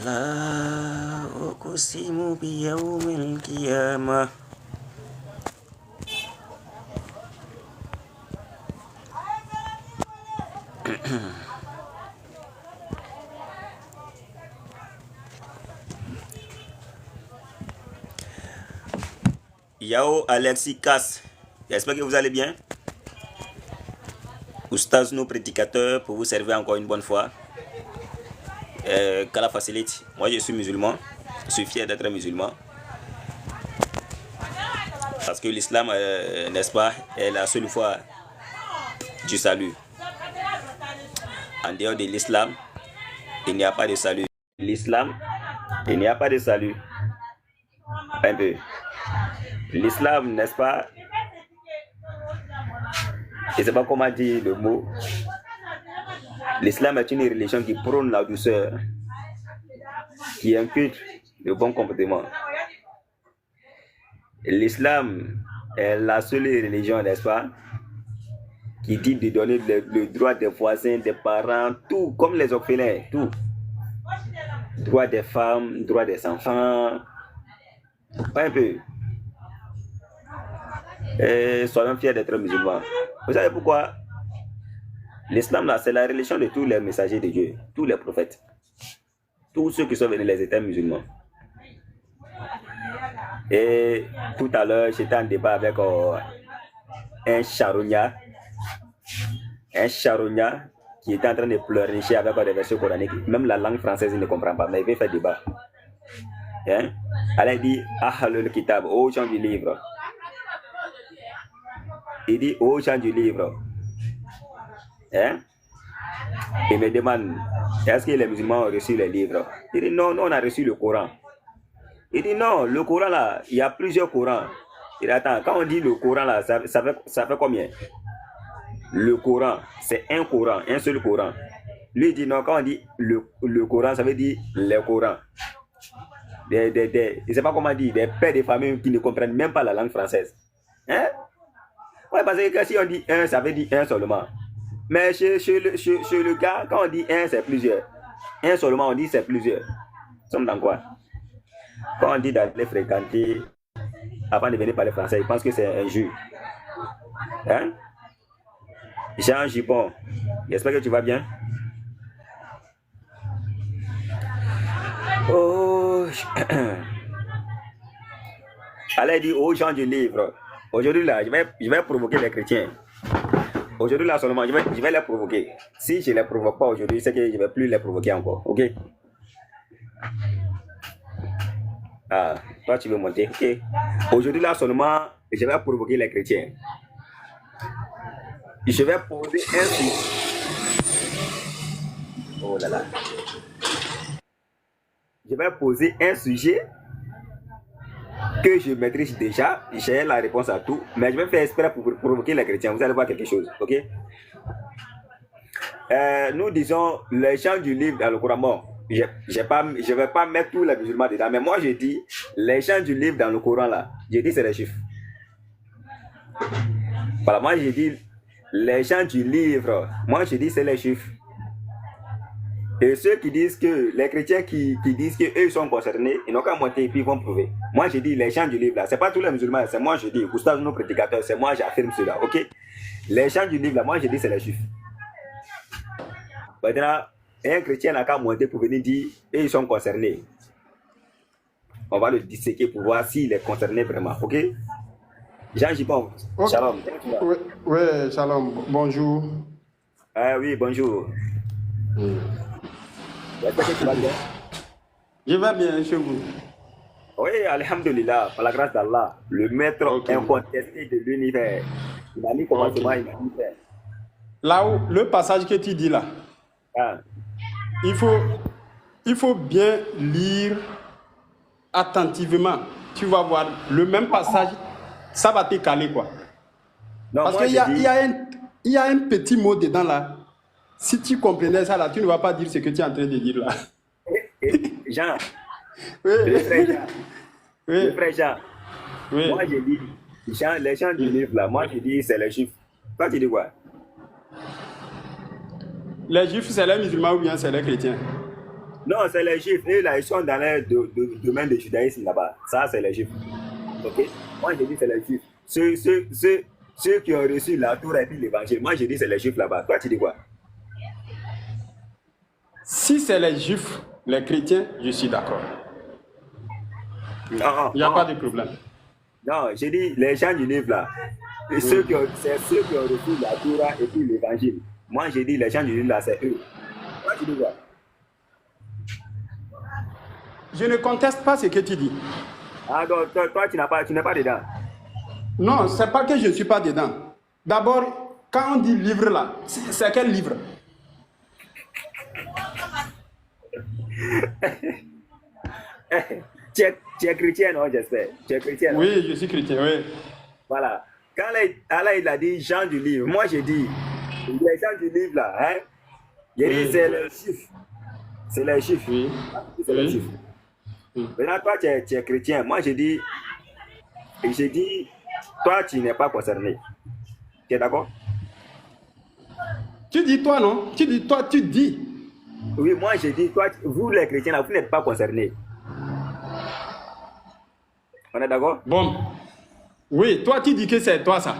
لا أقسم بيوم القيامة. Yao Alexis Kass, j'espère que vous allez bien. Oustaz, nos prédicateurs, pour vous servir encore une bonne fois. Qu'Allah facilite. Moi, je suis musulman. Je suis fier d'être musulman. Parce que l'islam, n'est-ce pas, est la seule foi du salut. En dehors de l'islam, il n'y a pas de salut. L'islam, il n'y a pas de salut. Un peu. L'islam, n'est-ce pas? Je ne sais pas comment dire le mot. L'islam est une religion qui prône la douceur, qui inculque le bon comportement. L'islam est la seule religion, n'est-ce pas, qui dit de donner le droit des voisins, des parents, tout, comme les orphelins, tout. Droit des femmes, droit des enfants, un peu. Et soyons fiers d'être musulmans. Vous savez pourquoi? L'islam, là, c'est la religion de tous les messagers de Dieu, tous les prophètes, tous ceux qui sont venus les États musulmans. Et tout à l'heure, j'étais en débat avec un charognat qui était en train de pleurnicher avec des versets coraniques. Même la langue française, il ne comprend pas, mais il veut faire débat. Hein? Allah dit, Ahlul Kitab, aux gens du livre. Il dit, aux gens du livre. Hein? Il me demande, est-ce que les musulmans ont reçu les livres? Il dit, non, nous on a reçu le Coran. Il dit, non, le Coran là, il y a plusieurs Corans. Il dit, attends, quand on dit le Coran là, ça fait combien? Le Coran, c'est un Coran, un seul Coran. Lui il dit, non, quand on dit le Coran, ça veut dire les Corans. Je ne sais pas comment dire, des pères de famille qui ne comprennent même pas la langue française. Hein? Ouais, parce que si on dit un, ça veut dire un seulement. Mais chez le gars, quand on dit un, c'est plusieurs. Un seulement, on dit c'est plusieurs. Nous sommes dans quoi? Quand on dit d'aller fréquenter, avant de venir parler français, il pense que c'est un jus. Hein? Jean Gipon, j'espère que tu vas bien. Oh, allez dire aux gens du livre. Aujourd'hui là, je vais provoquer les chrétiens. Aujourd'hui là seulement, je vais les provoquer. Si je ne les provoque pas aujourd'hui, c'est que je ne vais plus les provoquer encore. Ok? Ah, toi tu veux monter. Ok. Aujourd'hui là seulement, je vais provoquer les chrétiens. Je vais poser un sujet. Oh là là. Je vais poser un sujet que je maîtrise déjà. J'ai la réponse à tout. Mais je vais faire exprès pour provoquer les chrétiens. Vous allez voir quelque chose. Ok? Nous disons les gens du livre dans le Coran. Bon, je ne vais pas mettre tous les musulmans dedans. Mais moi je dis les gens du livre dans le Coran là. Je dis c'est les juifs. Voilà, moi je dis les gens du livre. Moi je dis c'est les juifs. Et ceux qui disent que, les chrétiens qui disent qu'eux sont concernés, ils n'ont qu'à monter et puis ils vont prouver. Moi je dis les gens du livre là, c'est pas tous les musulmans, c'est moi je dis, Oustaz, nos prédicateurs, c'est moi j'affirme cela, ok? Les gens du livre là, moi je dis c'est les juifs. Maintenant, un chrétien n'a qu'à monter pour venir dire, eux ils sont concernés. On va le disséquer pour voir s'il est concerné vraiment, ok? Jean Gipon, okay. Shalom. Oui, shalom, bonjour. Ah oui, bonjour. J'espère que tu vas bien. Je vais bien chez vous. Oui, alhamdulillah, par la grâce d'Allah, le maître incontesté de l'univers. Il a mis commencement, il a mis fait. Là où, le passage que tu dis là, il faut bien lire attentivement. Tu vas voir le même passage, ça va te caler quoi. Non, parce qu'il y a un petit mot dedans là. Si tu comprenais ça là, tu ne vas pas dire ce que tu es en train de dire là. Jean, oui. Le frère Jean, oui. Le frère Jean. Oui. Moi j'ai dit, les gens du livre là, moi j'ai dit c'est les juifs. Toi tu dis quoi? Les juifs c'est les musulmans ou bien c'est les chrétiens? Non, c'est les juifs. Eux, là, ils sont dans le domaine du judaïsme là-bas. Ça, c'est les juifs. Ok? Moi, je dis c'est les juifs. Ceux qui ont reçu la Torah et puis l'évangile. Moi, je dis c'est les juifs là-bas. Toi, tu dis quoi? Si c'est les juifs, les chrétiens, je suis d'accord. Non, Il n'y a pas de problème. non, j'ai dit les gens du livre là. Et c'est ceux qui ont reçu la Torah et puis l'évangile. Moi, j'ai dit les gens du livre là, c'est eux. Toi, tu dis quoi? Je ne conteste pas ce que tu dis. Ah, donc, toi, tu n'es pas dedans. Non, c'est pas que je ne suis pas dedans. D'abord, quand on dit livre là, c'est quel livre? Tu es chrétien, non, j'espère. Tu es chrétien. Non? Oui, je suis chrétien, oui. Voilà. Quand Allah il a dit gens du livre, moi j'ai dit les gens du livre là, hein? J'ai dit c'est les chiffres. C'est les chiffres. Oui. C'est les chiffres. Maintenant, toi tu es chrétien. Moi j'ai dit, toi tu n'es pas concerné. Tu es d'accord? Tu dis toi, non? Tu dis toi, tu dis. Oui, moi j'ai dit, toi, vous les chrétiens là, vous n'êtes pas concernés. On est d'accord? Bon. Oui, toi tu dis que c'est toi ça.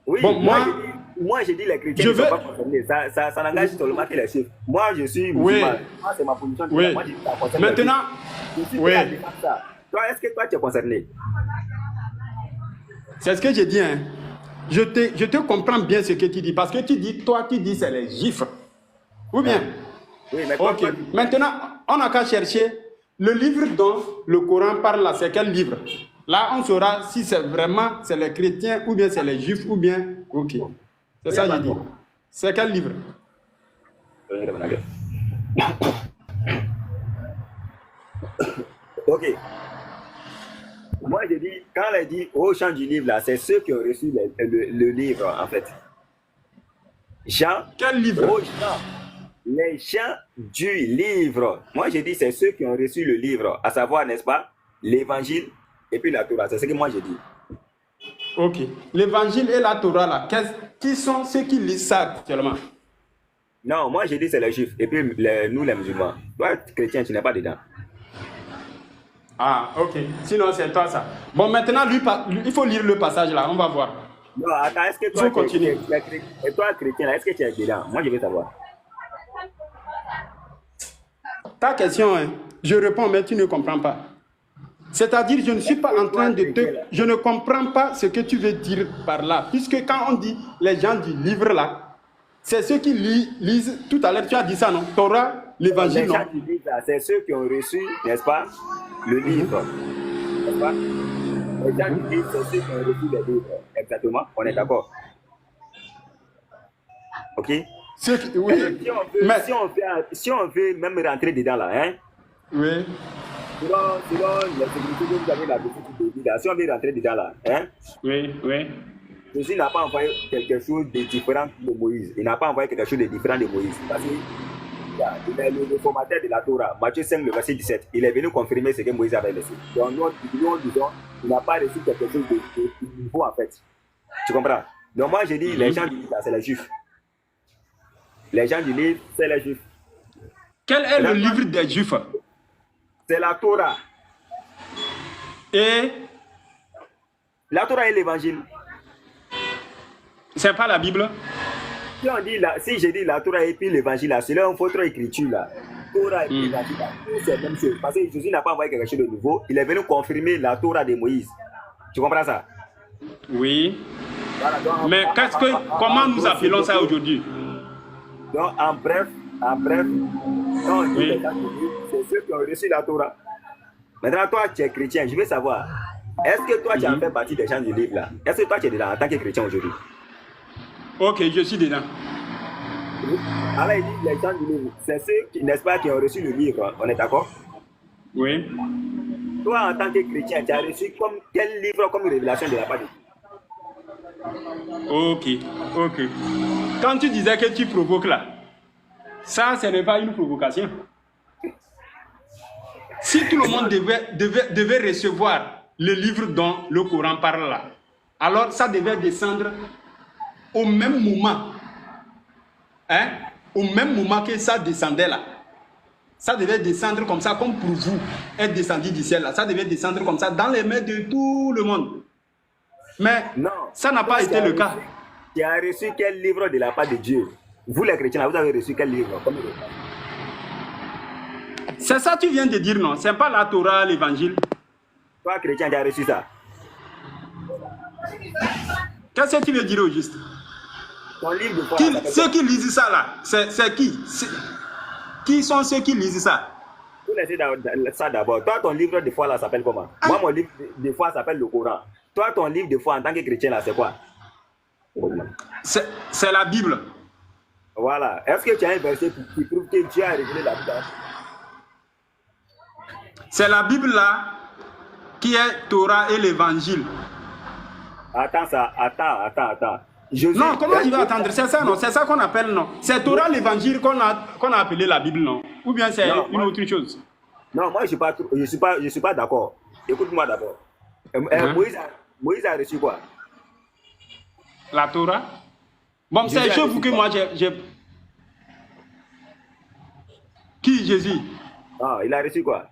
Oui, bon, moi j'ai dit les chrétiens ne sont pas concernés. Ça n'engage seulement que les chiffres. Moi je suis musulman. Oui. Moi c'est ma position. Oui. Moi je dis ça concerne Maintenant, je suis oui. ça. Toi, est-ce que toi tu es concerné? C'est ce que j'ai dit. Hein. Je te comprends bien ce que tu dis. Parce que tu dis, toi tu dis c'est les juifs. Ou bien? Oui, mais ok. Maintenant, on n'a qu'à chercher le livre dont le Coran parle là, c'est quel livre? Là, on saura si c'est vraiment c'est les chrétiens ou bien c'est les juifs ou bien. Ok. C'est ça que j'ai dit. C'est quel livre? Ok. Moi, j'ai dit, quand elle a dit au champ du livre là, c'est ceux qui ont reçu le livre en fait. Jean. Quel livre? Oh, Jean. Les gens du livre. Moi, j'ai dit, c'est ceux qui ont reçu le livre, à savoir, n'est-ce pas, l'évangile et puis la Torah. C'est ce que moi j'ai dit. Ok. L'évangile et la Torah, là, qui sont ceux qui lisent ça actuellement? Non, moi j'ai dit c'est les juifs et puis nous les musulmans. Toi, chrétien, tu n'es pas dedans. Ah, ok. Sinon, c'est toi ça. Bon, maintenant, il faut lire le passage là, on va voir. Non, attends, est-ce que toi, il faut continuer. Et toi, chrétien, est-ce que tu es dedans? Moi, je veux savoir. Ta question, hein, je réponds, mais tu ne comprends pas. C'est-à-dire, je ne suis pas en train de te... Je ne comprends pas ce que tu veux dire par là. Puisque quand on dit les gens du livre là, c'est ceux qui lisent... Tout à l'heure, tu as dit ça, non? Torah, l'évangile, non? Les gens du livre là, c'est ceux qui ont reçu, n'est-ce pas, le livre. N'est-ce pas? Les gens du livre, c'est ceux qui ont reçu le livre. Exactement, on est d'accord. Ok? Oui. Si on veut même rentrer dedans là, hein? Oui. Selon les sécurités que vous avez l'habitude de dire là, si on veut rentrer dedans là, hein? Oui, oui. Jésus n'a pas envoyé quelque chose de différent de Moïse. Il n'a pas envoyé quelque chose de différent de Moïse. Parce qu'il est le formateur de la Torah. Matthieu 5, le verset 17. Il est venu confirmer ce que Moïse avait laissé. Donc, nous disons, il n'a pas reçu quelque chose de nouveau en fait. Tu comprends? Donc, moi, j'ai dit, les gens du livre, c'est les juifs. Les gens du livre, c'est les juifs. Quel est le livre des juifs? C'est la Torah. Et la Torah et l'évangile. C'est pas la Bible? Si je dis la Torah et puis l'évangile, c'est là une autre écriture là. Torah et puis l'évangile, c'est la même chose. Parce que Jésus n'a pas envoyé quelque chose de nouveau. Il est venu confirmer la Torah de Moïse. Tu comprends ça? Oui. Voilà, donc, mais comment nous appelons ça aujourd'hui? Donc, en bref, oui. C'est ceux qui ont reçu la Torah. Maintenant, toi, tu es chrétien. Je veux savoir, est-ce que toi, tu as fait partie des gens du livre là? Est-ce que toi, tu es dedans en tant que chrétien aujourd'hui? Ok, je suis dedans. Alors, il dit les gens du livre, c'est ceux, n'est-ce pas, qui ont reçu le livre. On est d'accord? Oui. Toi, en tant que chrétien, tu as reçu quel livre comme révélation de la part de Dieu? Ok. Quand tu disais que tu provoques là, ça, ce n'est pas une provocation. Si tout le monde devait recevoir le livre dont le Coran parle là, alors ça devait descendre au même moment. Hein? Au même moment que ça descendait là. ça devait descendre comme ça, comme pour vous, être descendu du ciel. Là. Ça devait descendre comme ça, dans les mains de tout le monde. Mais non, ça n'a pas été le cas. Tu as reçu quel livre de la part de Dieu? Vous les chrétiens, là, vous avez reçu quel livre? C'est ça que tu viens de dire, non? C'est pas la Torah, l'évangile. Toi, chrétien, tu as reçu ça. Qu'est-ce que tu veux dire au juste? Ton livre de foi, ceux qui lisent ça là, c'est qui? Qui sont ceux qui lisent ça? Vous laissez ça d'abord. Toi, ton livre de foi là s'appelle comment? Moi, mon livre de foi s'appelle le Coran. Toi, ton livre de foi en tant que chrétien là, c'est quoi? C'est la Bible. Voilà. Est-ce que tu as un verset qui prouve que Dieu a révélé la Bible? C'est la Bible là qui est Torah et l'évangile. Attends. Jésus, non, comment tu vas attendre? C'est ça, non? C'est ça qu'on appelle, non? C'est Torah, l'évangile qu'on a appelé la Bible, non? Ou bien c'est une autre chose? Non, moi, je ne suis pas d'accord. Écoute-moi d'abord. Moïse a reçu quoi? La Torah? Bon, c'est chez vous que moi, j'ai... Qui, Jésus? Ah, il a reçu quoi?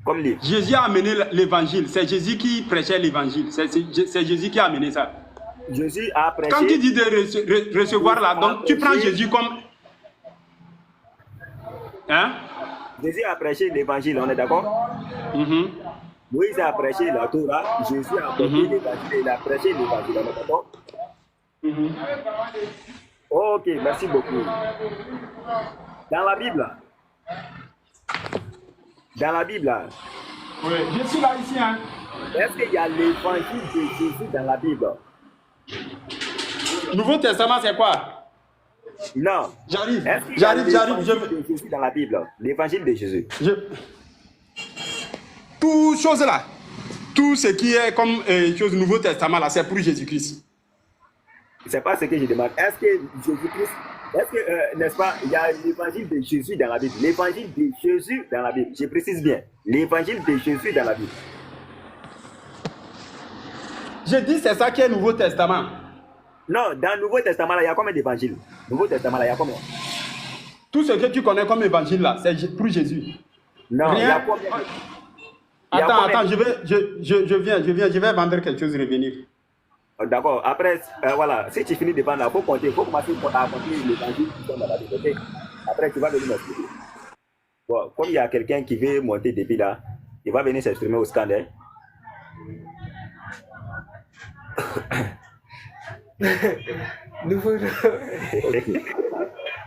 Comme livre. Jésus a amené l'évangile. C'est Jésus qui prêchait l'évangile. C'est Jésus qui a amené ça. Jésus a prêché. Quand tu dis de recevoir là, donc tu prends Jésus comme... Hein? Jésus a prêché l'évangile, on est d'accord? Moïse a prêché la Torah, Jésus a prêché l'évangile, il a prêché l'évangile, on est d'accord? Ok, merci beaucoup. Dans la Bible, là, oui, je suis là ici. Hein. Est-ce qu'il y a l'évangile de Jésus dans la Bible? Nouveau Testament, c'est quoi? Non. J'arrive. De Jésus dans la Bible, l'évangile de Jésus. Tout chose là, tout ce qui est comme chose Nouveau Testament là, c'est pour Jésus-Christ. C'est pas ce que je demande. Est-ce que Jésus-Christ, n'est-ce pas, il y a l'évangile de Jésus dans la Bible. L'évangile de Jésus dans la Bible. Je précise bien. L'évangile de Jésus dans la Bible. Je dis c'est ça qui est Nouveau Testament. Non, dans le Nouveau Testament, il y a combien d'évangiles? Nouveau Testament, il y a combien? Tout ce que tu connais comme évangile là, c'est pour Jésus. Non, il y a combien? Attends, je vais vendre quelque chose, revenir. D'accord, après, voilà, si tu finis de vendre, il faut compter, il faut commencer à compter l'évangile qui sont dans la Bible. Okay? Après, tu vas venir m'expliquer. Bon, comme il y a quelqu'un qui veut monter depuis là, il va venir s'exprimer au scanner.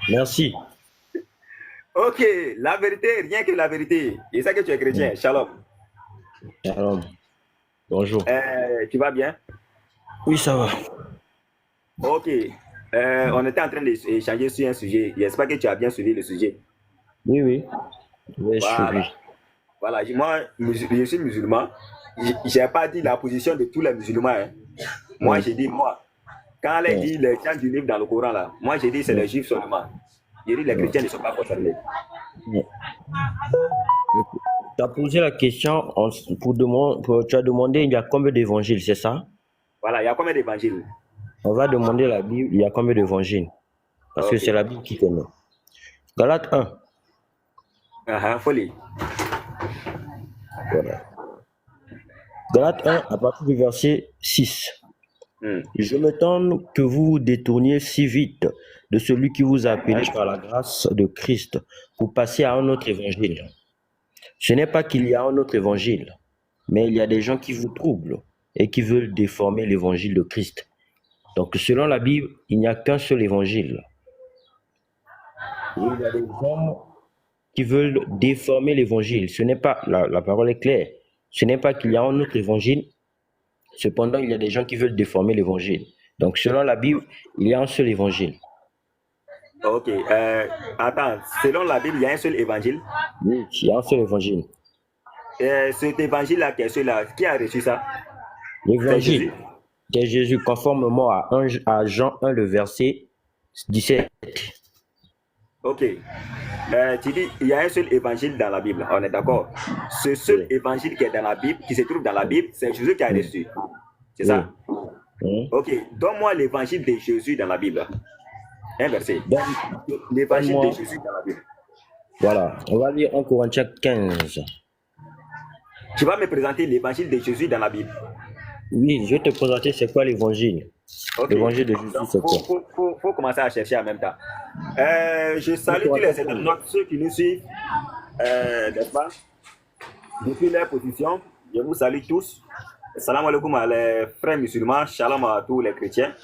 Merci. Ok, la vérité, rien que la vérité. Et ça que tu es chrétien. Shalom. Shalom. Bonjour. Tu vas bien? Oui, ça va. Ok. On était en train d'échanger sur un sujet. J'espère que tu as bien suivi le sujet. Oui. Voilà. Moi, je suis musulman. Je n'ai pas dit la position de tous les musulmans. Hein. Moi, j'ai dit, quand elle dit les chants du livre dans le Coran, là, moi, j'ai dit c'est les juifs seulement. J'ai dit les chrétiens ne sont pas concernés. Tu as posé la question, tu as demandé il y a combien d'évangiles, c'est ça? Voilà, il y a combien d'évangiles? On va demander la Bible, il y a combien d'évangiles? Parce que c'est la Bible qui connaît. Galates 1. Folie. Voilà. Galates 1, à partir du verset 6. Je m'étonne que vous vous détourniez si vite de celui qui vous a appelé par la grâce de Christ pour passer à un autre évangile. Ce n'est pas qu'il y a un autre évangile, mais il y a des gens qui vous troublent et qui veulent déformer l'évangile de Christ. Donc, selon la Bible, il n'y a qu'un seul évangile. Et il y a des hommes qui veulent déformer l'évangile. Ce n'est pas, la parole est claire, ce n'est pas qu'il y a un autre évangile, cependant, il y a des gens qui veulent déformer l'évangile. Donc, selon la Bible, il y a un seul évangile. Ok. Attends, selon la Bible, il y a un seul évangile? Oui, il y a un seul évangile. Cet évangile-là, qui a reçu ça? L'évangile, c'est Jésus, conformément à Jean 1, le verset 17. Ok. Tu dis, il y a un seul évangile dans la Bible, on est d'accord? Ce seul évangile qui est dans la Bible, qui se trouve dans la Bible, c'est Jésus qui a reçu. C'est ça? Ok. Donne-moi l'évangile de Jésus dans la Bible. Un verset. L'évangile de Jésus dans la Bible. Voilà, on va lire 1 Corinthiens 15. Tu vas me présenter l'évangile de Jésus dans la Bible. Oui, je vais te présenter c'est quoi l'évangile. Ok. L'évangile de Jésus, c'est quoi? Faut commencer à chercher en même temps. Je salue tous les internautes, ceux qui nous suivent, n'est-ce pas? Depuis leur position, je vous salue tous. Salam alaikum à les frères musulmans, shalom à tous les chrétiens.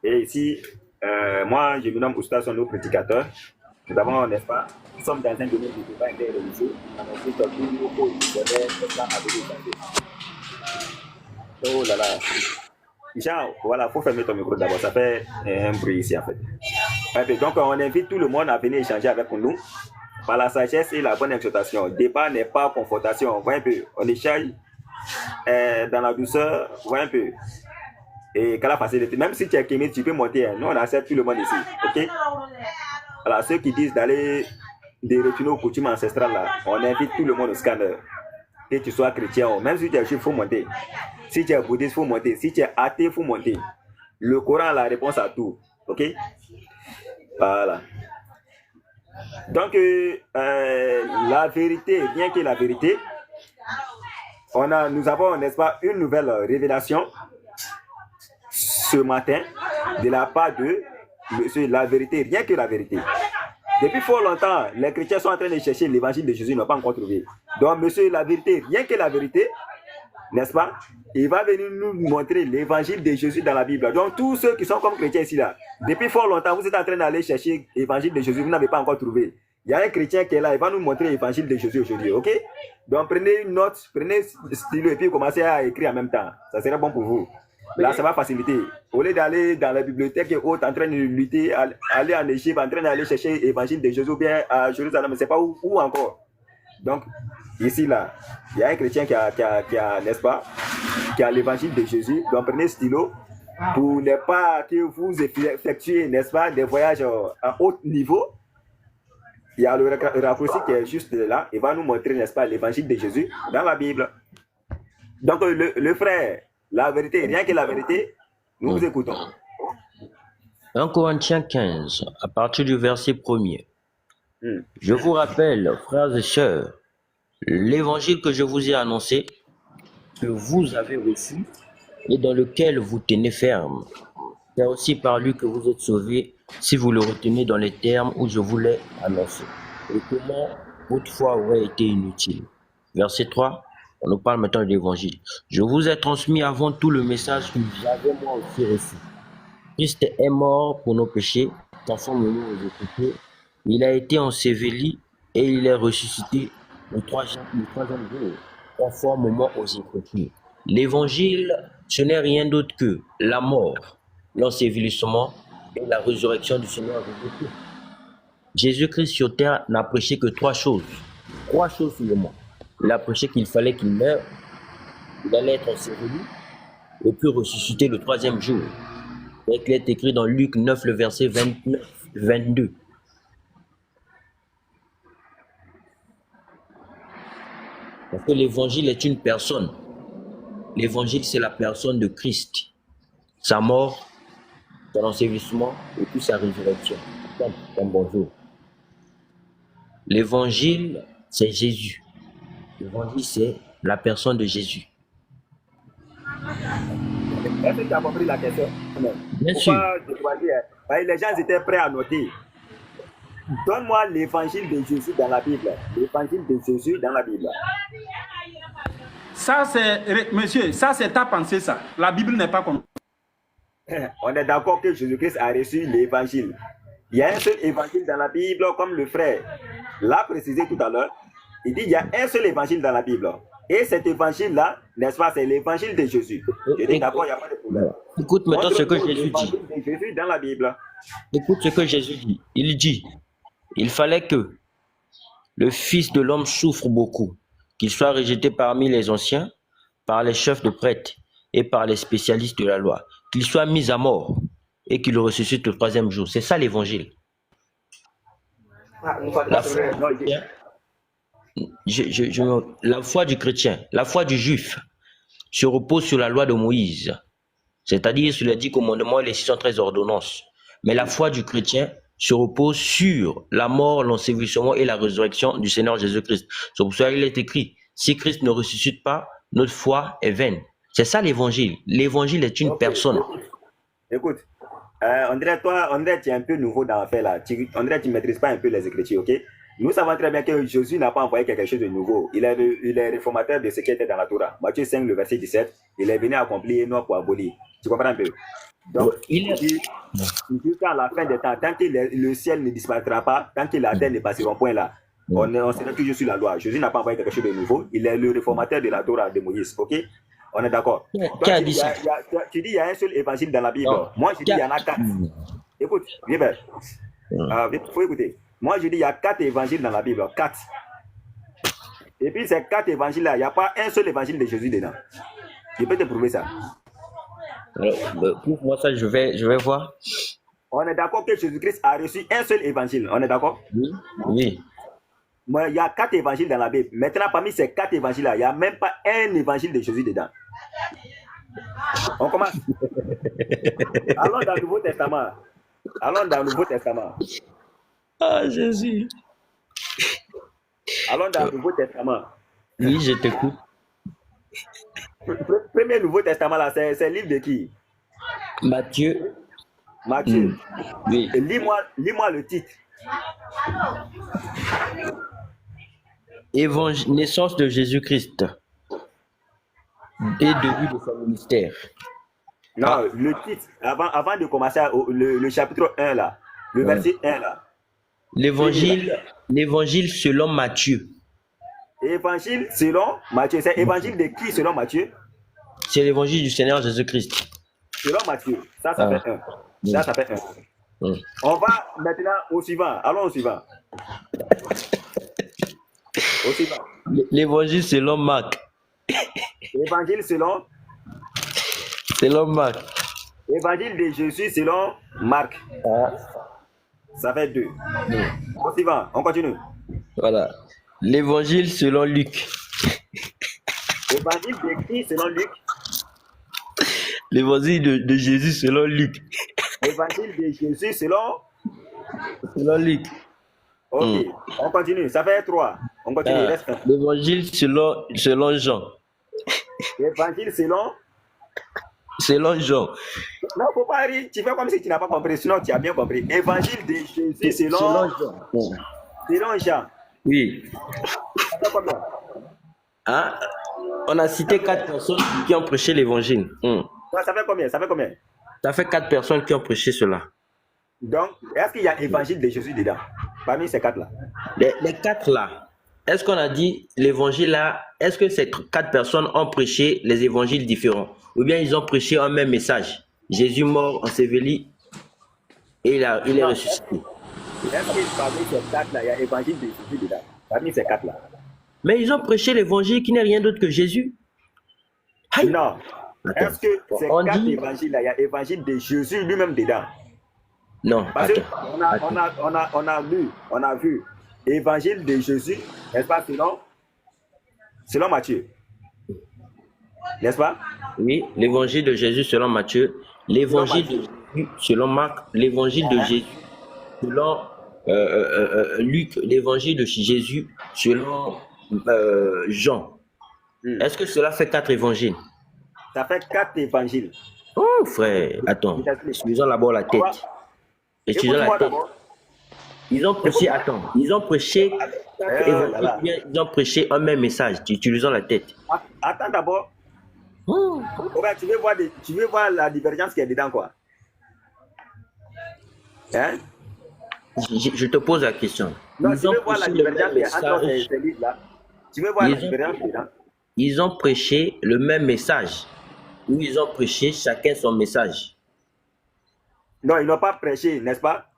Et ici, moi, je me nomme Oustaz, son prédicateur. Nous avons, n'est-ce pas, nous sommes dans un domaine de débat interreligieux. Ensuite, tout le monde oh là là. Jean, voilà, il faut fermer ton micro d'abord, ça fait un bruit ici en fait. Donc, on invite tout le monde à venir échanger avec nous par la sagesse et la bonne exhortation. Débat n'est pas confrontation, voyez un peu. On échange dans la douceur, voyez un peu. Et qu'à la facilité, même si tu es kémite, tu peux monter. Nous, on accepte tout le monde ici, ok? Alors, ceux qui disent d'aller de retourner aux coutumes ancestrales, là, on invite tout le monde au scanner. Que tu sois chrétien, même si tu es juif, il faut monter. Si tu es bouddhiste, il faut monter. Si tu es athée, il faut monter. Le Coran a la réponse à tout. Ok? Voilà. Donc, la vérité, bien que la vérité, nous avons, n'est-ce pas, une nouvelle révélation ce matin de la part de Monsieur la vérité, bien que la vérité. Depuis fort longtemps, les chrétiens sont en train de chercher l'évangile de Jésus, ils n'ont pas encore trouvé. Donc, Monsieur la vérité, rien que la vérité, n'est-ce pas? Il va venir nous montrer l'évangile de Jésus dans la Bible. Donc, tous ceux qui sont comme chrétiens ici, là, depuis fort longtemps, vous êtes en train d'aller chercher l'évangile de Jésus, vous n'avez pas encore trouvé. Il y a un chrétien qui est là, il va nous montrer l'évangile de Jésus aujourd'hui, ok? Donc, prenez une note, prenez le stylo et puis commencez à écrire en même temps. Ça serait bon pour vous. Là, ça va faciliter. Au lieu d'aller dans la bibliothèque et autres, en train de lutter, aller en Égypte, en train d'aller chercher l'évangile de Jésus, ou bien à Jérusalem, mais c'est pas où encore. Donc, ici, là, il y a un chrétien qui a n'est-ce pas, qui a l'évangile de Jésus. Donc, prenez stylo pour ne pas que vous effectuez, n'est-ce pas, des voyages à haut niveau. Il y a le raccourci qui est juste là. Il va nous montrer, n'est-ce pas, l'évangile de Jésus dans la Bible. Donc, le frère, la vérité, rien que la vérité, nous vous écoutons. 1 Corinthiens 15, à partir du verset 1er. Je vous rappelle, frères et sœurs, l'évangile que je vous ai annoncé, que vous avez reçu et dans lequel vous tenez ferme. C'est aussi par lui que vous êtes sauvés, si vous le retenez dans les termes où je vous l'ai annoncé. Et comment votre foi aurait été inutile. Verset 3. On nous parle maintenant de l'évangile. Je vous ai transmis avant tout le message que j'avais moi aussi reçu. Christ est mort pour nos péchés, conformément aux Écritures. Il a été enseveli et il est ressuscité le troisième jour, conformément aux Écritures. L'évangile, ce n'est rien d'autre que la mort, l'ensevelissement et la résurrection du Seigneur Jésus-Christ. Jésus-Christ sur terre n'a prêché que trois choses seulement. Il a prêché qu'il fallait qu'il meure, il allait être enseveli et puis ressusciter le troisième jour. Et qu'il est écrit dans Luc 9, le verset 29-22. Parce que l'évangile est une personne. L'évangile, c'est la personne de Christ. Sa mort, son ensevelissement et puis sa résurrection. Comme bonjour. L'évangile, c'est Jésus. L'évangile, c'est la personne de Jésus. Est-ce que tu as compris la question? Bien sûr. Les gens étaient prêts à noter. Donne-moi l'évangile de Jésus dans la Bible. L'évangile de Jésus dans la Bible. Ça, c'est, monsieur, ça, c'est ta pensée, ça. La Bible n'est pas comme ça. On est d'accord que Jésus-Christ a reçu l'évangile. Il y a un seul évangile dans la Bible, comme le frère l'a précisé tout à l'heure. Il dit il y a un seul évangile dans la Bible. Et cet évangile-là, n'est-ce pas, c'est l'évangile de Jésus. Je dis d'accord, il n'y a pas de problème. Écoute maintenant ce que Jésus dit. Jésus dans la Bible. Écoute ce que Jésus dit. Il dit, il fallait que le Fils de l'homme souffre beaucoup, qu'il soit rejeté parmi les anciens, par les chefs de prêtres et par les spécialistes de la loi, qu'il soit mis à mort et qu'il ressuscite le troisième jour. C'est ça l'évangile. La foi du chrétien, la foi du juif se repose sur la loi de Moïse, c'est-à-dire sur les 10 commandements et les 613 ordonnances. Mais la foi du chrétien se repose sur la mort, l'ensevelissement et la résurrection du Seigneur Jésus-Christ. C'est pour ça qu'il est écrit, si Christ ne ressuscite pas, notre foi est vaine. C'est ça l'évangile. L'évangile est une personne. Écoute, André, tu es un peu nouveau dans l'affaire là. André, tu ne maîtrises pas un peu les Écritures, ok? Nous savons très bien que Jésus n'a pas envoyé quelque chose de nouveau. Il est réformateur de ce qui était dans la Torah. Matthieu 5, le verset 17, il est venu accomplir et non pour abolir. Tu comprends un peu? Donc, jusqu'à la fin des temps, tant que le ciel ne disparaîtra pas, tant que la terre ne passera point là, on sera toujours sur la loi. Jésus n'a pas envoyé quelque chose de nouveau. Il est le réformateur de la Torah de Moïse, ok? On est d'accord. Qui a dit ça? Tu dis qu'il y a un seul évangile dans la Bible. Non. Moi, je dis qu'il y en a 4. Écoute, viens vers. Il faut écouter. Moi, je dis qu'il y a 4 évangiles dans la Bible. 4. Et puis, ces 4 évangiles-là, il n'y a pas un seul évangile de Jésus dedans. Je peux te prouver ça. Prouve-moi ça, je vais voir. On est d'accord que Jésus-Christ a reçu un seul évangile. On est d'accord? Oui. Moi, il y a 4 évangiles dans la Bible. Maintenant, parmi ces 4 évangiles-là, il n'y a même pas un évangile de Jésus dedans. On commence. Allons dans le Nouveau Testament. Allons dans le Nouveau Testament. Ah, Jésus. Allons dans le Nouveau Testament. Oui, je t'écoute. Premier Nouveau Testament, là, c'est le livre de qui? Matthieu. Matthieu. Oui. Lis-moi le titre. Naissance de Jésus-Christ et début de son ministère. Non, le titre, avant de commencer le chapitre 1 là, le verset 1 là. L'évangile selon Matthieu. Évangile selon Matthieu. C'est évangile de qui selon Matthieu? C'est l'évangile du Seigneur Jésus-Christ. Selon Matthieu. Ça fait 1. Ça fait 1. On va maintenant au suivant. Allons au suivant. Au suivant. L'évangile selon Marc. Évangile selon Marc. Évangile de Jésus selon Marc. Ça fait 2. Au suivant, on continue. Voilà. L'évangile selon Luc. Évangile de qui selon Luc? L'évangile de Jésus selon Luc. Évangile de Jésus selon Luc. Ok, on continue. Ça fait 3. On continue. Reste 1. L'évangile selon Jean. Évangile selon Jean. Non, faut pas rire. Tu fais comme si tu n'as pas compris. Sinon, tu as bien compris. Évangile de Jésus selon Jean. Oui. Ça fait combien? Hein? On a cité 4 personnes qui ont prêché l'évangile. Ça fait combien? Ça fait 4 personnes qui ont prêché cela. Donc, est-ce qu'il y a évangile de Jésus dedans? Parmi ces 4 là. Les 4 là. Est-ce qu'on a dit l'évangile là? Est-ce que ces 4 personnes ont prêché les évangiles différents? Ou bien ils ont prêché un même message? Jésus mort, enseveli, et il est ressuscité. Est-ce que parmi ces 4 là, il y a évangile de Jésus dedans? Parmi ces 4 là. Mais ils ont prêché l'évangile qui n'est rien d'autre que Jésus. Aïe. Non. Attends. Est-ce que ces 4 évangiles là, il y a évangile de Jésus lui-même dedans? Non. Parce qu'on a vu évangile de Jésus, n'est-ce pas, selon Matthieu. N'est-ce pas? Oui, l'évangile de Jésus selon Matthieu, l'évangile de Jésus selon Marc, l'évangile de Jésus selon Luc, l'évangile de Jésus selon Jean. Est-ce que cela fait 4 évangiles? Ça fait 4 évangiles. Oh frère, attends, utilisons d'abord la tête. Utilisons la tête. Ils ont prêché, ils ont prêché un même message, utilisons la tête. Attends d'abord. Tu veux voir la divergence qui est dedans, quoi. Hein? Je te pose la question. Non, tu veux voir la divergence qui est entre ces livres-là. Tu veux voir la différence dedans? Ils ont prêché le même message. Ou ils ont prêché chacun son message. Non, ils n'ont pas prêché, n'est-ce pas?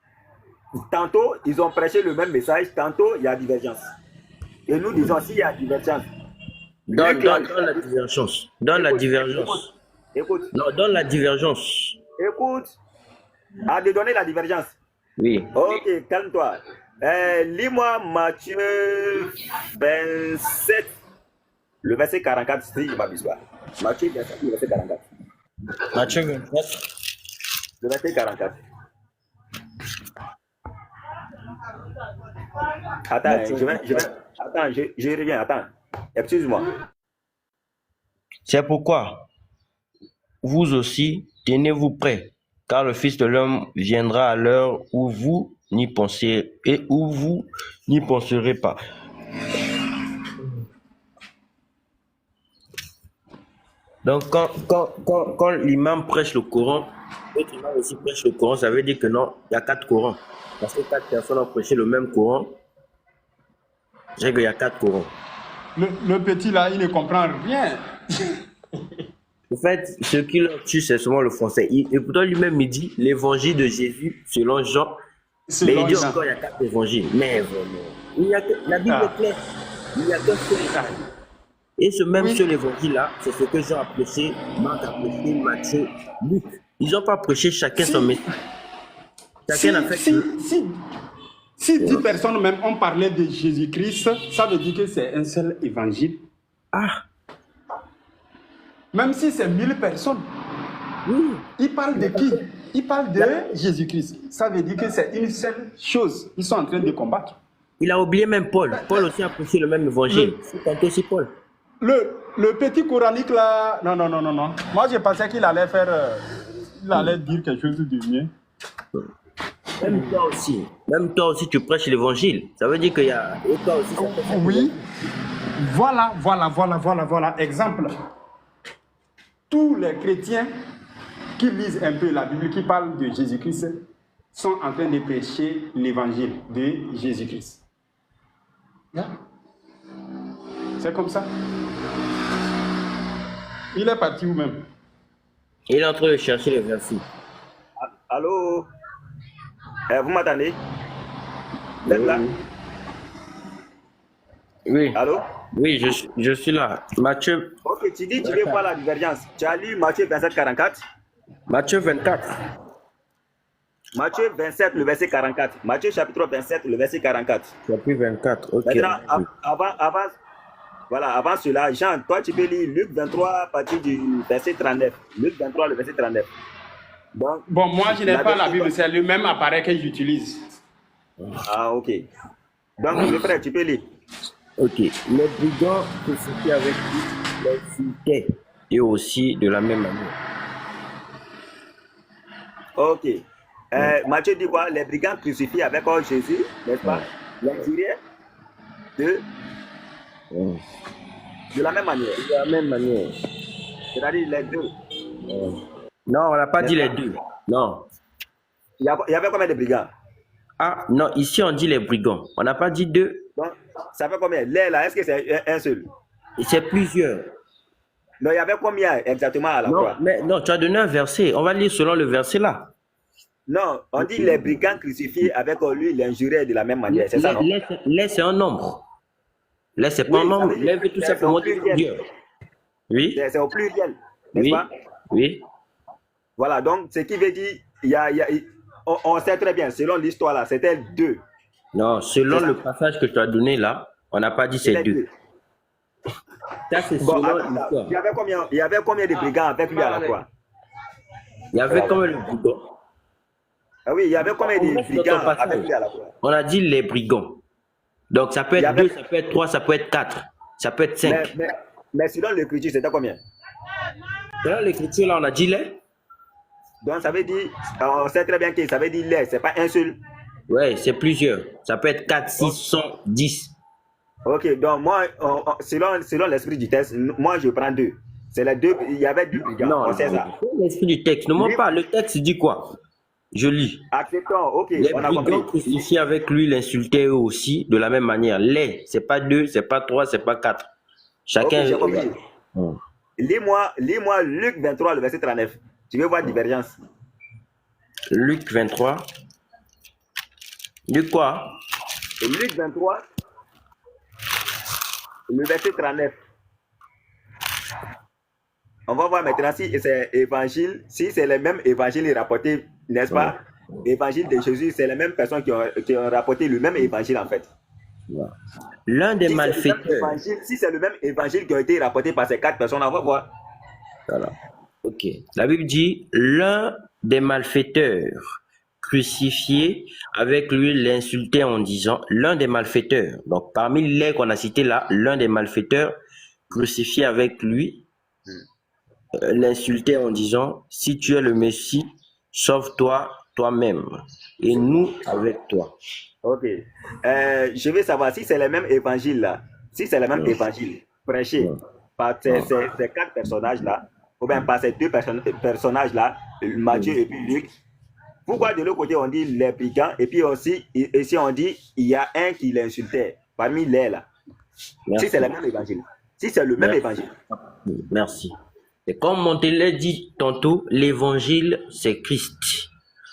Tantôt, ils ont prêché le même message, tantôt, il y a divergence. Et nous disons, s'il y a divergence. Dans la divergence. Dans la divergence. Écoute. Non, dans la divergence. Écoute. À de donner la divergence. Oui. Ok, calme-toi. Lis-moi Matthieu 27, le verset 44, si je m'abuse pas. Matthieu 27, le verset 44. Matthieu 27. Le verset 44. Attends, attends, je reviens, attends. Excuse-moi. C'est pourquoi vous aussi, tenez-vous prêts, car le Fils de l'homme viendra à l'heure où vous n'y pensez et où vous n'y penserez pas. Donc, quand l'imam prêche le Coran, l'autre imam aussi prêche le Coran, ça veut dire que non, il y a 4 Corans. Parce que 4 personnes ont prêché le même Coran, c'est qu'il y a 4 Corans. Le petit là, il ne comprend rien. En fait, ce qui leur tue, c'est souvent le français. Et pourtant, lui-même, il dit l'évangile de Jésus, selon Jean. Mais il dit encore, il y a 4 évangiles. Mais vraiment, la Bible est claire. Il n'y a qu'un seul évangile. Et ce même seul évangile-là, c'est ce que Jean a prêché, Marc a prêché, Matthieu, Luc. Ils n'ont pas prêché chacun son message. Chacun a fait si 10 personnes même ont parlé de Jésus-Christ, ça veut dire que c'est un seul évangile. Ah! Même si c'est 1000 personnes. Oui. Ils parlent de qui? Ils parlent de Jésus-Christ. Ça veut dire que c'est une seule chose. Ils sont en train de combattre. Il a oublié même Paul. Paul aussi a prêché le même évangile. C'est tenté aussi Paul. Le petit coranique là, non. Moi, je pensais qu'il allait faire, il allait dire quelque chose de mieux. Même toi aussi, tu prêches l'évangile. Ça veut dire qu'il y a. Et toi aussi, ça fait oui. Voilà. Exemple. Tous les chrétiens qui lisent un peu la Bible, qui parlent de Jésus-Christ, sont en train de prêcher l'évangile de Jésus-Christ. C'est comme ça. Il est parti où même? Il est en train de chercher les versets. Allô? Vous m'entendez? Vous êtes là? Oui. Allô? Oui, je suis là. Matthieu. Ok, tu dis, tu veux voir la divergence. Tu as lu Matthieu 27, 44? Matthieu 24. Matthieu 27, le verset 44. Matthieu chapitre 27, le verset 44. Chapitre 24, ok. Maintenant, avant cela, Jean, toi tu peux lire Luc 23 à partir du verset 39. Luc 23, le verset 39. Donc, bon, moi je n'ai pas la Bible, c'est le même appareil que j'utilise. Ah, ok. Donc, le frère, tu peux lire. Ok. Les brigands crucifiés avec lui l'insultaient et aussi de la même manière. Ok. Matthieu dit quoi? Les brigands crucifiés avec Jésus, n'est-ce pas? L'injuriaient de la même manière. De la même manière. C'est-à-dire les deux. Non, on n'a pas dit les deux. Non. Il y avait combien de brigands? Ah, non, ici on dit les brigands. On n'a pas dit deux. Donc, ça fait combien? Les là, est-ce que c'est un seul? C'est plusieurs. Non, il y avait combien exactement à la croix? Mais non, tu as donné un verset. On va lire selon le verset là. Non, on dit les brigands crucifiés avec lui l'injuriaient de la même manière. C'est ça, non? Les, c'est un nombre. Les, c'est pas un nombre. Les veut tout simplement dire plusieurs. Oui. C'est au pluriel, n'est-ce pas? Oui. Voilà, donc ce qui veut dire, on sait très bien, selon l'histoire là, c'était deux. Non, selon le passage que tu as donné là, on n'a pas dit c'est deux. Ça, c'est bon, selon l'histoire. Il y avait combien de brigands avec lui à la croix? Il y avait combien de brigands? Ah oui, il y avait combien de brigands avec lui à la croix? On a dit les brigands. Donc ça peut être 2, ça peut être 3, ça peut être 4, ça peut être 5. Mais selon l'écriture, c'était combien? Selon l'écriture, là, on a dit les. Donc ça veut dire, on sait très bien que ça veut dire les, c'est pas un seul. Oui, c'est plusieurs. Ça peut être 4, 6, 100, 10. Ok, donc moi, selon l'esprit du texte, moi je prends deux. C'est les deux, il y avait deux brigands. Non, c'est ça. L'esprit du texte, ne ment pas. Le texte dit quoi? Je lis. Acceptons, ok, les on a compris. brigands crucifiés avec lui l'insultaient eux aussi de la même manière. Les, c'est pas 2, c'est pas 3, c'est pas 4. Chacun. Okay, j'ai compris. Lis-moi Luc 23, le verset 39. Tu veux voir divergence. Luc 23. Luc quoi? Luc 23, le verset 39. On va voir maintenant si c'est évangile, si c'est le même évangile rapporté, n'est-ce pas? Évangile de Jésus, c'est les mêmes personnes qui ont rapporté le même évangile en fait. L'un des malfaiteurs. Si c'est le même évangile qui a été rapporté par ces 4 personnes, on va voir. Voilà. Ok. La Bible dit l'un des malfaiteurs crucifié avec lui l'insultait en disant, l'un des malfaiteurs, donc parmi les qu'on a cités là, l'un des malfaiteurs crucifié avec lui l'insultait en disant, si tu es le Messie, sauve-toi toi-même et nous avec toi. Ok. Je veux savoir si c'est le même évangile là, si c'est le même évangile prêché par ces 4 personnages là, ou bien par ces 2 personnages là, Matthieu et puis Luc. Pourquoi de l'autre côté on dit les brigands et puis aussi ici on dit il y a un qui l'insultait parmi les là. Merci. Si c'est le même évangile. Si c'est le même évangile. Merci. Et comme Montelet dit tantôt, l'évangile c'est Christ.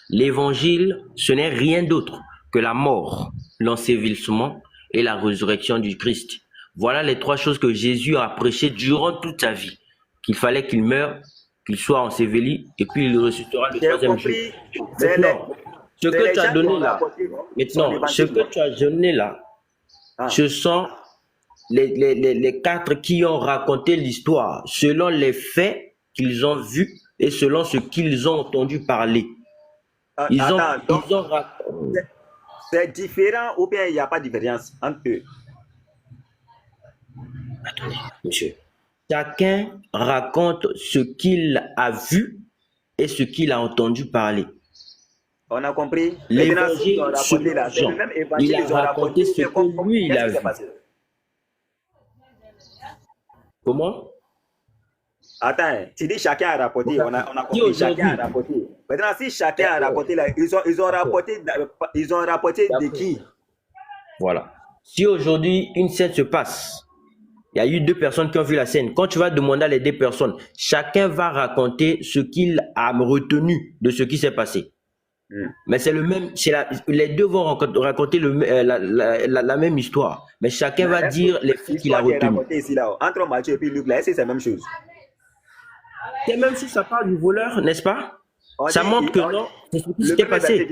L'évangile ce n'est rien d'autre que la mort, l'ensevelissement et la résurrection du Christ. Voilà les 3 choses que Jésus a prêché durant toute sa vie. Qu'il fallait qu'il meure, qu'il soit enseveli et puis il ressuscitera le 3e jour. Maintenant, ce que tu as donné là, ce que tu as donné là, ce sont les 4 qui ont raconté l'histoire selon les faits qu'ils ont vus et selon ce qu'ils ont entendu parler. C'est différent ou bien il n'y a pas de différence entre eux? Attendez, monsieur. Chacun raconte ce qu'il a vu et ce qu'il a entendu parler. On a compris. L'évangile, il a raconté ce que lui, il a vu. Comment? Attends, tu dis chacun a rapporté, on a compris, chacun a rapporté. Maintenant, si chacun a rapporté, là, ils ont rapporté de qui? Voilà. Si aujourd'hui une scène se passe, il y a eu 2 personnes qui ont vu la scène. Quand tu vas demander à les 2 personnes, chacun va raconter ce qu'il a retenu de ce qui s'est passé. Mais c'est le même, les 2 vont raconter la même histoire. Mais chacun va dire les faits qu'il a retenus. Entre Matthieu et puis Luc, là, est-ce que c'est la même chose? Et même si ça parle du voleur, n'est-ce pas? Ça montre que non, c'est ce qui s'est passé.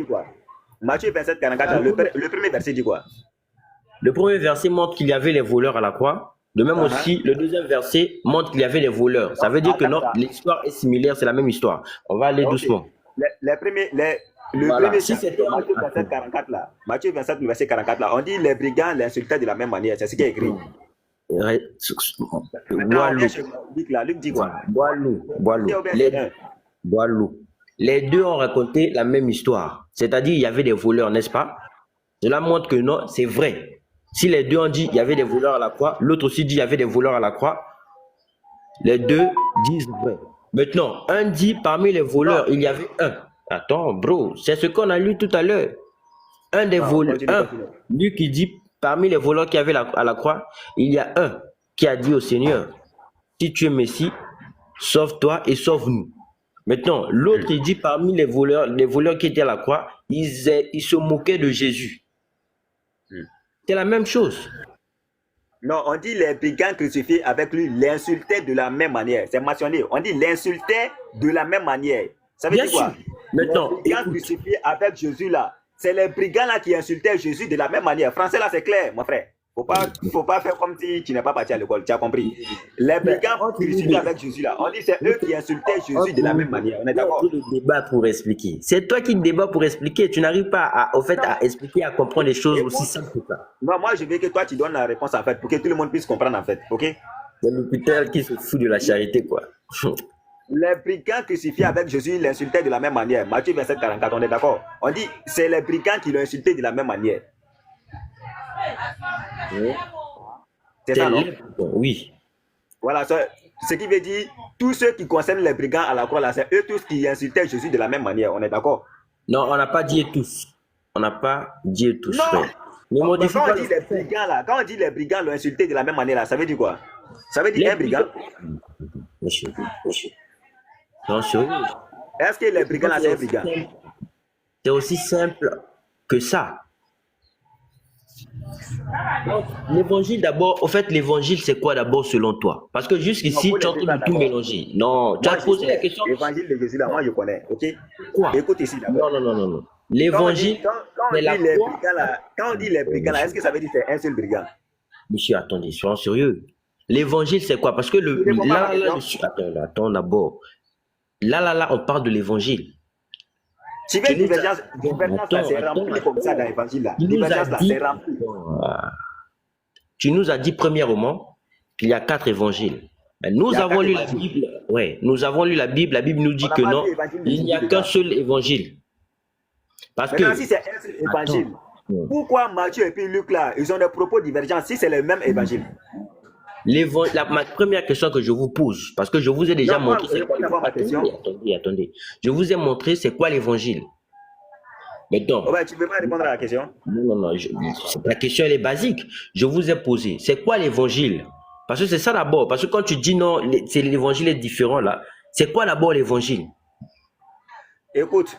Matthieu 27, 44, le premier verset dit quoi? Le premier verset montre qu'il y avait les voleurs à la croix. De même aussi, le 2e verset montre qu'il y avait les voleurs. Ça veut dire que non, l'histoire est similaire, c'est la même histoire. On va aller doucement. Le premier, si c'était Matthieu 27, 44 là, Matthieu 27, verset 44 là, on dit les brigands l'insultaient de la même manière. C'est ce qui est écrit. Luc dit quoi? Les 2 ont raconté la même histoire. C'est-à-dire, il y avait des voleurs, n'est-ce pas? Cela montre que non, c'est vrai. Si les 2 ont dit il y avait des voleurs à la croix, l'autre aussi dit il y avait des voleurs à la croix, les 2 disent vrai. Maintenant, un dit parmi les voleurs, il y avait un. Attends, bro, c'est ce qu'on a lu tout à l'heure. Un des voleurs, lui qui dit parmi les voleurs qui avaient à la croix, il y a un qui a dit au Seigneur, si tu es Messie, sauve-toi et sauve-nous. Maintenant, l'autre il dit parmi les voleurs qui étaient à la croix, ils se moquaient de Jésus. C'est la même chose. Non, on dit les brigands crucifiés avec lui l'insultaient de la même manière. C'est mentionné. On dit l'insultaient de la même manière. Ça veut dire quoi? Maintenant, les brigands crucifiés avec Jésus là, c'est les brigands là qui insultaient Jésus de la même manière. Français là, c'est clair, mon frère. Faut pas faire comme si tu n'es pas parti à l'école. Tu as compris? Les brigands crucifiés avec Jésus là, on dit c'est eux qui insultaient Jésus de la même manière. On est d'accord? Le débat pour expliquer. C'est toi qui débat pour expliquer. Tu n'arrives pas à expliquer, à comprendre les choses aussi simples que ça. Non, moi je veux que toi tu donnes la réponse en fait pour que tout le monde puisse comprendre en fait. Ok? C'est l'hôpital qui se fout de la charité quoi. Les brigands crucifiés avec Jésus l'insultaient de la même manière. Matthieu 27, 44, on est d'accord? On dit c'est les brigands qui l'ont insulté de la même manière. C'est ça, non? Oui. Voilà, ce qui veut dire tous ceux qui concernent les brigands à la croix là, c'est eux tous qui insultaient Jésus de la même manière. On est d'accord? Non, on n'a pas dit tous. On n'a pas dit tous. Non. Mais quand on dit les brigands là, quand on dit les brigands l'ont insulté de la même manière là, ça veut dire quoi? Ça veut dire un brigand? Monsieur. Non, sérieux. Est-ce que les brigands là, c'est un brigand? C'est aussi simple que ça. L'évangile d'abord, au fait, l'évangile c'est quoi d'abord selon toi? Parce que jusqu'ici, tu as tout mélangé. Non, tu as posé la question. L'évangile de Jésus là, moi je connais, ok? Quoi? Écoute ici d'abord. Non. L'évangile, c'est la croix. Quand on dit les brigands là, est-ce que ça veut dire que c'est un seul brigand? Monsieur, attendez, soyons sérieux. L'évangile c'est quoi? Parce que attends d'abord. Là, on parle de l'évangile. Tu veux Tu nous as... divergence là, c'est Attends. rempli comme ça dans l'évangile là. Tu nous as Divergence là, dit, c'est rempli. tu nous as dit premièrement qu'il y a 4 évangiles. Mais nous Il y a avons 4 lu la évangiles. Bible. Ouais, nous avons lu la Bible. La Bible nous On dit n'a que pas non, vu l'évangile de il n'y a Jésus qu'un dedans. seul évangile. Parce Maintenant, que, si c'est un seul évangile, attends, pourquoi Matthieu et puis Luc là, ils ont des propos divergents si c'est le même évangile? ma première question que je vous pose, parce que je vous ai déjà Non, moi, montré c'est quoi réponds d'abord à ma question. Attendez. Je vous ai montré c'est quoi l'évangile. Maintenant, Oh ben, tu ne peux pas répondre à la question. non, la question elle est basique. Je vous ai posé, c'est quoi l'évangile? Parce que c'est ça d'abord. Parce que quand tu dis non, l'évangile est différent là, c'est quoi d'abord l'évangile? Écoute,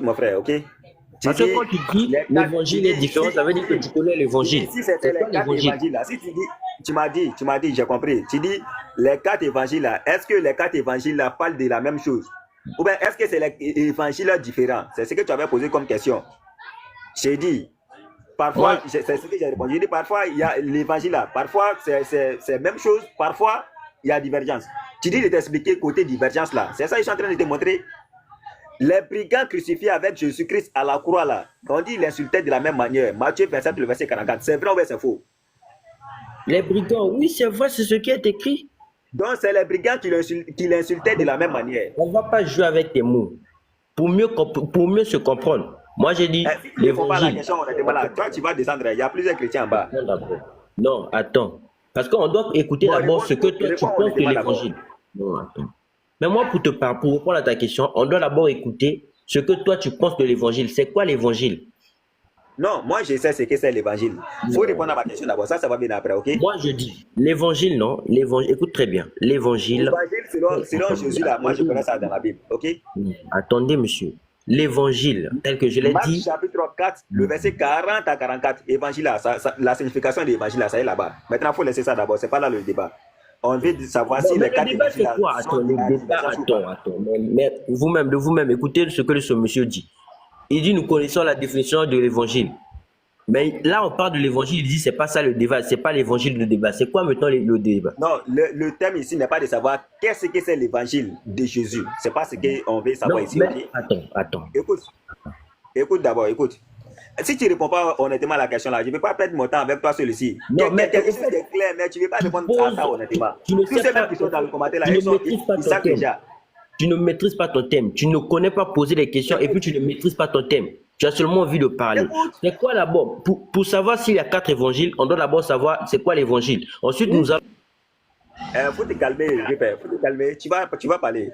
mon frère, ok? Tu Parce que quand tu dis l'évangile est différent, ça veut dire que tu connais l'évangile. Si c'était les 4 évangiles là, si tu dis, tu m'as dit, j'ai compris. Tu dis les 4 évangiles là, est-ce que les 4 évangiles là parlent de la même chose? Ou bien est-ce que c'est les évangiles différents? C'est ce que tu avais posé comme question. J'ai dit, parfois, c'est ce que j'ai répondu. J'ai dit, parfois, il y a l'évangile là, parfois c'est la même chose, parfois il y a divergence. Tu dis de t'expliquer côté divergence là. C'est ça que je suis en train de te montrer. Les brigands crucifiés avec Jésus-Christ à la croix là, on dit l'insultaient de la même manière. Matthieu 27, le verset 44. C'est vrai ou c'est faux? Les brigands, oui, c'est vrai, c'est ce qui est écrit. Donc c'est les brigands qui l'insultaient de la même manière. On ne va pas jouer avec tes mots. Pour mieux se comprendre. Moi, j'ai dit Si tu ne réponds pas à la question, on est là. Toi, tu vas descendre. Il y a plusieurs chrétiens en bas. Non, attends. Parce qu'on doit écouter d'abord ce que toi tu penses de l'évangile. Non, attends. Mais moi, pour répondre à ta question, on doit d'abord écouter ce que toi tu penses de l'évangile. C'est quoi l'évangile? Non, moi je sais ce que c'est l'évangile. Il faut répondre à ma question d'abord. Ça va bien après, ok? Moi, je dis l'évangile, non? L'évangile, écoute très bien. L'évangile. Selon Jésus, là, moi je connais ça dans la Bible, ok? Attendez, monsieur. L'évangile, tel que je l'ai Marc dit. chapitre 4, le verset 40 à 44. Évangile là, la signification de l'évangile là, ça est là-bas. Maintenant, il faut laisser ça d'abord. C'est pas là le débat. On veut savoir si les 4 débat, c'est quoi? Attends, le débat, attends. Mais de vous-même, écoutez ce que ce monsieur dit. Il dit, nous connaissons la définition de l'évangile. Mais là, on parle de l'évangile, il dit, c'est pas ça le débat, c'est pas l'évangile le débat. C'est quoi maintenant le débat? Non, le thème ici n'est pas de savoir qu'est-ce que c'est l'évangile de Jésus. C'est pas ce qu'on veut savoir ici. Mais, attends. Écoute d'abord, écoute. Si tu ne réponds pas honnêtement à la question là, je ne vais pas perdre mon temps avec toi celui-ci. Non, mais quelque chose de clair, mais tu ne veux pas répondre à ça honnêtement. Tous ces mêmes qui sont dans le commentaire là, ils savent déjà. Tu ne maîtrises pas ton thème. Tu ne connais pas poser des questions et puis tu ne maîtrises pas ton thème. Tu as seulement envie de parler. C'est quoi d'abord? Pour savoir s'il y a 4 évangiles, on doit d'abord savoir c'est quoi l'évangile. Ensuite, nous avons... faut te calmer, faut te calmer. Tu vas parler.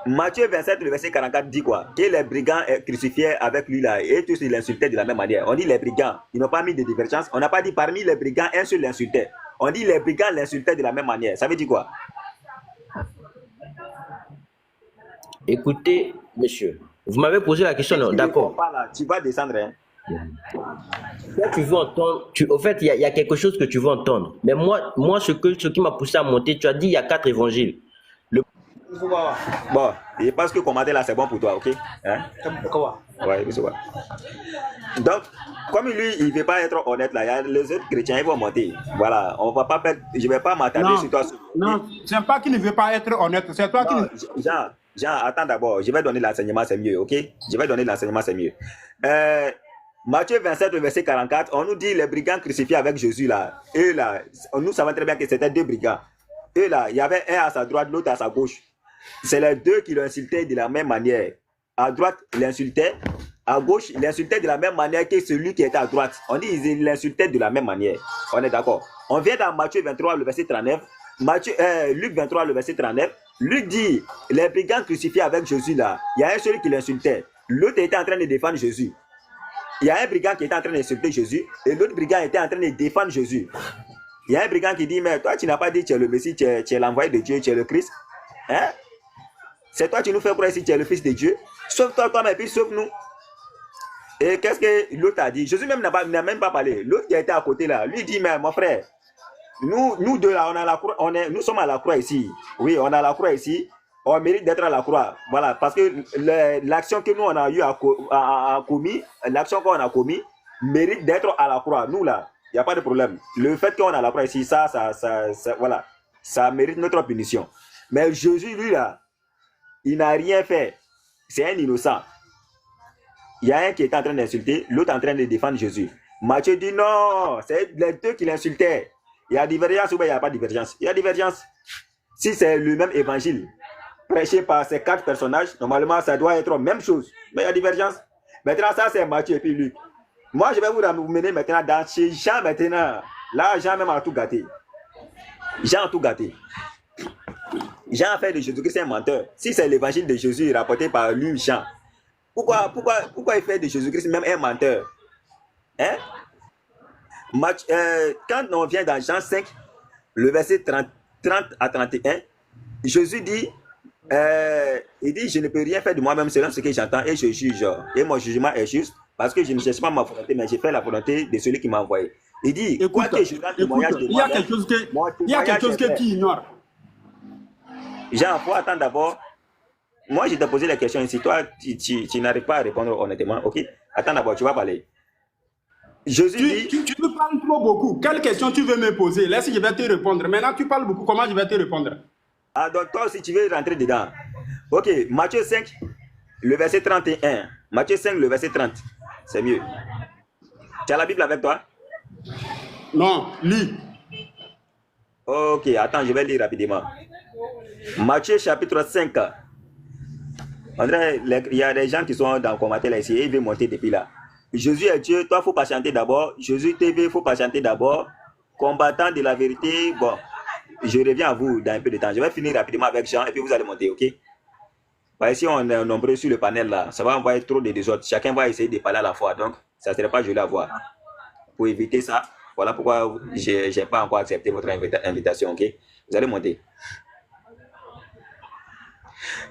Matthieu 27, le verset 44 dit quoi? Que les brigands crucifiés avec lui là, et tous ils l'insultaient de la même manière. On dit les brigands, ils n'ont pas mis de divergence. On n'a pas dit parmi les brigands, un seul l'insultait. On dit les brigands l'insultaient de la même manière. Ça veut dire quoi? Écoutez, monsieur, vous m'avez posé la question, non? D'accord. Tu vas descendre. Hein? Toi, tu veux entendre, au fait, il y a quelque chose que tu veux entendre. Mais moi ce qui m'a poussé à monter, tu as dit il y a 4 évangiles. Bon, je pense que commenter là, c'est bon pour toi, ok? Hein? Ouais, je sais pas. Donc, comme lui, il ne veut pas être honnête là, il y a les autres chrétiens, ils vont monter. Voilà, on va pas perdre, je ne vais pas m'attarder sur toi. Non, c'est pas qu'il ne veut pas être honnête, c'est toi qui... Jean, attends d'abord, je vais donner l'enseignement, c'est mieux, ok? Je vais donner l'enseignement, c'est mieux. Matthieu 27, verset 44, on nous dit les brigands crucifiés avec Jésus là. Eux là, nous savons très bien que c'était 2 brigands. Eux là, il y avait un à sa droite, l'autre à sa gauche. C'est les 2 qui l'insultaient de la même manière. À droite, il l'insultait. À gauche, il l'insultait de la même manière que celui qui était à droite. On dit qu'il l'insultait de la même manière. On est d'accord. On vient dans Matthieu 23, le verset 39. Luc 23, le verset 39. Luc dit, les brigands crucifiés avec Jésus là, il y a un seul qui l'insultait. L'autre était en train de défendre Jésus. Il y a un brigand qui était en train d'insulter Jésus et l'autre brigand était en train de défendre Jésus. Il y a un brigand qui dit, mais toi tu n'as pas dit que tu es le Messie, tu es l'envoyé de Dieu, tu es le Christ. Hein? C'est toi qui nous fais croire si tu es le Fils de Dieu. Sauve-toi toi-même et puis sauve-nous. Et qu'est-ce que l'autre a dit? Jésus même n'a même pas parlé. L'autre qui était à côté là, lui dit, mais mon frère, nous deux là, nous sommes à la croix ici. Oui, on a la croix ici. On mérite d'être à la croix. Voilà, parce que l'action que nous on a eu à commis, l'action qu'on a commis, mérite d'être à la croix. Nous là, il n'y a pas de problème. Le fait qu'on a la croix ici, voilà, ça mérite notre punition. Mais Jésus, lui là, il n'a rien fait. C'est un innocent. Il y a un qui est en train d'insulter, l'autre en train de défendre Jésus. Matthieu dit non, c'est les deux qui l'insultaient. Il y a divergence ou bien il n'y a pas de divergence? Il y a divergence. Si c'est le même évangile, prêché par ces 4 personnages, normalement ça doit être la même chose. Mais il y a divergence. Maintenant, ça c'est Matthieu et puis Luc. Moi, je vais vous mener maintenant dans chez Jean maintenant. Là, Jean même a tout gâté. Jean a tout gâté. Jean a fait de Jésus-Christ un menteur. Si c'est l'évangile de Jésus rapporté par lui, Jean, pourquoi il fait de Jésus-Christ même un menteur? Hein? Quand on vient dans Jean 5, le verset 30 à 31, Jésus dit, il dit, je ne peux rien faire de moi-même selon ce que j'entends et je juge. Et mon jugement est juste parce que je ne cherche pas ma volonté, mais j'ai fait la volonté de celui qui m'a envoyé. Il dit, écoute, que je rende témoignage de il y a quelque chose que tu ignores. Jean, il faut attendre d'abord. Moi, je t'ai posé la question ici. Toi, tu n'arrives pas à répondre honnêtement. Ok? Attends d'abord, tu vas parler. Jésus dit... Tu me parles trop beaucoup. Quelle question tu veux me poser? Laisse, je vais te répondre. Maintenant, tu parles beaucoup. Comment je vais te répondre? Ah, donc toi aussi, tu veux rentrer dedans. Ok, Matthieu 5, le verset 31. Matthieu 5, le verset 30. C'est mieux. Tu as la Bible avec toi? Non, lis. Ok, attends, je vais lire rapidement. Matthieu chapitre 5. André, il y a des gens qui sont dans le commentaire là ici et ils veulent monter depuis là. Jésus est Dieu, toi, il faut patienter d'abord. Jésus TV, il faut patienter d'abord. Combattant de la vérité, bon, je reviens à vous dans un peu de temps. Je vais finir rapidement avec Jean et puis vous allez monter, ok? Bah, ici, on est nombreux sur le panel là. Ça va envoyer trop de désordre. Chacun va essayer de parler à la fois. Donc, ça ne serait pas joli à voir. Pour éviter ça, voilà pourquoi je n'ai pas encore accepté votre invitation, ok? Vous allez monter.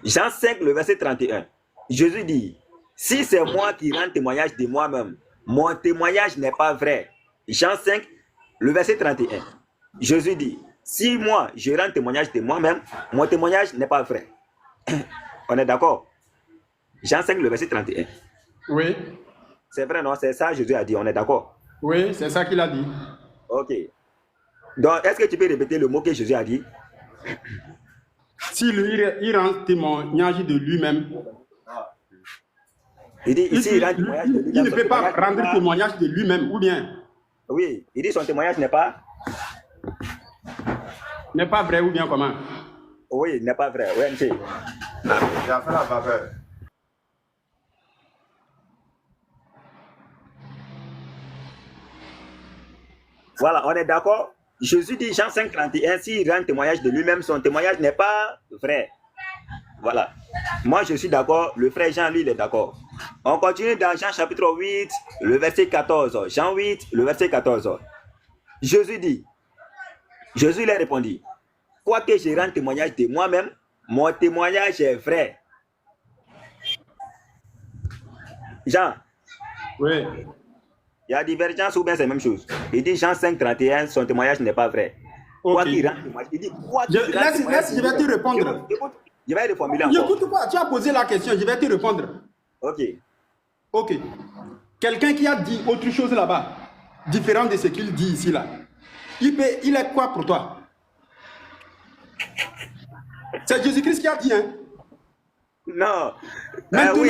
Jean 5, le verset 31. Jésus dit, si c'est moi qui rends témoignage de moi-même, mon témoignage n'est pas vrai. Jean 5, le verset 31. Jésus dit, si moi je rends témoignage de moi-même, mon témoignage n'est pas vrai. On est d'accord? Jean 5, le verset 31. Oui. C'est vrai, non? C'est ça Jésus a dit, on est d'accord? Oui, c'est ça qu'il a dit. Ok. Donc, est-ce que tu peux répéter le mot que Jésus a dit? Si lui, il rend témoignage de lui-même, il dit, ici, il rend témoignage de lui-même. Il ne peut pas rendre témoignage de lui-même, ou bien? Oui, il dit son témoignage n'est pas? N'est pas vrai, ou bien comment? Oui, n'est pas vrai. OMG. Il a fait la vapeur. Voilà, on est d'accord? Jésus dit, Jean 5, 31, s'il rend témoignage de lui-même, son témoignage n'est pas vrai. Voilà. Moi, je suis d'accord. Le frère Jean, lui, il est d'accord. On continue dans Jean chapitre 8, le verset 14. Jean 8, le verset 14. Jésus dit, Jésus lui a répondu, quoique je rende témoignage de moi-même, mon témoignage est vrai. Jean. Oui. Il y a divergence ou bien c'est la même chose? Il dit Jean 5, 31, son témoignage n'est pas vrai. Okay. Quoi qu'il rende témoignage, il dit quoi qu'il rende laisse, je vais te répondre. Écoute, je vais reformuler encore. Écoute quoi, tu as posé la question, je vais te répondre. Ok. Ok. Quelqu'un qui a dit autre chose là-bas, différent de ce qu'il dit ici là, il est quoi pour toi? C'est Jésus-Christ qui a dit, hein? Non. Maintenant, oui,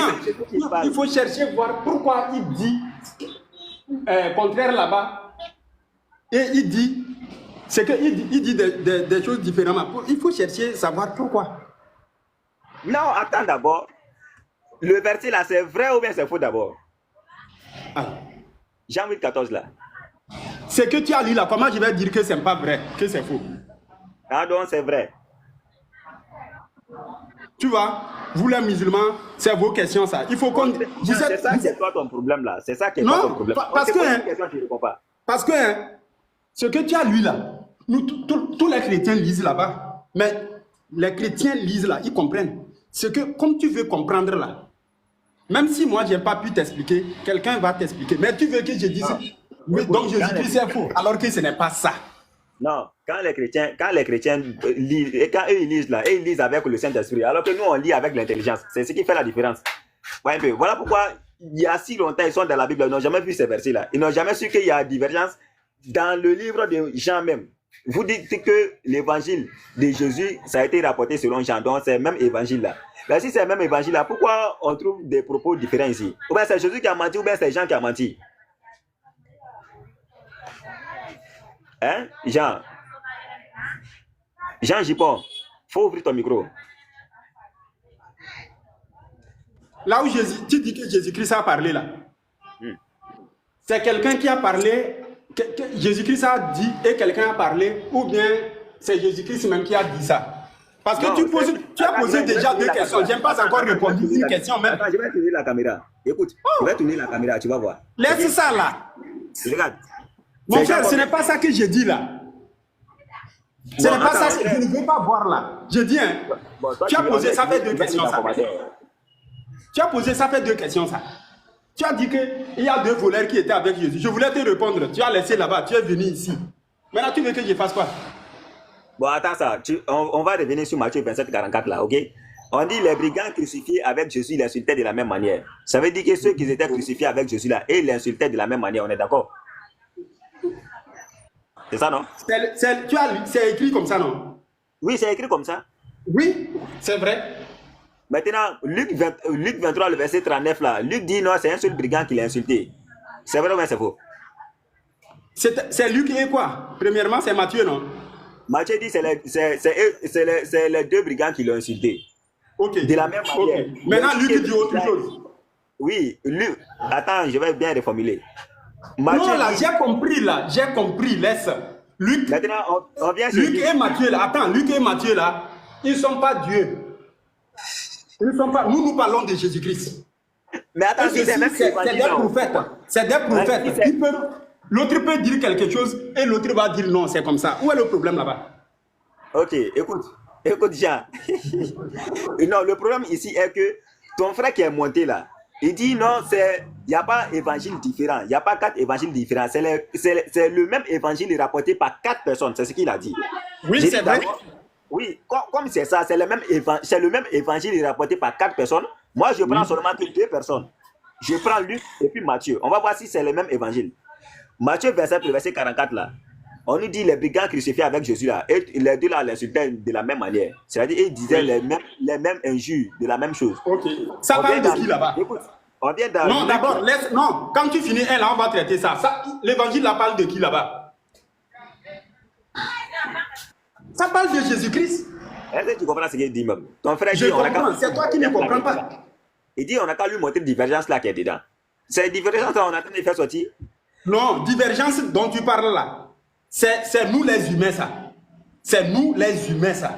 il faut chercher voir pourquoi il dit contraire là-bas. Et il dit, c'est qu'il dit des choses différemment. Il faut chercher, savoir pourquoi. Non, attends d'abord. Le verset là, c'est vrai ou bien c'est faux d'abord? Ah. Jean 8, 14 là. Ce que tu as lu là, comment je vais dire que c'est pas vrai, que c'est faux? Ah donc c'est vrai. Tu vois, vous les musulmans, c'est vos questions ça. Il faut qu'on... C'est ça qui est toi ton problème là. C'est ça qui est toi ton problème. Parce que... Une question, tu réponds pas. Parce que ce que tu as lu là, tous les chrétiens lisent là-bas. Mais les chrétiens lisent là, ils comprennent. Ce que, comme tu veux comprendre là, même si moi je n'ai pas pu t'expliquer, quelqu'un va t'expliquer. Mais tu veux que je dise... Oui, donc je dis que c'est faux, alors que ce n'est pas ça. Non, quand les chrétiens lisent, et quand eux ils lisent là, et ils lisent avec le Saint-Esprit, alors que nous on lit avec l'intelligence. C'est ce qui fait la différence. Ouais, voilà pourquoi il y a si longtemps ils sont dans la Bible, ils n'ont jamais vu ces versets là. Ils n'ont jamais su qu'il y a divergence dans le livre de Jean même. vous dites que l'évangile de Jésus, ça a été rapporté selon Jean, donc c'est le même évangile-là. Mais si c'est le même évangile-là, pourquoi on trouve des propos différents ici? Ou bien c'est Jésus qui a menti, ou bien c'est Jean qui a menti? Hein, Jean? Jean Gipon, faut ouvrir ton micro. Là où tu dis que Jésus-Christ a parlé là, c'est quelqu'un qui a parlé, que Jésus-Christ a dit et quelqu'un a parlé, ou bien c'est Jésus-Christ même qui a dit ça? Parce que non, tu as posé déjà deux questions. Je n'ai pas encore répondu une question même. Attends, je vais tourner la caméra. Écoute, je vais tourner la caméra, tu vas voir. Laisse ça là. Regarde. Mon frère, ce n'est pas ça que j'ai dit là. Ce n'est pas ça que je ne veux pas voir là. Je dis, hein, tu as posé, ça fait deux questions ça. Tu as posé, ça fait deux questions ça. Tu as dit qu'il y a deux voleurs qui étaient avec Jésus. Je voulais te répondre. Tu as laissé là-bas, tu es venu ici. Maintenant, tu veux que je fasse quoi? Bon, attends ça. On va revenir sur Matthieu 27, 44 là, ok? On dit les brigands crucifiés avec Jésus l'insultaient de la même manière. Ça veut dire que ceux qui étaient crucifiés avec Jésus là, et l'insultaient de la même manière, on est d'accord? C'est ça, non? C'est écrit comme ça, non? Oui, c'est écrit comme ça. Oui, c'est vrai. Maintenant, Luc 23, le verset 39 là, Luc dit non, c'est un seul brigand qui l'a insulté. C'est vrai ou c'est faux? C'est Luc et quoi? Premièrement, c'est Matthieu, non? Matthieu dit c'est les deux brigands qui l'ont insulté. Ok. De la même manière. Okay. Maintenant, Luc dit autre chose. Oui, Luc. Attends, je vais bien reformuler. Matthieu non, là, j'ai compris, là. J'ai compris, laisse. Luc, maintenant, on vient Luc et Matthieu, là. Attends, Luc et Matthieu, là, ils ne sont pas Dieu. Ils ne sont pas. Nous parlons de Jésus-Christ. Mais attends, c'est des prophètes. C'est des prophètes. L'autre peut dire quelque chose et l'autre va dire non, c'est comme ça. Où est le problème là-bas? Ok, écoute Jean. Non, le problème ici est que ton frère qui est monté là, il dit non, il n'y a pas évangile différent. Il n'y a pas 4 évangiles différents. C'est le même évangile rapporté par 4 personnes. C'est ce qu'il a dit. Oui, c'est vrai. Oui, comme c'est ça, c'est le même évangile rapporté par 4 personnes. Moi, je prends seulement que 2 personnes. Je prends Luc et puis Matthieu. On va voir si c'est le même évangile. Matthieu verset 44 là, on nous dit les brigands crucifiés avec Jésus là, et les deux là l'insultaient de la même manière. C'est-à-dire ils disaient les mêmes injures de la même chose. Ok. Ça parle de qui là-bas? Écoute, on vient dans. Non, d'abord, non, quand tu finis là, on va traiter ça. L'évangile là parle de qui là-bas? Ça parle de Jésus-Christ. Est-ce que tu comprends ce qu'il dit même? Ton frère dit, je comprends, c'est toi qui ne comprends pas. Il dit on n'a qu'à lui montrer une divergence là qui est dedans. C'est une divergence là on a en train de faire sortir. Non, divergence dont tu parles là, c'est nous les humains ça. C'est nous les humains ça.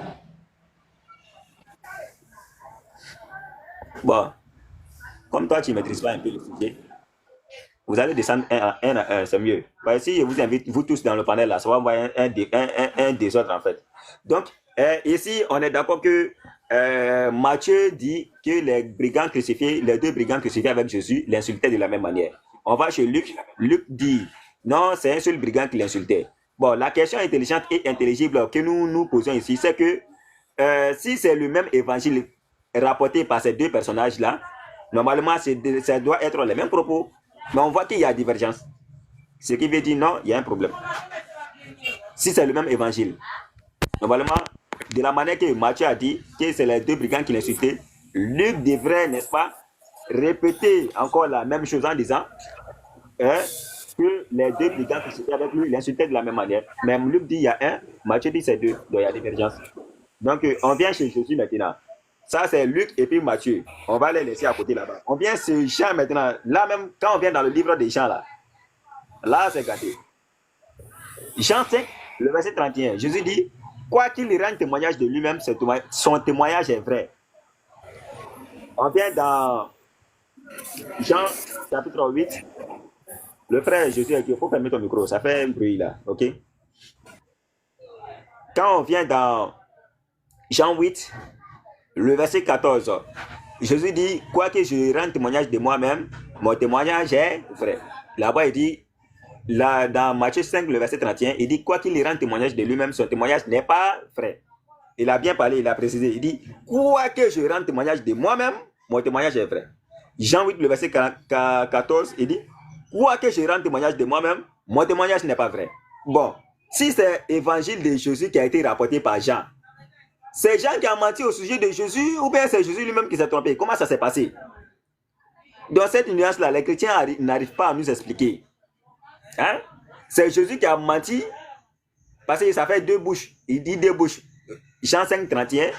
Bon, comme toi tu ne maîtrises pas un peu le sujet, vous allez descendre un à un, c'est mieux. Parce que si je vous invite, vous tous dans le panel là, ça va envoyer un désordre en fait. Donc, ici, on est d'accord que Matthieu dit que les deux brigands crucifiés avec Jésus l'insultaient de la même manière. On va chez Luc. Luc dit, non, c'est un seul brigand qui l'insultait. Bon, la question intelligente et intelligible que nous posons ici, c'est que si c'est le même évangile rapporté par ces deux personnages-là, normalement, ça doit être les mêmes propos. Mais on voit qu'il y a divergence. Ce qui veut dire, non, il y a un problème. Si c'est le même évangile, normalement, de la manière que Matthieu a dit que c'est les deux brigands qui l'insultaient, Luc devrait, n'est-ce pas, répéter encore la même chose en disant que les deux brigands qui étaient avec lui l'insultaient de la même manière. Même Luc dit il y a un, Matthieu dit c'est deux, donc il y a divergence. Donc on vient chez Jésus maintenant. Ça c'est Luc et puis Matthieu. On va les laisser à côté là-bas. On vient chez Jean maintenant. Là même, quand on vient dans le livre des Jean là c'est gâté. Jean 5, le verset 31, Jésus dit, quoi qu'il rende témoignage de lui-même, son témoignage est vrai. On vient dans Jean chapitre 8. Le frère Jésus, il faut fermer ton micro, ça fait un bruit là, ok? Quand on vient dans Jean 8, le verset 14, Jésus dit, quoi que je rende témoignage de moi-même, mon témoignage est vrai. Là-bas, il dit, là, dans Matthieu 5, le verset 31, il dit, quoi qu'il rende témoignage de lui-même, son témoignage n'est pas vrai. Il a bien parlé, il a précisé, il dit, quoi que je rende témoignage de moi-même, mon témoignage est vrai. Jean 8, le verset 14, il dit, quoi que je rende témoignage de moi-même, mon témoignage n'est pas vrai. Bon, Si c'est l'évangile de Jésus qui a été rapporté par Jean, c'est Jean qui a menti au sujet de Jésus ou bien c'est Jésus lui-même qui s'est trompé? Comment ça s'est passé? Dans cette nuance-là, les chrétiens n'arrivent pas à nous expliquer. Hein? C'est Jésus qui a menti parce que ça fait deux bouches. Il dit deux bouches. Jean 5, 31,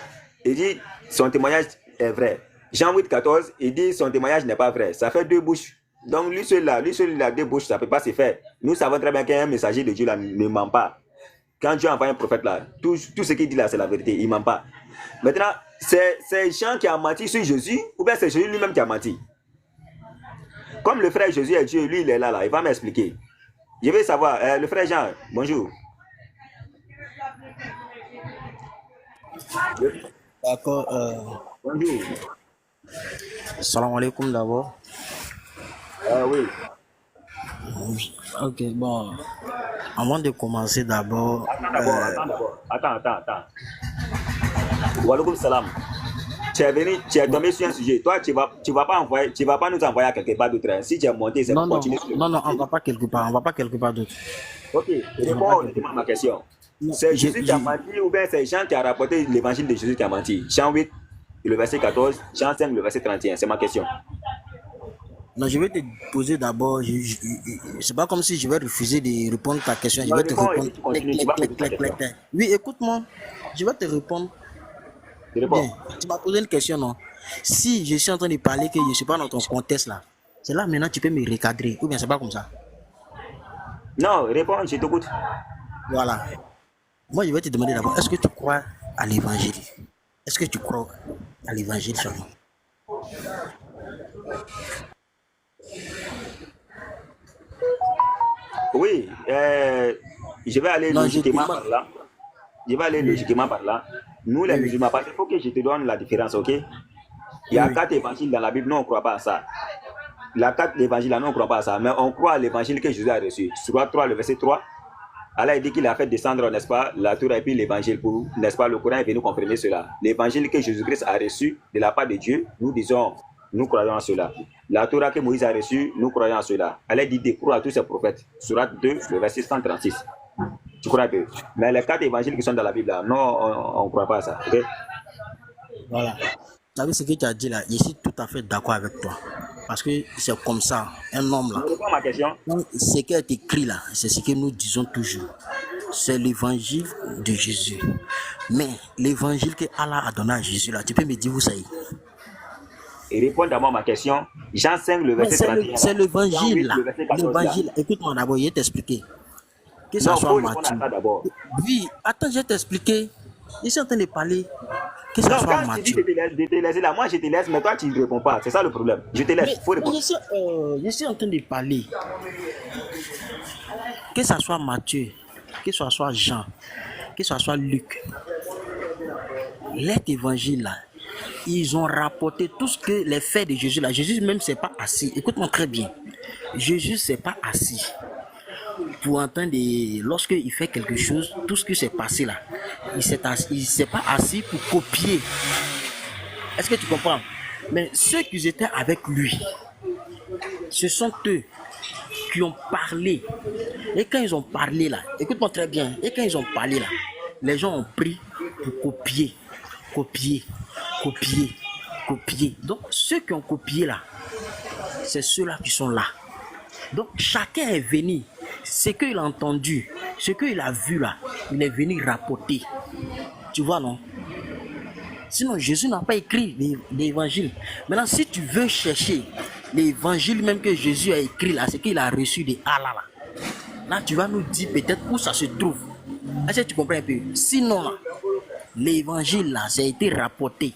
il dit son témoignage est vrai. Jean 8, 14, il dit son témoignage n'est pas vrai. Ça fait deux bouches. Donc lui seul là, deux bouches, ça ne peut pas se faire. Nous savons très bien qu'un messager de Dieu là ne ment pas. Quand Dieu envoie un prophète là, tout ce qu'il dit là, c'est la vérité. Il ne ment pas. Maintenant, c'est Jean qui a menti sur Jésus ou bien c'est Jésus lui-même qui a menti? Comme le frère Jésus est Dieu, lui il est là, il va m'expliquer. Je veux savoir, le frère Jean, bonjour. D'accord. Bonjour. Salam alaikum d'abord. Oui. Ok, bon. Avant de commencer d'abord. Attends. Walaikum salam. Tu es tombé sur un sujet. Toi, tu vas pas nous envoyer à quelque part d'autre. Si tu es monté, c'est pour continuer. Non, on va pas quelque part d'autre. Ok, réponds à ma question. C'est Jésus qui a menti ou bien c'est Jean qui a rapporté l'évangile de Jésus qui a menti? Jean 8, le verset 14, Jean 5, le verset 31. C'est ma question. Non, je vais te poser d'abord. C'est pas comme si je vais refuser de répondre à ta question. Je vais te répondre. Oui, écoute-moi. Je vais te répondre. Bien. Tu m'as posé une question, non? Si je suis en train de parler que je ne suis pas dans ton contexte là, c'est là maintenant tu peux me recadrer. Ou bien c'est pas comme ça? Non, réponds, je t'écoute. Voilà. Moi, je vais te demander d'abord, est-ce que tu crois à l'évangile? Est-ce que tu crois à l'évangile seulement? Oui, je vais aller logiquement par là. Logiquement par là. Nous, les musulmans, parce qu'il faut que je te donne la différence, ok? Il y a 4 évangiles dans la Bible, nous, on ne croit pas à ça. La 4 évangiles, nous, on ne croit pas à ça, mais on croit à l'évangile que Jésus a reçu. Sur 3, le verset 3, Allah il dit qu'il a fait descendre, n'est-ce pas, la Torah et puis l'évangile pour, n'est-ce pas, le Coran est venu confirmer cela. L'évangile que Jésus-Christ a reçu de la part de Dieu, nous disons, nous croyons en cela. La Torah que Moïse a reçue, nous croyons en cela. Allah dit de croire à tous ses prophètes. Surat 2, le verset 136. Tu crois peu. Mais les 4 évangiles qui sont dans la Bible, là, non, on ne croit pas à ça. Okay? Voilà. Tu savez ce que tu as dit là, je suis tout à fait d'accord avec toi. Parce que c'est comme ça, un homme là. Je réponds à ma question. Ce qui est écrit là, c'est ce que nous disons toujours. C'est l'évangile de Jésus. Mais l'évangile que Allah a donné à Jésus là, tu peux me dire où ça y est? Et réponds d'abord à ma question. Jean 5, le verset 31. C'est l'évangile là. L'évangile, écoute-moi d'abord, je vais t'expliquer. Que ça soit Matthieu. Oui, attends, je vais t'expliquer. Je suis en train de parler. Que ça soit Matthieu. Je te laisse là. Moi, je te laisse, mais toi, tu ne réponds pas. C'est ça le problème. Je te laisse. Il faut répondre. Je suis en train de parler. Que ça soit Matthieu, que ça soit Jean, que ça soit Luc. Les évangiles là, ils ont rapporté tout ce que les faits de Jésus là. Jésus même s'est pas assis. Écoute-moi très bien. Jésus s'est pas assis pour entendre lorsqu'il fait quelque chose, tout ce qui s'est passé là. Il s'est pas assis pour copier. Est-ce que tu comprends? Mais ceux qui étaient avec lui, ce sont eux qui ont parlé. Et quand ils ont parlé là, écoute-moi très bien, et quand ils ont parlé là, les gens ont pris pour copier. Donc ceux qui ont copié là, c'est ceux-là qui sont là. Donc chacun est venu, ce qu'il a entendu, ce qu'il a vu là, il est venu rapporter. Tu vois, non? Sinon, Jésus n'a pas écrit l'évangile. Maintenant, si tu veux chercher l'évangile même que Jésus a écrit là, c'est qu'il a reçu de Allah là. Là, tu vas nous dire peut-être où ça se trouve. Est-ce que tu comprends un peu? Sinon, là, l'évangile là, ça a été rapporté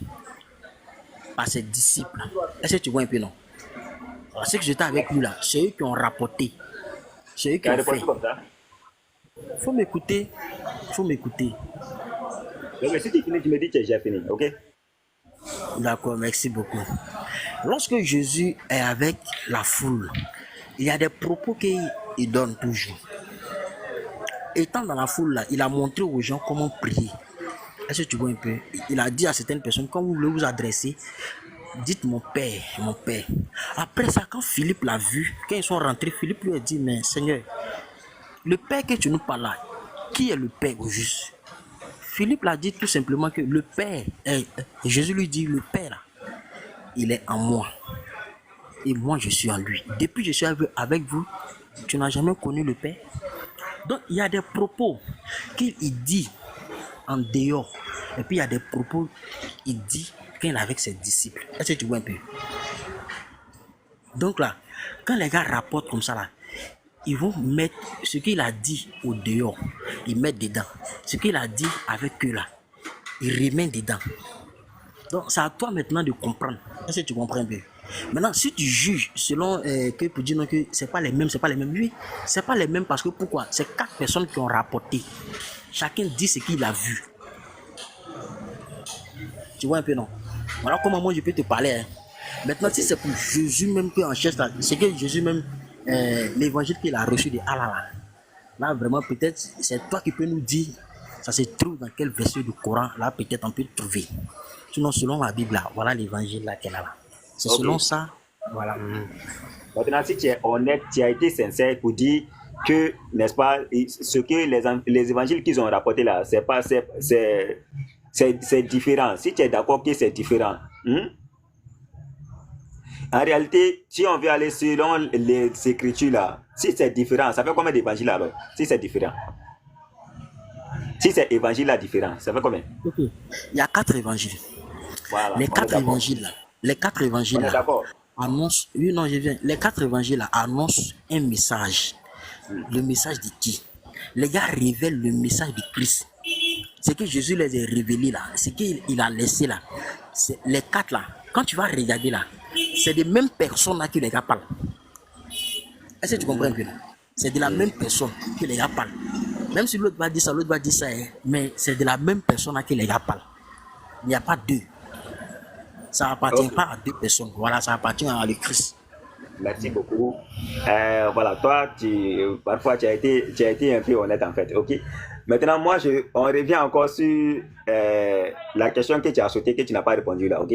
par ses disciples. Est-ce que tu vois un peu, non? Alors, ceux que j'étais avec lui là, c'est eux qui ont rapporté. C'est eux qui ont fait. Faut m'écouter. Donc, si tu finis, tu me dis que j'ai fini, ok? D'accord, merci beaucoup. Lorsque Jésus est avec la foule, il y a des propos qu'il donne toujours. Étant dans la foule là, il a montré aux gens comment prier. Est-ce que tu vois un peu? Il a dit à certaines personnes, quand vous voulez vous adresser, dites mon père, mon père. Après ça, quand Philippe l'a vu, quand ils sont rentrés, Philippe lui a dit, mais Seigneur, le père que tu nous parles là, qui est le Père au juste? Philippe l'a dit tout simplement que le Père, Jésus lui dit, le Père, là, il est en moi. Et moi, je suis en lui. Depuis que je suis avec vous, tu n'as jamais connu le Père. Donc, il y a des propos qu'il dit en dehors. Et puis, il y a des propos qu'il dit quand il est avec ses disciples. Est-ce que tu vois un peu? Donc là, quand les gars rapportent comme ça, là, ils vont mettre ce qu'il a dit au dehors. Ils mettent dedans. Ce qu'il a dit avec eux là, ils remettent dedans. Donc, c'est à toi maintenant de comprendre. Est-ce que tu comprends un peu? Maintenant, si tu juges selon que pour dire non, que c'est pas les mêmes, oui, c'est pas les mêmes parce que pourquoi? C'est 4 personnes qui ont rapporté. Chacun dit ce qu'il a vu. Tu vois un peu, non? Voilà comment moi je peux te parler. Hein. Maintenant, si c'est pour Jésus même qui en cherche, c'est que Jésus même, l'évangile qu'il a reçu de Allah, là vraiment peut-être c'est toi qui peux nous dire, ça se trouve dans quel verset du Coran, là peut-être on peut le trouver. Sinon, selon la Bible, là, voilà l'évangile là qu'elle a là. C'est selon ça, voilà. Maintenant, si tu es honnête, tu as été sincère pour dire que, n'est-ce pas, ce que les évangiles qu'ils ont rapportés là, c'est différent. Si tu es d'accord que c'est différent, en réalité, si on veut aller selon les écritures là, si c'est différent, ça fait combien d'évangiles alors? Si c'est différent. Si c'est évangile là différent, ça fait combien? Ok. Il y a 4 évangiles. Voilà, les 4 évangiles là. Les 4 évangiles là annoncent. Oui, non, je viens. Les 4 évangiles là annoncent un message. Le message de qui? Les gars révèlent le message de Christ. C'est que Jésus les a révélés là. C'est qu'il a laissé là. Les 4 là. Quand tu vas regarder là, c'est des mêmes personnes là que les gars parlent. Est-ce que tu comprends bien? C'est de la même personne que les gars parlent. Même si l'autre va dire ça, hein, mais c'est de la même personne là que les gars parlent. Il n'y a pas deux. Ça appartient pas à 2 personnes. Voilà, ça appartient à le Christ. Merci beaucoup. Voilà, toi, parfois, tu as été un peu honnête en fait. Ok. Maintenant, moi, on revient encore sur la question que tu as sautée, que tu n'as pas répondu là. Ok.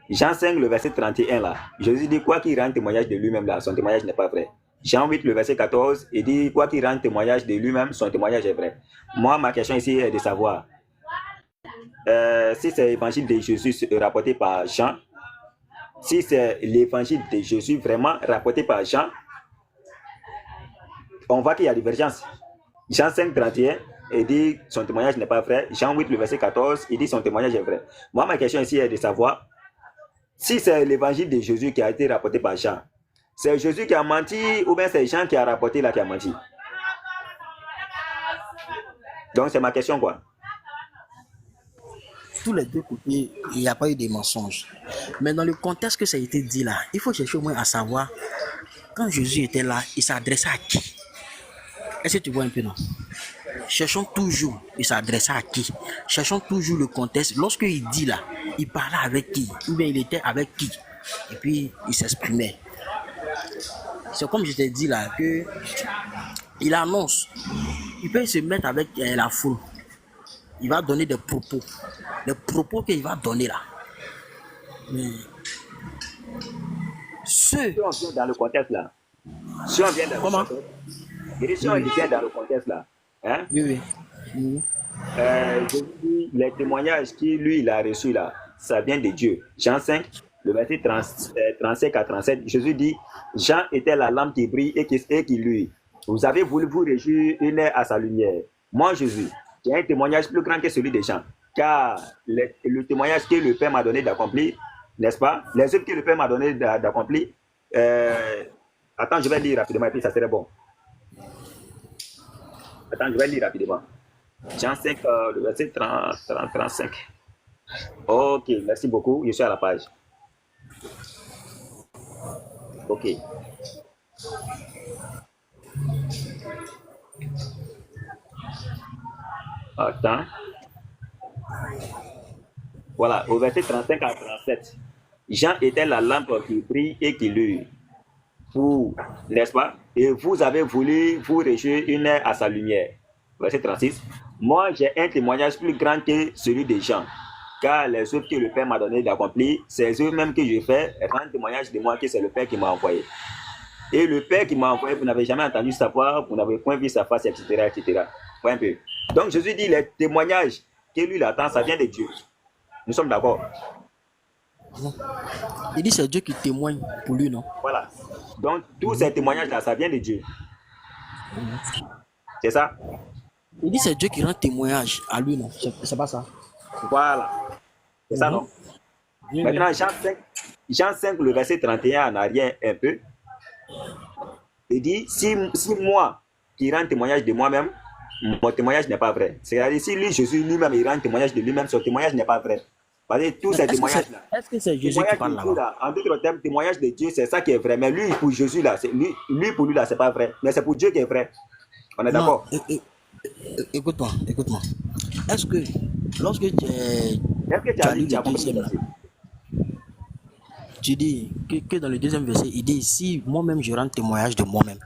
Jean 5, le verset 31 là. Jésus dit quoi qu'il rende témoignage de lui-même là, son témoignage n'est pas vrai. Jean 8, le verset 14, il dit quoi qu'il rende témoignage de lui-même, son témoignage est vrai. Moi, ma question ici est de savoir. Si c'est l'évangile de Jésus rapporté par Jean, si c'est l'évangile de Jésus vraiment rapporté par Jean, on voit qu'il y a divergence. Jean 5, 31, il dit son témoignage n'est pas vrai. Jean 8, le verset 14, il dit son témoignage est vrai. Moi, ma question ici est de savoir si c'est l'évangile de Jésus qui a été rapporté par Jean, c'est Jésus qui a menti ou bien c'est Jean qui a rapporté là qui a menti? Donc, c'est ma question quoi. Tous les deux côtés, il n'y a pas eu de mensonges. Mais dans le contexte que ça a été dit là, il faut chercher au moins à savoir, quand Jésus était là, il s'adressait à qui? Est-ce que tu vois un peu, non? Cherchons toujours, il s'adressait à qui? Cherchons toujours le contexte. Lorsqu'il dit là, il parlait avec qui? Ou bien il était avec qui? Et puis, il s'exprimait. C'est comme je t'ai dit là, que il annonce. Il peut se mettre avec la foule. Il va donner des propos. Les propos qu'il va donner là. Mais si on vient dans le contexte là. Si on vient dans comment? le contexte. Si on vient dans le contexte là. Hein? Oui. Je vous dis, les témoignages qu'il lui il a reçus là, ça vient de Dieu. Jean 5, le verset 35 à 37, Jésus dit, Jean était la lampe qui brille et qui luit. Vous avez voulu vous réjouir une heure à sa lumière. Moi, Jésus, j'ai un témoignage plus grand que celui des gens. Car le témoignage que le Père m'a donné d'accomplir, n'est-ce pas? Les œuvres que le Père m'a donné d'accomplir. Attends, je vais lire rapidement et puis ça serait bon. Attends, je vais lire rapidement. Jean 5, le verset 35. Ok, merci beaucoup. Je suis à la page. Ok. Attends. Voilà, au verset 35 à 37. Jean était la lampe qui brille et qui luit. Vous, n'est-ce pas? Et vous avez voulu vous réjouir une heure à sa lumière. Verset 36. Moi, j'ai un témoignage plus grand que celui des gens. Car les œuvres que le Père m'a donné d'accomplir, ces œuvres même que je fais, rendent témoignage de moi que c'est le Père qui m'a envoyé. Et le Père qui m'a envoyé, vous n'avez jamais entendu sa voix, vous n'avez point vu sa face, etc. etc. Voyez un peu. Donc Jésus dit les témoignages que lui il attend, ça vient de Dieu. Nous sommes d'accord. Il dit c'est Dieu qui témoigne pour lui, non? Voilà. Donc tous ces témoignages-là, ça vient de Dieu. C'est ça? Il dit c'est Dieu qui rend témoignage à lui, non? C'est pas ça? Voilà. C'est ça, non? Maintenant, Jean 5, le verset 31 en arrière un peu. Il dit, si moi qui rends témoignage de moi-même, mon témoignage n'est pas vrai. C'est-à-dire, si lui, Jésus lui-même, il rend témoignage de lui-même, son témoignage n'est pas vrai. Parce que tous ces témoignages-là. Est-ce que c'est Jésus qui parle là-bas? En d'autres termes, témoignage de Dieu, c'est ça qui est vrai. Mais lui, pour Jésus, là, lui pour lui, là, c'est pas vrai. Mais c'est pour Dieu qui est vrai. On est d'accord? Écoute-moi. Est-ce que lorsque tu as lu le deuxième, là, tu dis que dans le deuxième verset, il dit si moi-même je rends témoignage de moi-même,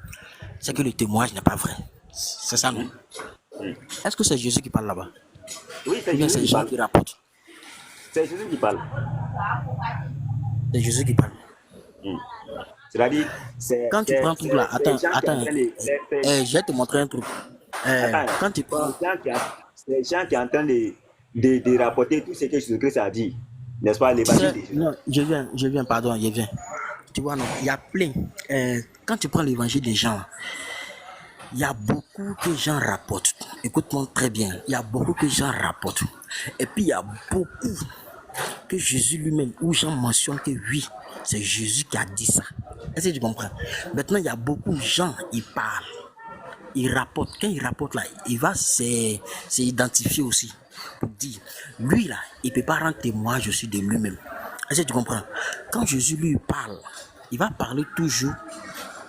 c'est que le témoignage n'est pas vrai. C'est ça, non? Est-ce que c'est Jésus qui parle là-bas? Oui, c'est Ou bien Jésus c'est qui Jean parle. qui rapporte? C'est Jésus qui parle. C'est Jésus qui parle. C'est-à-dire, Quand tu prends tout là, attends, je vais te montrer un truc. Quand tu prends. C'est les gens qui sont en train de rapporter tout ce que Jésus-Christ a dit. N'est-ce pas, l'évangile de Jésus? Non, je viens, pardon, je viens. Tu vois, non, il y a plein. Quand tu prends l'évangile des gens, il y a beaucoup que gens rapportent. Écoute-moi très bien. Il y a beaucoup que gens rapportent. Et puis, il y a beaucoup que Jésus lui-même, où Jean mentionne que oui, c'est Jésus qui a dit ça. Est-ce que tu comprends? Maintenant, il y a beaucoup de gens, ils parlent. Ils rapportent. Quand ils rapportent là, il va s'identifier aussi. Pour dire, lui là, il ne peut pas rendre témoignage aussi de lui-même. Est-ce que tu comprends? Quand Jésus lui parle, il va parler toujours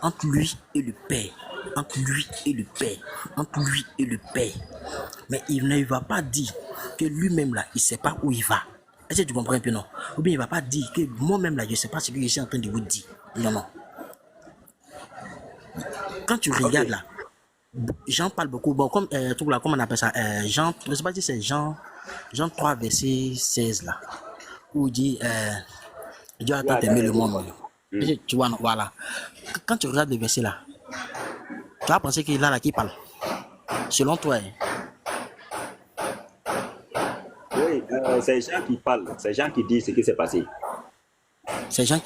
entre lui et le Père. Entre lui et le Père. Entre lui et le Père. Mais il ne va pas dire que lui-même là, il ne sait pas où il va. Est-ce que tu comprends un peu, non? Ou bien il ne va pas dire que moi-même là, je ne sais pas ce que je suis en train de vous dire. Non. Quand tu regardes là, Jean parle beaucoup, bon, comme on appelle ça, Jean, je ne sais pas si c'est Jean 3, verset 16 là, où il dit Dieu a tant aimé le monde. Tu vois, non, voilà. Quand tu regardes le verset là, tu vas penser qu'il est là qui parle. Selon toi. Oui, c'est Jean qui parle, c'est Jean qui dit ce qui s'est passé. C'est Jean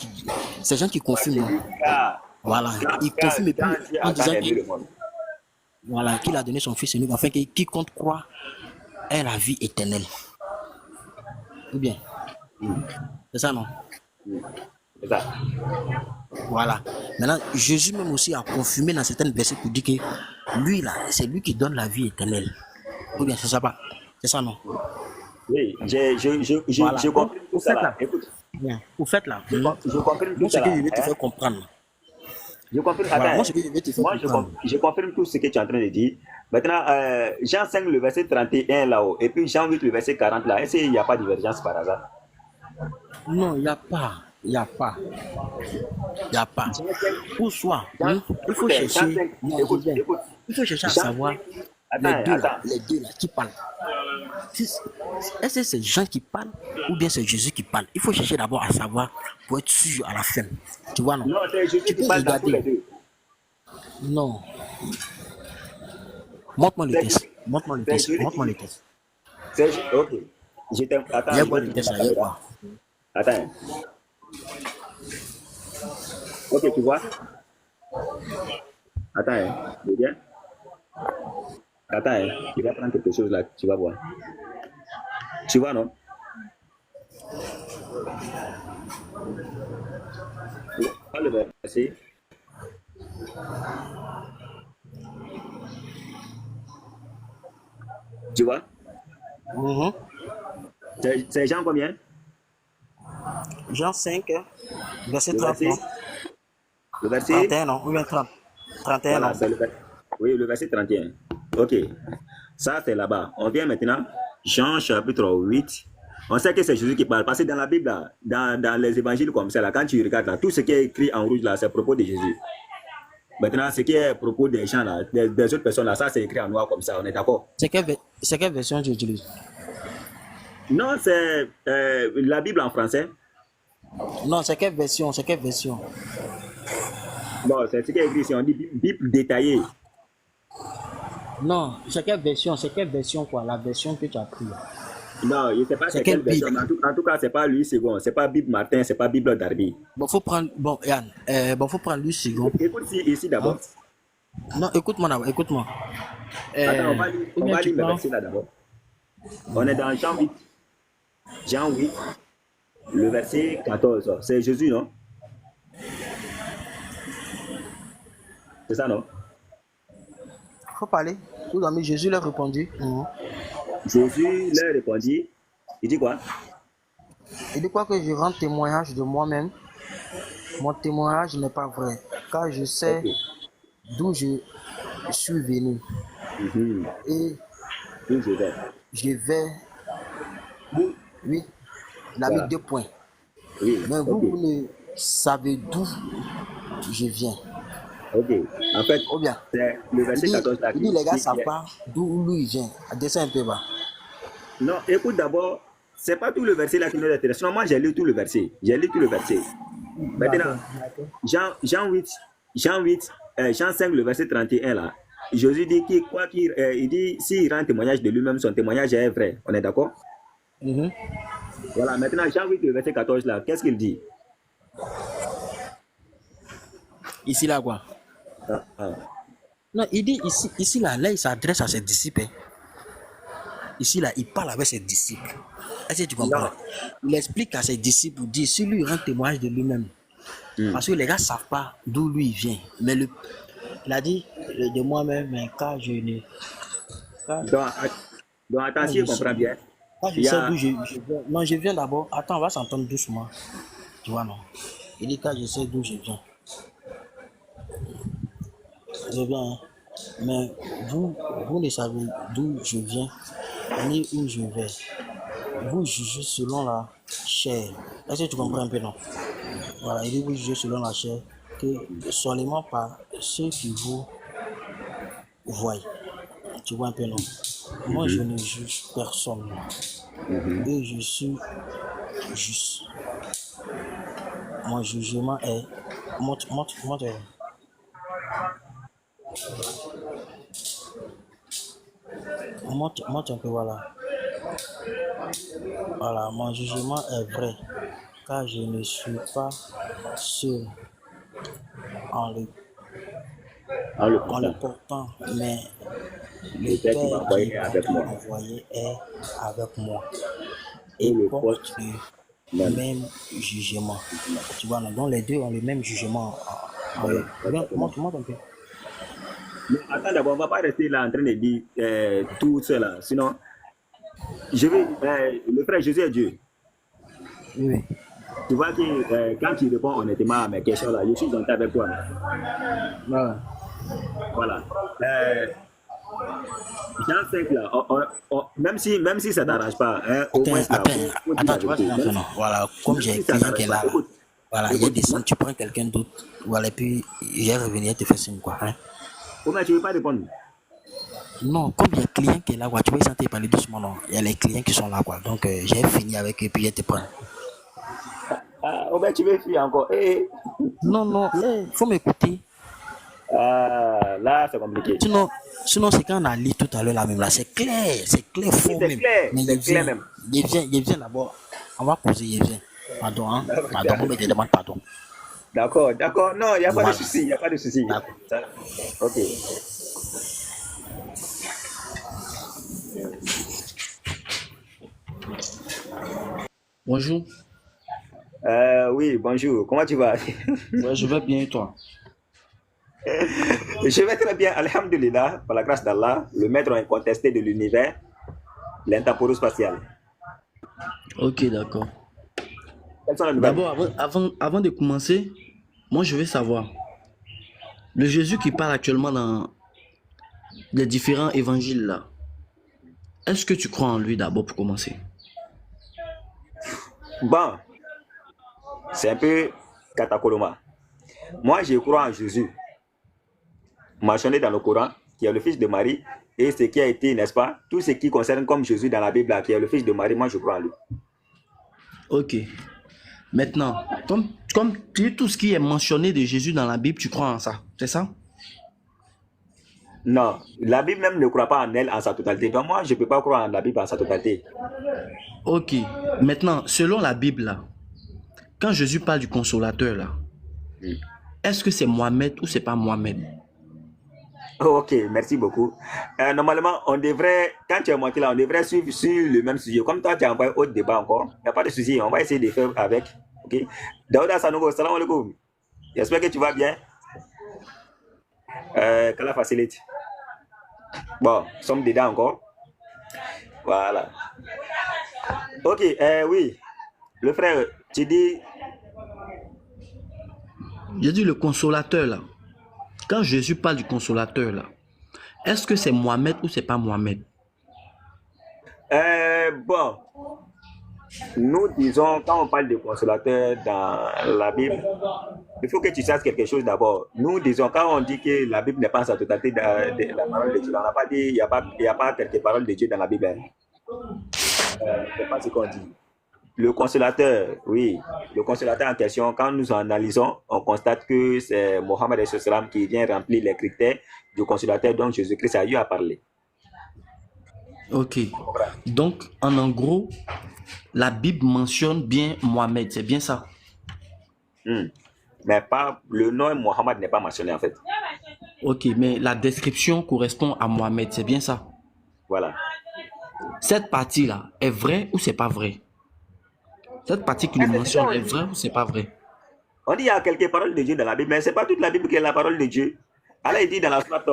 qui confirme. Voilà, il confirme et puis en disant qu'il a donné son fils unique afin que quiconque croit ait la vie éternelle. Ou bien? C'est ça, non? C'est ça. Voilà. Maintenant, Jésus même aussi a confirmé dans certains versets pour dire que lui là, c'est lui qui donne la vie éternelle. Ou bien, c'est ça pas? C'est ça, non? Oui, je comprends tout ça là. Écoute. Bien. Vous faites là. Je comprends tout ça là. Ce que je vais te faire comprendre. Je confirme, Voilà, je confirme tout ce que tu es en train de dire. Maintenant, Jean 5, le verset 31 là-haut, et puis Jean 8, le verset 40 là, est-ce qu'il n'y a pas de divergence par hasard? Non, il n'y a pas. Il n'y a pas. Pour soi, il faut chercher. Il faut chercher à savoir les deux là qui parlent. Est-ce que c'est Jean qui parle ou bien c'est Jésus qui parle? Il faut chercher d'abord à savoir pour être sûr à la fin. Tu vois, non? Non, c'est Jésus qui parle dans tous les deux. Non. Montre-moi le test. Montre-moi le test. Ok. Attends. Il y a quoi le test là? Attends. Ok, tu vois? Attends, bien. Attends, il va prendre quelque chose là, tu vas voir. Tu vois, non? Pas le verset. Tu vois? C'est Jean combien? Jean 5, verset 30. Le verset 31, non? Ou bien 30. 31, voilà, non? Oui, le verset 31. Ok. Ça, c'est là-bas. On vient maintenant. Jean chapitre 8. On sait que c'est Jésus qui parle. Parce que dans la Bible, là, dans les évangiles comme ça, là, quand tu regardes, là, tout ce qui est écrit en rouge, là, c'est à propos de Jésus. Maintenant, ce qui est à propos des gens, là, des autres personnes, là, ça, c'est écrit en noir comme ça. On est d'accord? C'est quelle version tu utilises? Non, c'est la Bible en français. Non, c'est quelle version? Bon, c'est ce qui est écrit ici. On dit Bible détaillée. Non, c'est quelle version? C'est quelle version quoi? La version que tu as pris là. Non, je ne sais pas C'est c'est quelle quelle version, Bible? mais en tout cas, c'est pas Louis II, c'est pas Bible Martin, c'est pas Bible Darby. Bon, faut prendre. Bon, Yann, bon, faut prendre lui second. Écoute ici d'abord. Hein? Non, écoute-moi d'abord, écoute-moi. Attends, Ou on bien va tu lire le prends. verset là d'abord. On est dans Jean 8. Jean 8, le verset 14. C'est Jésus, non? C'est ça, non? Faut parler. Vous avez Jésus leur répondu. Jésus leur répondit. Il dit quoi? Il dit quoi que je rends témoignage de moi-même. Mon témoignage n'est pas vrai, car je sais Ok. d'où je suis venu Mhm. et Où je vais. je vais. Oui, il a mis Voilà. 2 points. Oui, Mais vous, ok. vous ne savez d'où je viens. Ok. En fait, Ou bien, c'est le verset 14 là il dit les gars ne savent qui- pas d'où lui il vient. Descends un peu bas. Non, écoute d'abord, c'est pas tout le verset là qui nous intéresse. Non, moi j'ai lu tout le verset. J'ai lu tout le verset. Maintenant, Jean 8, Jean 5, le verset 31 là. Jésus dit il dit s'il rend témoignage de lui-même, son témoignage est vrai. On est d'accord? Mhm. Voilà, maintenant Jean 8, le verset 14 là, qu'est-ce qu'il dit? Ici là quoi? Ah, ah. Non, il dit ici là, il s'adresse à ses disciples. Hein. Ici là, il parle avec ses disciples. Est-ce que tu comprends? Non. Il explique à ses disciples, il dit, si lui rend témoignage de lui-même. Parce que les gars ne savent pas d'où lui il vient. Mais il a dit de moi-même, mais car je ne. Donc attention, comprends bien. Quand je Il y sais a, d'où je viens. Non, je viens d'abord. Attends, on va s'entendre doucement. Tu vois, non? Il dit, quand je sais d'où je viens. Je viens. Hein. Mais vous ne savez d'où je viens, ni où je vais. Vous jugez selon la chair. Est-ce que tu comprends un peu, non? Voilà, il dit, vous jugez selon la chair, que seulement par ceux qui vous voient. Tu vois un peu, non? Moi, je ne juge personne. Et je suis juste. Mon jugement est. Monte. Monte un peu, voilà. Voilà, mon jugement est vrai, car je ne suis pas seul en le, en le en le portant, portant, mais le le Père qui m'a Père envoyé qui est m'a avec moi. envoyé est avec moi Et et le porte poste le même. même jugement. Tu vois, donc les deux ont le même jugement en Voilà, eux. Bien, exactement. monte un peu. Mais attends d'abord, on ne va pas rester là en train de dire tout cela. Sinon, le frère Jésus est Dieu. Oui. Tu vois que quand tu réponds honnêtement à mes questions là, je suis gentil avec toi. Ouais. Voilà. Jean 5 là, même si ça ne t'arrange pas, hein, au moins là, faut dire la Tu vois, vérité. c'est non. Voilà, comme j'ai un Si ça ne client qui est t'arrange pas, là, là. écoute, Voilà, il y a des moi, scènes, tu prends quelqu'un d'autre, voilà, et puis il va revenir te faire signe, quoi. Hein. comment tu ne veux pas répondre? Non, comme il y a un client qui est là, quoi, tu vas sentir parler doucement, non. Il y a les clients qui sont là, quoi. Donc, j'ai fini avec eux, puis je te prends. Ah, oh ben, tu veux fuir encore. Non, il faut m'écouter. Ah, là, c'est compliqué. Sinon c'est quand on a lu tout à l'heure, là, même là, c'est clair, fort C'est même. clair, Mais c'est clair même. il vient d'abord. On va poser, il vient. Pardon, hein. Pardon, on me demande pardon. D'accord. Non, il n'y a pas de Voilà. souci, il n'y a pas de souci. D'accord. Ok. Bonjour. Oui, bonjour. Comment tu vas? Ouais, je vais bien et toi? Je vais très bien, alhamdulillah, par la grâce d'Allah, le maître incontesté de l'univers, l'intemporel-spatial. Ok, d'accord. Quelles sont les nouvelles? D'abord, avant de commencer, moi je veux savoir, le Jésus qui parle actuellement dans les différents évangiles là, est-ce que tu crois en lui d'abord pour commencer? Bon, c'est un peu catacoloma. Moi, je crois en Jésus, mentionné dans le Coran, qui est le fils de Marie, et ce qui a été, n'est-ce pas, tout ce qui concerne comme Jésus dans la Bible, là, qui est le fils de Marie, moi je crois en lui. Ok. Maintenant, comme tout ce qui est mentionné de Jésus dans la Bible, tu crois en ça, c'est ça? Non, la Bible même ne croit pas en elle en sa totalité. Donc moi, je ne peux pas croire en la Bible en sa totalité. Ok. Maintenant, selon la Bible, là, quand Jésus parle du consolateur, là, est-ce que c'est Mohamed ou c'est pas Mohamed? Ok, merci beaucoup. Normalement, on devrait, quand tu es monté là, on devrait suivre sur le même sujet. Comme toi, tu as envoyé autre débat encore, il n'y a pas de souci, on va essayer de faire avec. Ok. Daouda Sanogo, salam alaikum. J'espère que tu vas bien. Qu'Allah facilite. Bon, nous sommes dedans encore. Voilà. Ok, oui. Le frère, tu dis. J'ai dit le consolateur, là. Quand Jésus parle du consolateur, là, est-ce que c'est Mohamed ou c'est pas Mohamed? Bon, nous disons, quand on parle de consolateur dans la Bible, il faut que tu saches quelque chose d'abord. Nous disons, quand on dit que la Bible n'est pas en sa totalité de la parole de Dieu, on n'a pas dit, il n'y a pas quelques paroles de Dieu dans la Bible. C'est pas ce qu'on dit. Le consolateur, oui, le consolateur en question, quand nous analysons, on constate que c'est Mohammed qui vient remplir les critères du consolateur dont Jésus-Christ a eu à parler. Ok. Donc, en gros, la Bible mentionne bien Mohamed, c'est bien ça? Mais pas, le nom Mohammed n'est pas mentionné en fait. Ok, mais la description correspond à Mohamed, c'est bien ça? Voilà. Cette partie-là est vraie ou c'est pas vrai? Cette partie qui le mentionne est vraie ou c'est pas vrai? On dit qu'il y a quelques paroles de Dieu dans la Bible, mais ce n'est pas toute la Bible qui est la parole de Dieu. Allah il dit dans la sourate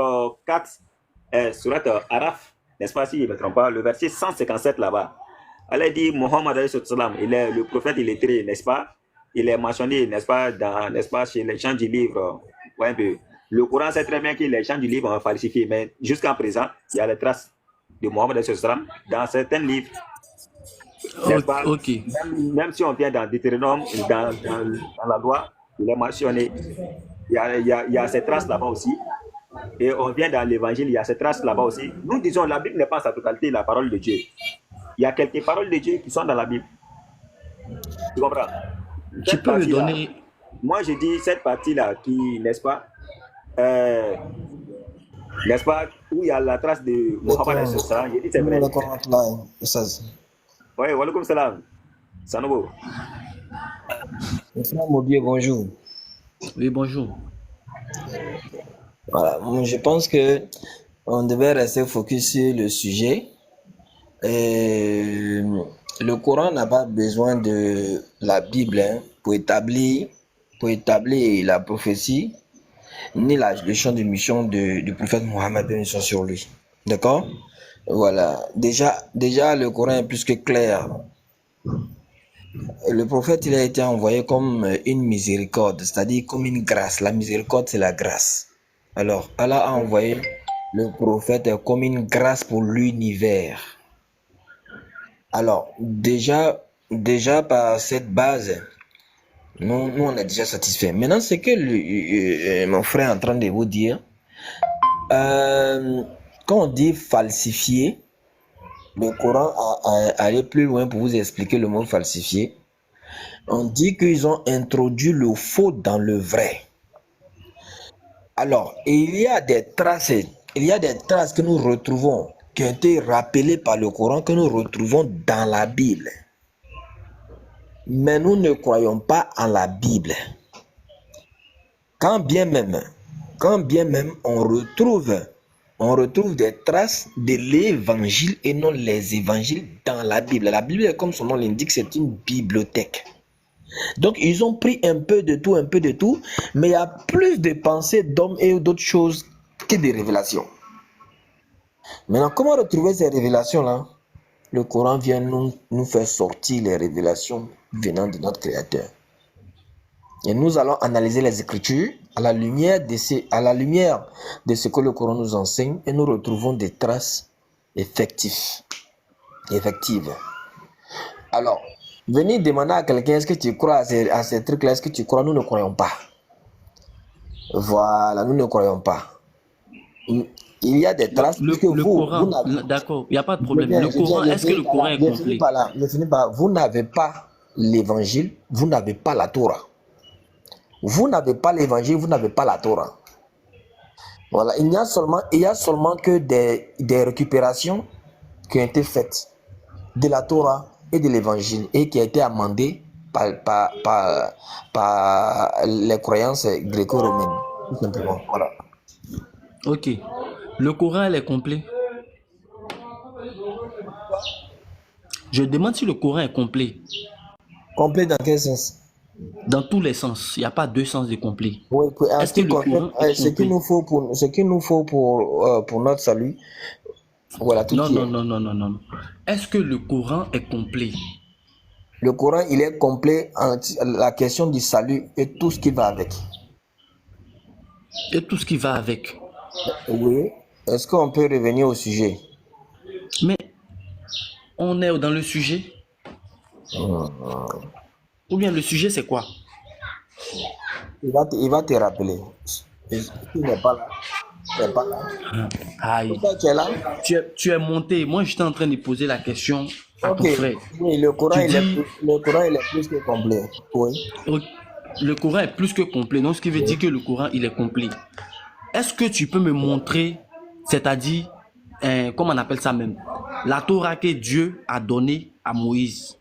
4, sourate Araf, n'est-ce pas, si je ne me trompe pas, le verset 157 là-bas. Allah dit Mohammed, il est le prophète illettré, n'est-ce pas? Il est mentionné, n'est-ce pas, chez les gens du livre. Ouais, un peu. Le Coran sait très bien que les gens du livre ont falsifié, mais jusqu'à présent, il y a les traces de Mohammed dans certains livres. Ok. Même si on vient dans Deutéronome, dans la loi, il est mentionné. Il y a ces traces là-bas aussi. Et on vient dans l'évangile, il y a ces traces là-bas aussi. Nous disons, la Bible n'est pas en sa totalité la parole de Dieu. Il y a quelques paroles de Dieu qui sont dans la Bible. Tu comprends? Tu peux me donner... Moi, je dis cette partie-là qui, n'est-ce pas, où il y a la trace de Mohammed, je dis c'est vrai. Oui, walaikum salam. Sanogo. Frère Mobier, bonjour. Oui, bonjour. Voilà, je pense que on devait rester focus sur le sujet. Et le Coran n'a pas besoin de la Bible pour établir la prophétie ni le champ de mission du prophète Mohammed sur lui. D'accord? Voilà. Déjà, le Coran est plus que clair. Le prophète, il a été envoyé comme une miséricorde, c'est-à-dire comme une grâce. La miséricorde, c'est la grâce. Alors, Allah a envoyé le prophète comme une grâce pour l'univers. Alors, déjà par cette base, nous on est déjà satisfait. Maintenant, c'est que mon frère est en train de vous dire, quand on dit falsifier, le Coran a allé plus loin pour vous expliquer le mot falsifier. On dit qu'ils ont introduit le faux dans le vrai. Alors, il y a des traces que nous retrouvons, qui ont été rappelées par le Coran, que nous retrouvons dans la Bible. Mais nous ne croyons pas en la Bible. Quand bien même on retrouve des traces de l'évangile et non les évangiles dans la Bible. La Bible, comme son nom l'indique, c'est une bibliothèque. Donc ils ont pris un peu de tout, mais il y a plus de pensées d'hommes et d'autres choses que des révélations. Maintenant, comment retrouver ces révélations-là? Le Coran vient nous faire sortir les révélations venant de notre Créateur. Et nous allons analyser les Écritures à la lumière de ce que le Coran nous enseigne, et nous retrouvons des traces effectives. Alors, venir demander à quelqu'un est-ce que tu crois à ces trucs-là, est-ce que tu crois? Nous ne croyons pas. Voilà, nous ne croyons pas. Il y a des traces. Le Coran, d'accord, il n'y a pas de problème. Est-ce que le Coran est complet? Je finis par là. Vous n'avez pas l'évangile, vous n'avez pas la Torah. Vous n'avez pas l'évangile, vous n'avez pas la Torah. Voilà, il y a seulement que des récupérations qui ont été faites de la Torah et de l'Évangile et qui a été amendées par les croyances gréco-romaines. Tout simplement, voilà. Ok. Le Coran, il est complet. Je demande si le Coran est complet. Complet dans quel sens? Dans tous les sens. Il n'y a pas deux sens de complet. Oui, Est-ce que le Coran est ce qu'il complet? nous faut pour notre salut, voilà tout Non, qui non, est. non, non, non, non. Est-ce que le Coran est complet? Le Coran, il est complet en la question du salut et tout ce qui va avec. Et tout ce qui va avec. Oui. Est-ce qu'on peut revenir au sujet? Mais on est dans le sujet. Ou bien le sujet, c'est quoi? Il va te rappeler. Il n'est pas là. Il n'est pas là. Aïe. Pourquoi tu es là? Tu es monté. Moi, j'étais en train de poser la question à ton Ok. frère. Oui, le Coran, Tu dis, le Coran, il est plus que complet. Oui. le Coran est plus que complet. Donc, ce qui veut dire que le Coran, il est complet. Est-ce que tu peux me montrer, c'est-à-dire, comment on appelle ça même, la Torah que Dieu a donnée à Moïse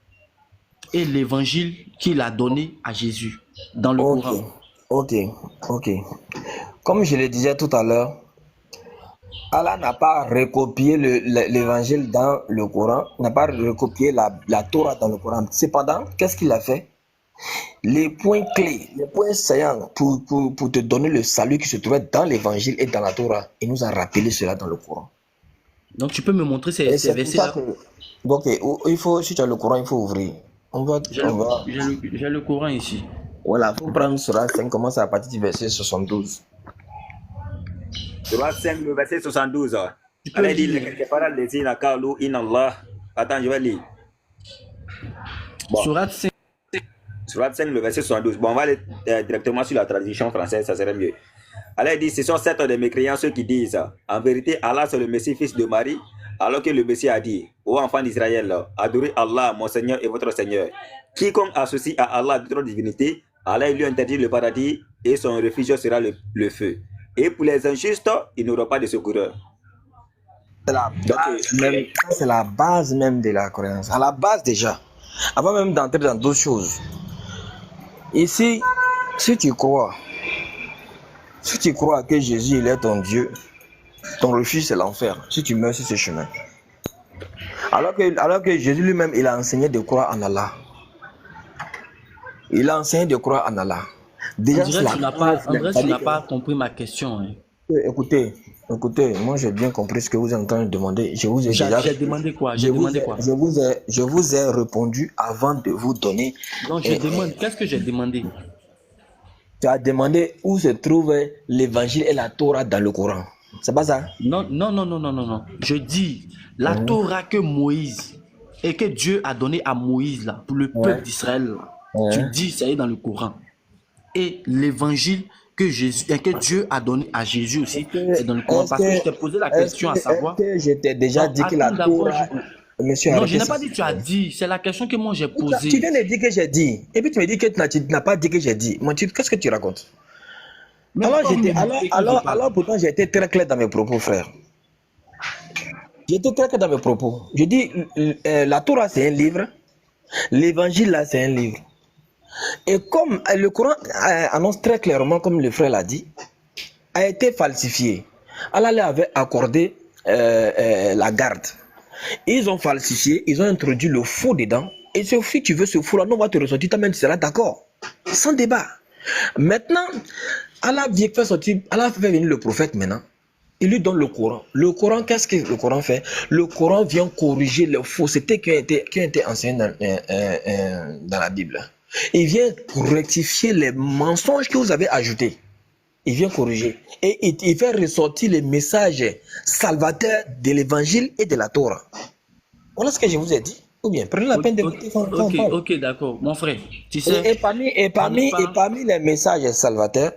et l'évangile qu'il a donné à Jésus dans le Ok. Coran? Ok. Ok. Comme je le disais tout à l'heure, Allah n'a pas recopié l'évangile dans le Coran, n'a pas recopié la Torah dans le Coran. Cependant, qu'est-ce qu'il a fait? Les points clés, les points saillants pour te donner le salut qui se trouvait dans l'évangile et dans la Torah, il nous a rappelé cela dans le Coran. Donc, tu peux me montrer Et ces c'est pour ça versets-là? que, donc, il faut, si tu as le Coran, il faut ouvrir. J'ai le Coran ici. Voilà, il faut prendre cela, 5, commence à partir du verset 72. Surat 5, le verset 72. Tu peux Allez, dit lire. les paroles des Zina Kalu in Allah. Attends, je vais lire. Bon. Surat 5. Surat 5, le verset 72. Bon, on va aller directement sur la traduction française, ça serait mieux. Allah dit, ce sont certes des mécréants ceux qui disent, en vérité, Allah c'est le Messie, fils de Marie, alors que le Messie a dit, ô enfants d'Israël, adorez Allah, mon Seigneur et votre Seigneur. Quiconque associe à Allah d'autres divinités, Allah lui interdit le paradis et son refuge sera le feu. Et pour les injustes, ils n'auront pas de secoureur. C'est la base même de la croyance. À la base déjà, avant même d'entrer dans d'autres choses. Ici, si tu crois que Jésus il est ton Dieu, ton refuge c'est l'enfer, si tu meurs sur ce chemin. Alors que Jésus lui-même, il a enseigné de croire en Allah. Il a enseigné de croire en Allah. Déjà, André, tu n'as pas compris ma question. Hein. Écoutez, moi j'ai bien compris ce que vous êtes en train de demander. Je vous ai déjà... J'ai demandé quoi? J'ai demandé quoi? Je vous ai répondu avant de vous donner... Donc je demande, qu'est-ce que j'ai demandé? Tu as demandé où se trouve l'évangile et la Torah dans le Coran. C'est pas ça? Non. Je dis, la Torah que Moïse et que Dieu a donné à Moïse là, pour le peuple d'Israël, tu dis, ça est dans le Coran. Et l'évangile que Dieu a donné à Jésus aussi, c'est dans le Coran. Parce que je t'ai posé la question à savoir. Est-ce que je t'ai déjà dit que la Torah... Monsieur, non, je n'ai pas dit que tu as dit. C'est la question que moi j'ai posée. Tu viens de dire que j'ai dit. Et puis tu me dis que tu n'as pas dit que j'ai dit. Qu'est-ce que tu racontes? Alors pourtant j'ai été très clair dans mes propos, frère. J'ai été très clair dans mes propos. Je dis, la Torah c'est un livre. L'évangile là c'est un livre. Et comme le Coran annonce très clairement, comme le frère l'a dit, a été falsifié. Allah lui avait accordé la garde. Ils ont falsifié, ils ont introduit le faux dedans. Et si tu veux ce faux-là, nous on va te ressortir, toi-même tu seras d'accord. Sans débat. Maintenant, Allah fait venir le prophète maintenant. Il lui donne le Coran. Le Coran, qu'est-ce que le Coran fait? Le Coran vient corriger les faussetés qui ont été enseignées dans la Bible. Il vient rectifier les mensonges que vous avez ajoutés. Il vient corriger. Et il fait ressortir les messages salvateurs de l'évangile et de la Torah. Voilà ce que je vous ai dit. Ou bien, prenez la peine de écouter quand on parle. Ok, d'accord. Mon frère, tu sais... Et parmi les messages salvateurs,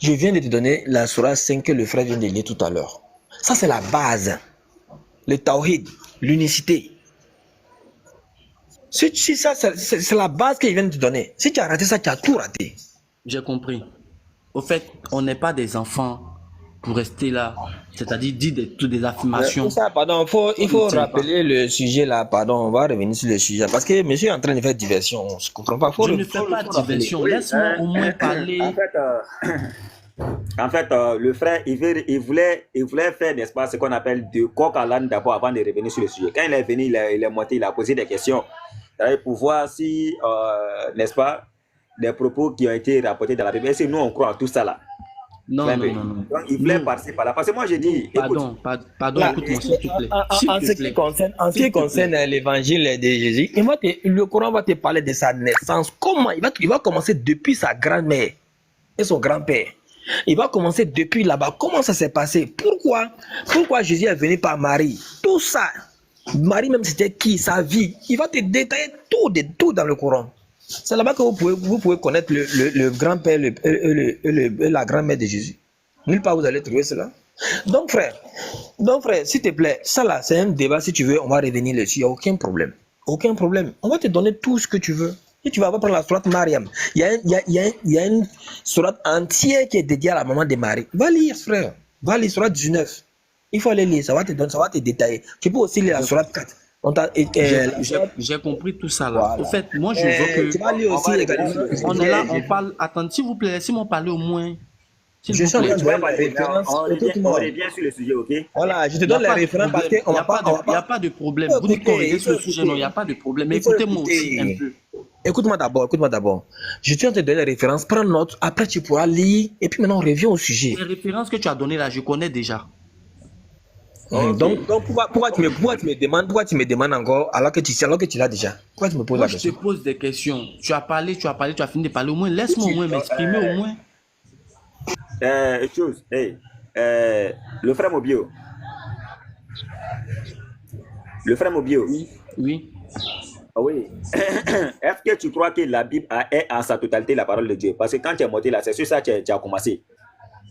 je viens de te donner la Surah 5 que le frère vient de lire tout à l'heure. Ça, c'est la base. Le tawhid, l'unicité. Si ça, c'est la base qu'il vient de te donner. Si tu as raté ça, tu as tout raté. J'ai compris. Au fait, on n'est pas des enfants pour rester là, c'est-à-dire dire des affirmations. Ça, pardon, il faut rappeler le sujet là, pardon, on va revenir sur le sujet, parce que monsieur est en train de faire diversion, je ne comprends pas. Je ne fais pas diversion, laisse-moi au moins parler. En fait, le frère, il voulait faire, n'est-ce pas, ce qu'on appelle de coq à l'âne d'abord avant de revenir sur le sujet. Quand il est venu, il est monté, il a posé des questions pour voir si, n'est-ce pas, des propos qui ont été rapportés dans la Bible. Et si nous, on croit en tout ça là. Non. Donc, il voulait passer par là. Parce que moi, j'ai dit... Pardon, écoute-moi, s'il te plaît. En ce qui concerne l'évangile de Jésus, le Coran va te parler de sa naissance. Comment il va commencer depuis sa grand-mère et son grand-père. Il va commencer depuis là-bas. Comment ça s'est passé? Pourquoi Jésus est venu par Marie? Tout ça. Marie même c'était qui? Sa vie. Il va te détailler tout dans le Coran. C'est là-bas que vous pouvez connaître le grand-père et la grand-mère de Jésus. Nulle part vous allez trouver cela. Donc frère, s'il te plaît, ça là, c'est un débat. Si tu veux, on va revenir dessus. Il n'y a aucun problème. Aucun problème. On va te donner tout ce que tu veux. Et tu vas prendre la sourate Mariam. Il y a une sourate entière qui est dédiée à la maman de Marie. Va lire, frère. Va lire sourate 19. Il faut aller lire, ça va te détailler. Tu peux aussi lire la sourate 4. J'ai compris tout ça là. Au fait, moi je veux que... Tu vas lire aussi également. On est là, on parle... Attends, s'il vous plaît, laissez-moi parler au moins. Je suis en train de donner les références. On revient sur le sujet, ok? Voilà, je te donne les références parce qu'il n'y a pas de problème. Vous dites qu'on revient sur le sujet, non, il n'y a pas de problème. Mais écoutez-moi aussi un peu. Écoute-moi d'abord. Je suis en train de donner les références, prends note, après tu pourras lire, et puis maintenant on revient au sujet. Les références que tu as données là, je connais déjà. Donc pourquoi tu me demandes encore alors que tu l'as déjà? Pourquoi tu me poses la question? Je te pose des questions. Tu as parlé, tu as fini de parler. Au moins, laisse-moi au moins m'exprimer au moins. Le frère Mobio. Oui. Ah oui. Est-ce que tu crois que la Bible est en sa totalité la parole de Dieu? Parce que quand tu es monté là, c'est sur ça que tu as commencé.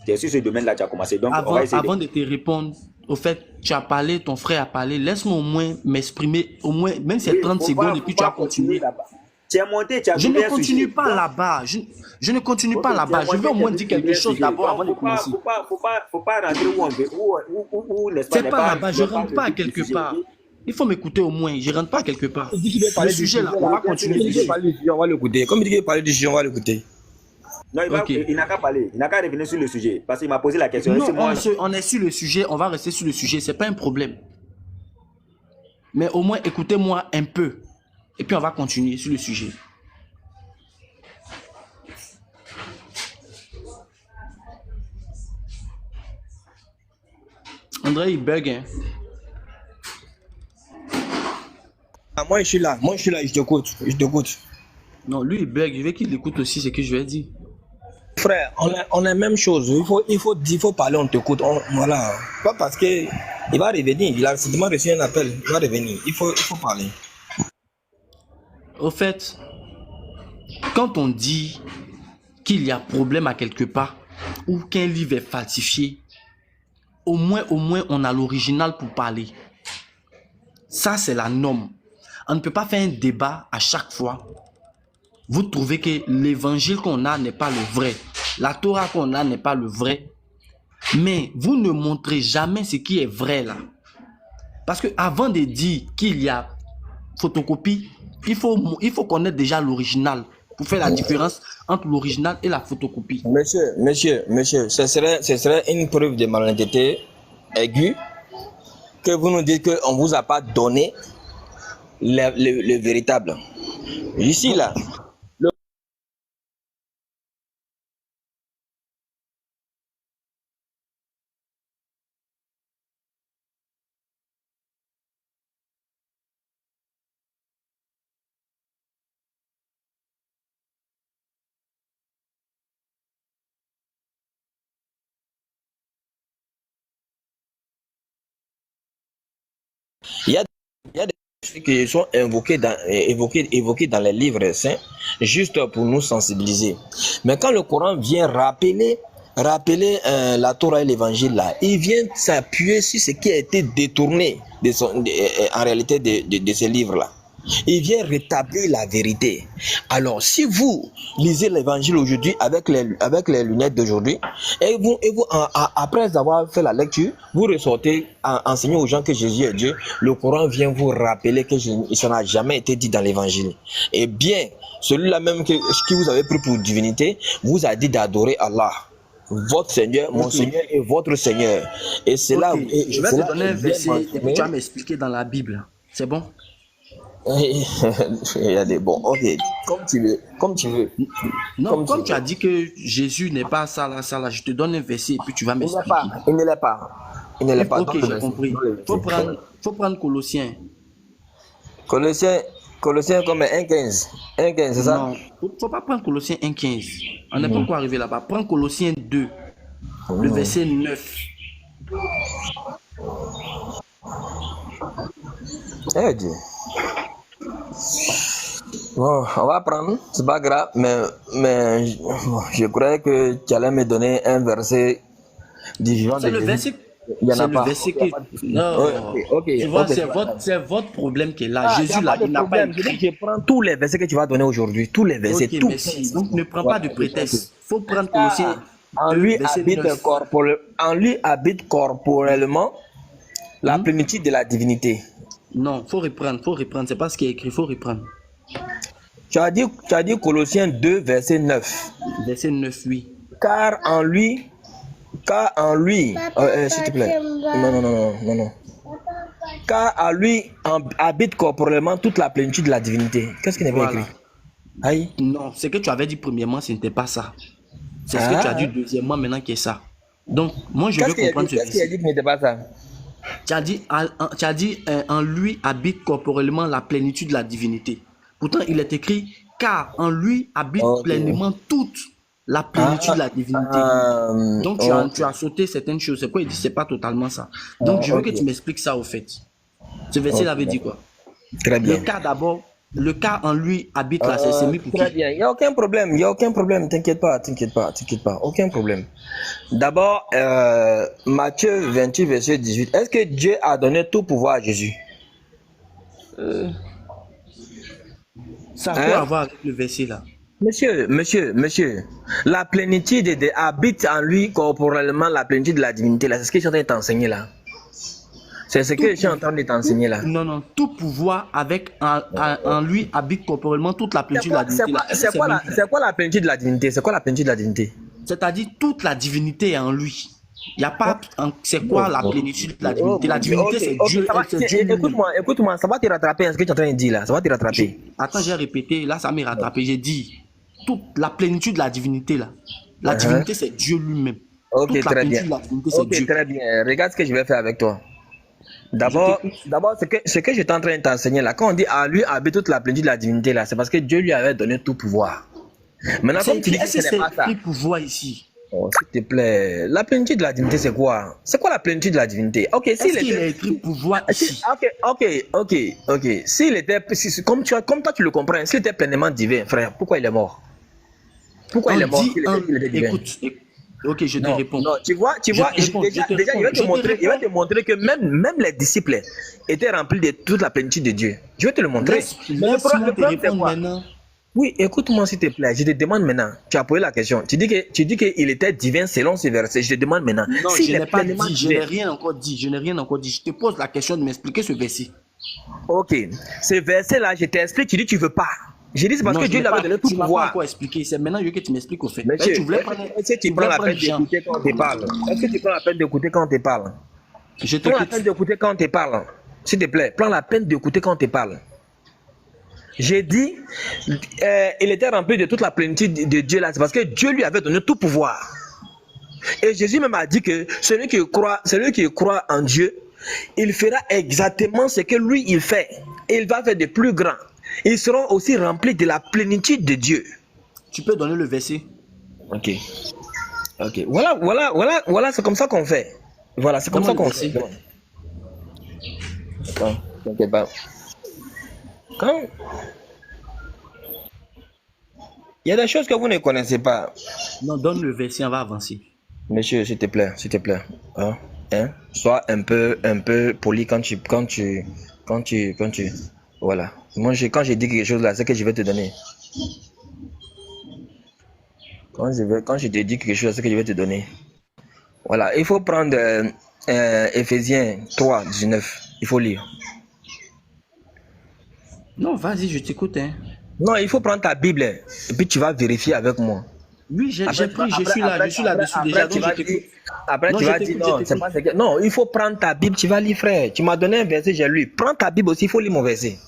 C'est sur ce domaine-là que tu as commencé. Donc, avant de te répondre, au fait, tu as parlé, ton frère a parlé. Laisse-moi au moins m'exprimer, au moins, même si c'est 30 secondes, et puis tu as continué. Tu es monté, tu as Je ne continue pas là-bas. Je ne continue pas là-bas. Je veux au moins dire quelque chose d'abord avant de commencer. Faut pas rentrer où on veut. C'est pas là-bas, je ne rentre pas quelque part. Il faut m'écouter au moins, je ne rentre pas quelque part. Le sujet là, on va continuer. On va l'écouter. Comme il dit qu'il parlait du sujet, on va l'écouter. Non, il n'a qu'à parler, il n'a qu'à revenir sur le sujet. Parce qu'il m'a posé la question. Non, on est sur le sujet, on va rester sur le sujet, c'est pas un problème. Mais au moins, écoutez-moi un peu. Et puis on va continuer sur le sujet. André, il bug, hein. Ah, moi je suis là, je t'écoute. Non, lui il bug, je veux qu'il écoute aussi ce que je vais dire. Frère, on a la même chose, il faut parler, on t'écoute, voilà. Pas parce que il va revenir, il a simplement reçu un appel, il va revenir, il faut parler. Au fait, quand on dit qu'il y a problème à quelque part, ou qu'un livre est falsifié, au moins on a l'original pour parler. Ça c'est la norme. On ne peut pas faire un débat à chaque fois. Vous trouvez que l'évangile qu'on a n'est pas le vrai. La Torah qu'on a n'est pas le vrai. Mais vous ne montrez jamais ce qui est vrai là. Parce que avant de dire qu'il y a photocopie, il faut connaître déjà l'original pour faire la différence entre l'original et la photocopie. Monsieur, ce serait une preuve de malhonnêteté aiguë que vous nous dites qu'on ne vous a pas donné le véritable. Ici là. Il y a des choses qui sont évoquées dans les livres saints, juste pour nous sensibiliser. Mais quand le Coran vient rappeler la Torah et l'évangile là, il vient s'appuyer sur ce qui a été détourné en réalité de ces livres là. Il vient rétablir la vérité. Alors, si vous lisez l'évangile aujourd'hui avec les lunettes d'aujourd'hui, et vous après avoir fait la lecture, vous ressortez en enseignant aux gens que Jésus est Dieu, le Coran vient vous rappeler que ça n'a jamais été dit dans l'évangile. Eh bien, celui-là même qui vous avez pris pour divinité, vous a dit d'adorer Allah. Votre Seigneur, mon Seigneur et votre Seigneur. Et c'est là. Je vais te donner un verset et puis tu vas m'expliquer dans la Bible. C'est bon? Il y a des bons. Ok, comme tu veux. Non, comme tu as dit que Jésus n'est pas ça là, je te donne un verset et puis tu vas m'expliquer. Il ne l'est pas. Il ne l'est pas. Ok, j'ai compris. Faut prendre Colossiens. Colossiens comme 1,15. 1,15, c'est ça? Non, faut pas prendre Colossiens 1,15. On n'est pas encore arrivé là-bas. Prends Colossiens 2, le verset 9. Eh Dieu. Bon, on va prendre, c'est pas grave, mais je croyais que tu allais me donner un verset différent. C'est le verset. Il y en a pas. Verset que... Non, tu vois, c'est votre problème qui est là. Jésus là, il n'a pas écrit. Je prends tous les versets que tu vas donner aujourd'hui, tous les versets. Ok, merci. Donc ne prends pas de prétexte. Il faut prendre Colossiens. En lui habite corporellement la plénitude de la divinité. Non, faut reprendre. C'est pas ce qui est écrit, faut reprendre. Tu as dit Colossiens 2, verset 9. Verset 9, oui. Car en lui, s'il te plaît. Non. Car en lui habite corporellement toute la plénitude de la divinité. Qu'est-ce qui n'est pas écrit? Aïe. Non, ce que tu avais dit premièrement, ce n'était pas ça. C'est ce que tu as dit deuxièmement maintenant qui est ça. Donc, moi, je veux comprendre ce verset. Qu'est-ce qu'il a dit qui n'était pas ça? Tu as dit en lui habite corporellement la plénitude de la divinité. Pourtant, il est écrit car en lui habite pleinement toute la plénitude de la divinité. Donc, tu as sauté certaines choses. C'est quoi? Il dit c'est pas totalement ça. Donc, je veux que tu m'expliques ça au fait. Ce verset avait dit quoi? Très bien. Le cas d'abord, le cas en lui habite là, c'est mis pour très qui? bien, il n'y a aucun problème, t'inquiète pas, aucun problème. D'abord, Matthieu 28, verset 18, est-ce que Dieu a donné tout pouvoir à Jésus? Ça a quoi à voir avec le verset là? Monsieur, la plénitude habite en lui corporellement la plénitude de la divinité là, c'est ce que je suis en train de t'enseigner là. C'est ce que je suis en train de t'enseigner là. Non, tout pouvoir en lui habite corporellement toute la plénitude de la divinité. C'est quoi la plénitude de la divinité? C'est-à-dire toute la divinité est en lui. Il n'y a pas. C'est quoi la plénitude de la divinité? La divinité, c'est Dieu. Écoute-moi, ça va te rattraper, ce que tu es en train de dire là. Ça va te rattraper. Attends, j'ai répété, là, ça m'est rattrapé. J'ai dit toute la plénitude de la divinité là. La divinité, c'est Dieu lui-même. Ok, très bien. Ok, très bien. Regarde ce que je vais faire avec toi. D'abord, ce que je suis en train de t'enseigner là, quand on dit à lui habite toute la plénitude de la divinité là, c'est parce que Dieu lui avait donné tout pouvoir. Maintenant, comme tu dis que ce n'est pas ça. Pouvoir ici. Oh, s'il te plaît, la plénitude de la divinité, c'est quoi? C'est quoi la plénitude de la divinité? Ok, s'il il a écrit pouvoir ici. Ok. S'il était, comme toi tu le comprends, s'il était pleinement divin, frère, pourquoi il est mort? Pourquoi il est mort? Il était divin. Écoute, ok, je te réponds. Non, tu vois, déjà, je vais te montrer que même les disciples étaient remplis de toute la plénitude de Dieu. Je vais te le montrer. Laisse-moi te répondre maintenant. Oui, écoute-moi s'il te plaît, je te demande maintenant, tu as posé la question, tu dis qu'il était divin selon ce verset, je te demande maintenant. Non, je n'ai pas dit, je n'ai rien encore dit, je te pose la question de m'expliquer ce verset. Ok, ce verset-là, je t'explique, tu dis tu veux pas. Je dis c'est parce que Dieu lui avait donné tout pouvoir. Tu m'as pas encore expliqué, c'est maintenant que tu m'expliques au fait. Monsieur, tu voulais est-ce que tu prends la peine d'écouter quand on te parle? Est-ce que tu prends la peine d'écouter quand on te parle? Je prends la peine d'écouter quand on te parle. S'il te plaît, prends la peine d'écouter quand on te parle. J'ai dit, il était rempli de toute la plénitude de Dieu là, c'est parce que Dieu lui avait donné tout pouvoir. Et Jésus même a dit que celui qui croit en Dieu, il fera exactement ce que lui il fait. Et il va faire de plus grand. Ils seront aussi remplis de la plénitude de Dieu. Tu peux donner le verset? Ok. Voilà, c'est comme ça qu'on fait. Voilà, c'est comme ça qu'on fait. Attends, t'inquiète pas. Il y a des choses que vous ne connaissez pas. Non, donne le verset, on va avancer. Monsieur, s'il te plaît. Sois un peu poli quand tu. Voilà. Moi, quand j'ai dit quelque chose là, c'est que je vais te donner. Quand je te dis quelque chose, c'est que je vais te donner. Voilà. Il faut prendre Éphésiens 3, 19. Il faut lire. Non, vas-y, je t'écoute. Hein. Non, il faut prendre ta Bible et puis tu vas vérifier avec moi. Oui, j'ai pris, je suis là-dessus déjà. Donc je t'écoute. Après, tu vas dire non, c'est pas ce que... Non, il faut prendre ta Bible, tu vas lire, frère. Tu m'as donné un verset, j'ai lu. Prends ta Bible aussi, il faut lire mon verset.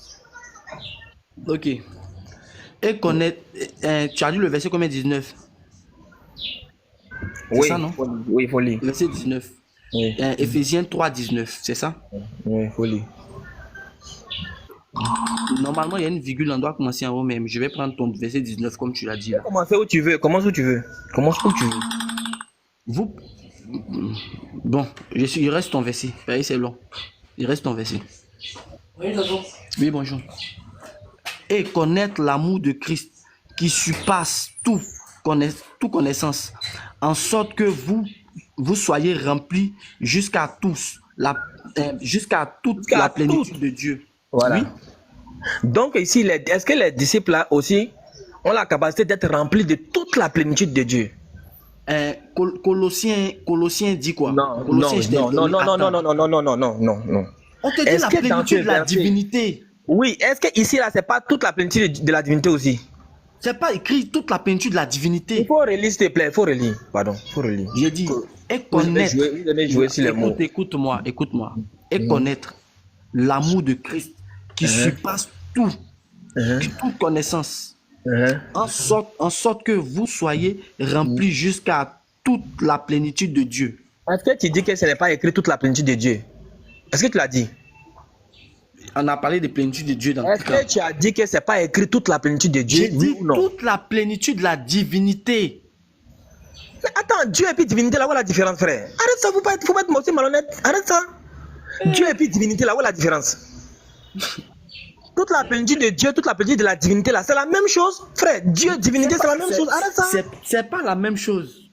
Ok. Et connaître. Tu as lu le verset combien 19? Oui, ça, non? Oui, il faut lire. Verset 19. Oui. Éphésiens 3, 19, c'est ça? Oui, il faut lire. Normalement, il y a une virgule, on doit commencer en haut, mais je vais prendre ton verset 19 comme tu l'as dit. Là. Commence où tu veux, commence où tu veux. Commence où tu veux. Vous. Bon, il reste ton verset. C'est long. Il reste ton verset. Oui, bonjour. Oui, bonjour. Et connaître l'amour de Christ qui surpasse toute connaissance, en sorte que vous soyez remplis jusqu'à toute la plénitude de Dieu. Voilà. Oui. Donc ici, est-ce que les disciples là aussi ont la capacité d'être remplis de toute la plénitude de Dieu? Colossiens dit quoi? Non. On te dit la plénitude de la divinité. Oui, est-ce que ici là, c'est pas toute la plénitude de la divinité aussi? C'est pas écrit toute la plénitude de la divinité. Il faut relire, s'il te plaît, il faut relire. Pardon, il faut relire. J'ai dit, et connaître. Écoute-moi. Et connaître l'amour de Christ qui surpasse toute connaissance. En sorte que vous soyez remplis jusqu'à toute la plénitude de Dieu. Est-ce que tu dis que ce n'est pas écrit toute la plénitude de Dieu? Est-ce que tu l'as dit? On a parlé de plénitude de Dieu dans Est-ce que tu as dit que ce n'est pas écrit toute la plénitude de Dieu? J'ai dit toute la plénitude de la divinité. Mais attends, Dieu et puis divinité, là où est la différence, frère? Arrête ça, faut pas être aussi malhonnête. Arrête ça. Dieu et puis divinité, là où est la différence? Toute la plénitude de Dieu, toute la plénitude de la divinité, là, c'est la même chose, frère. Dieu, divinité, c'est la même chose. Arrête ça. C'est pas la même chose.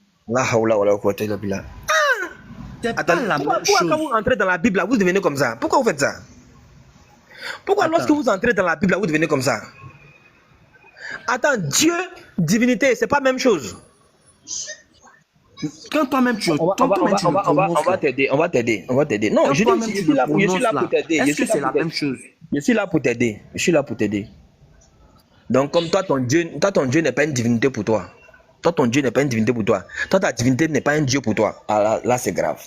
Attends, pourquoi quand vous entrez dans la Bible, là, vous devenez comme ça? Pourquoi vous faites ça? Pourquoi lorsque vous entrez dans la Bible, là, vous devenez comme ça? Attends, Dieu, divinité, c'est pas la même chose. Quand toi-même tu on va t'aider. Non, je suis là pour t'aider. Est-ce que c'est la même chose? Je suis là pour t'aider. Donc, comme toi, ton Dieu n'est pas une divinité pour toi. Toi, ta divinité n'est pas un Dieu pour toi. Ah, là c'est grave.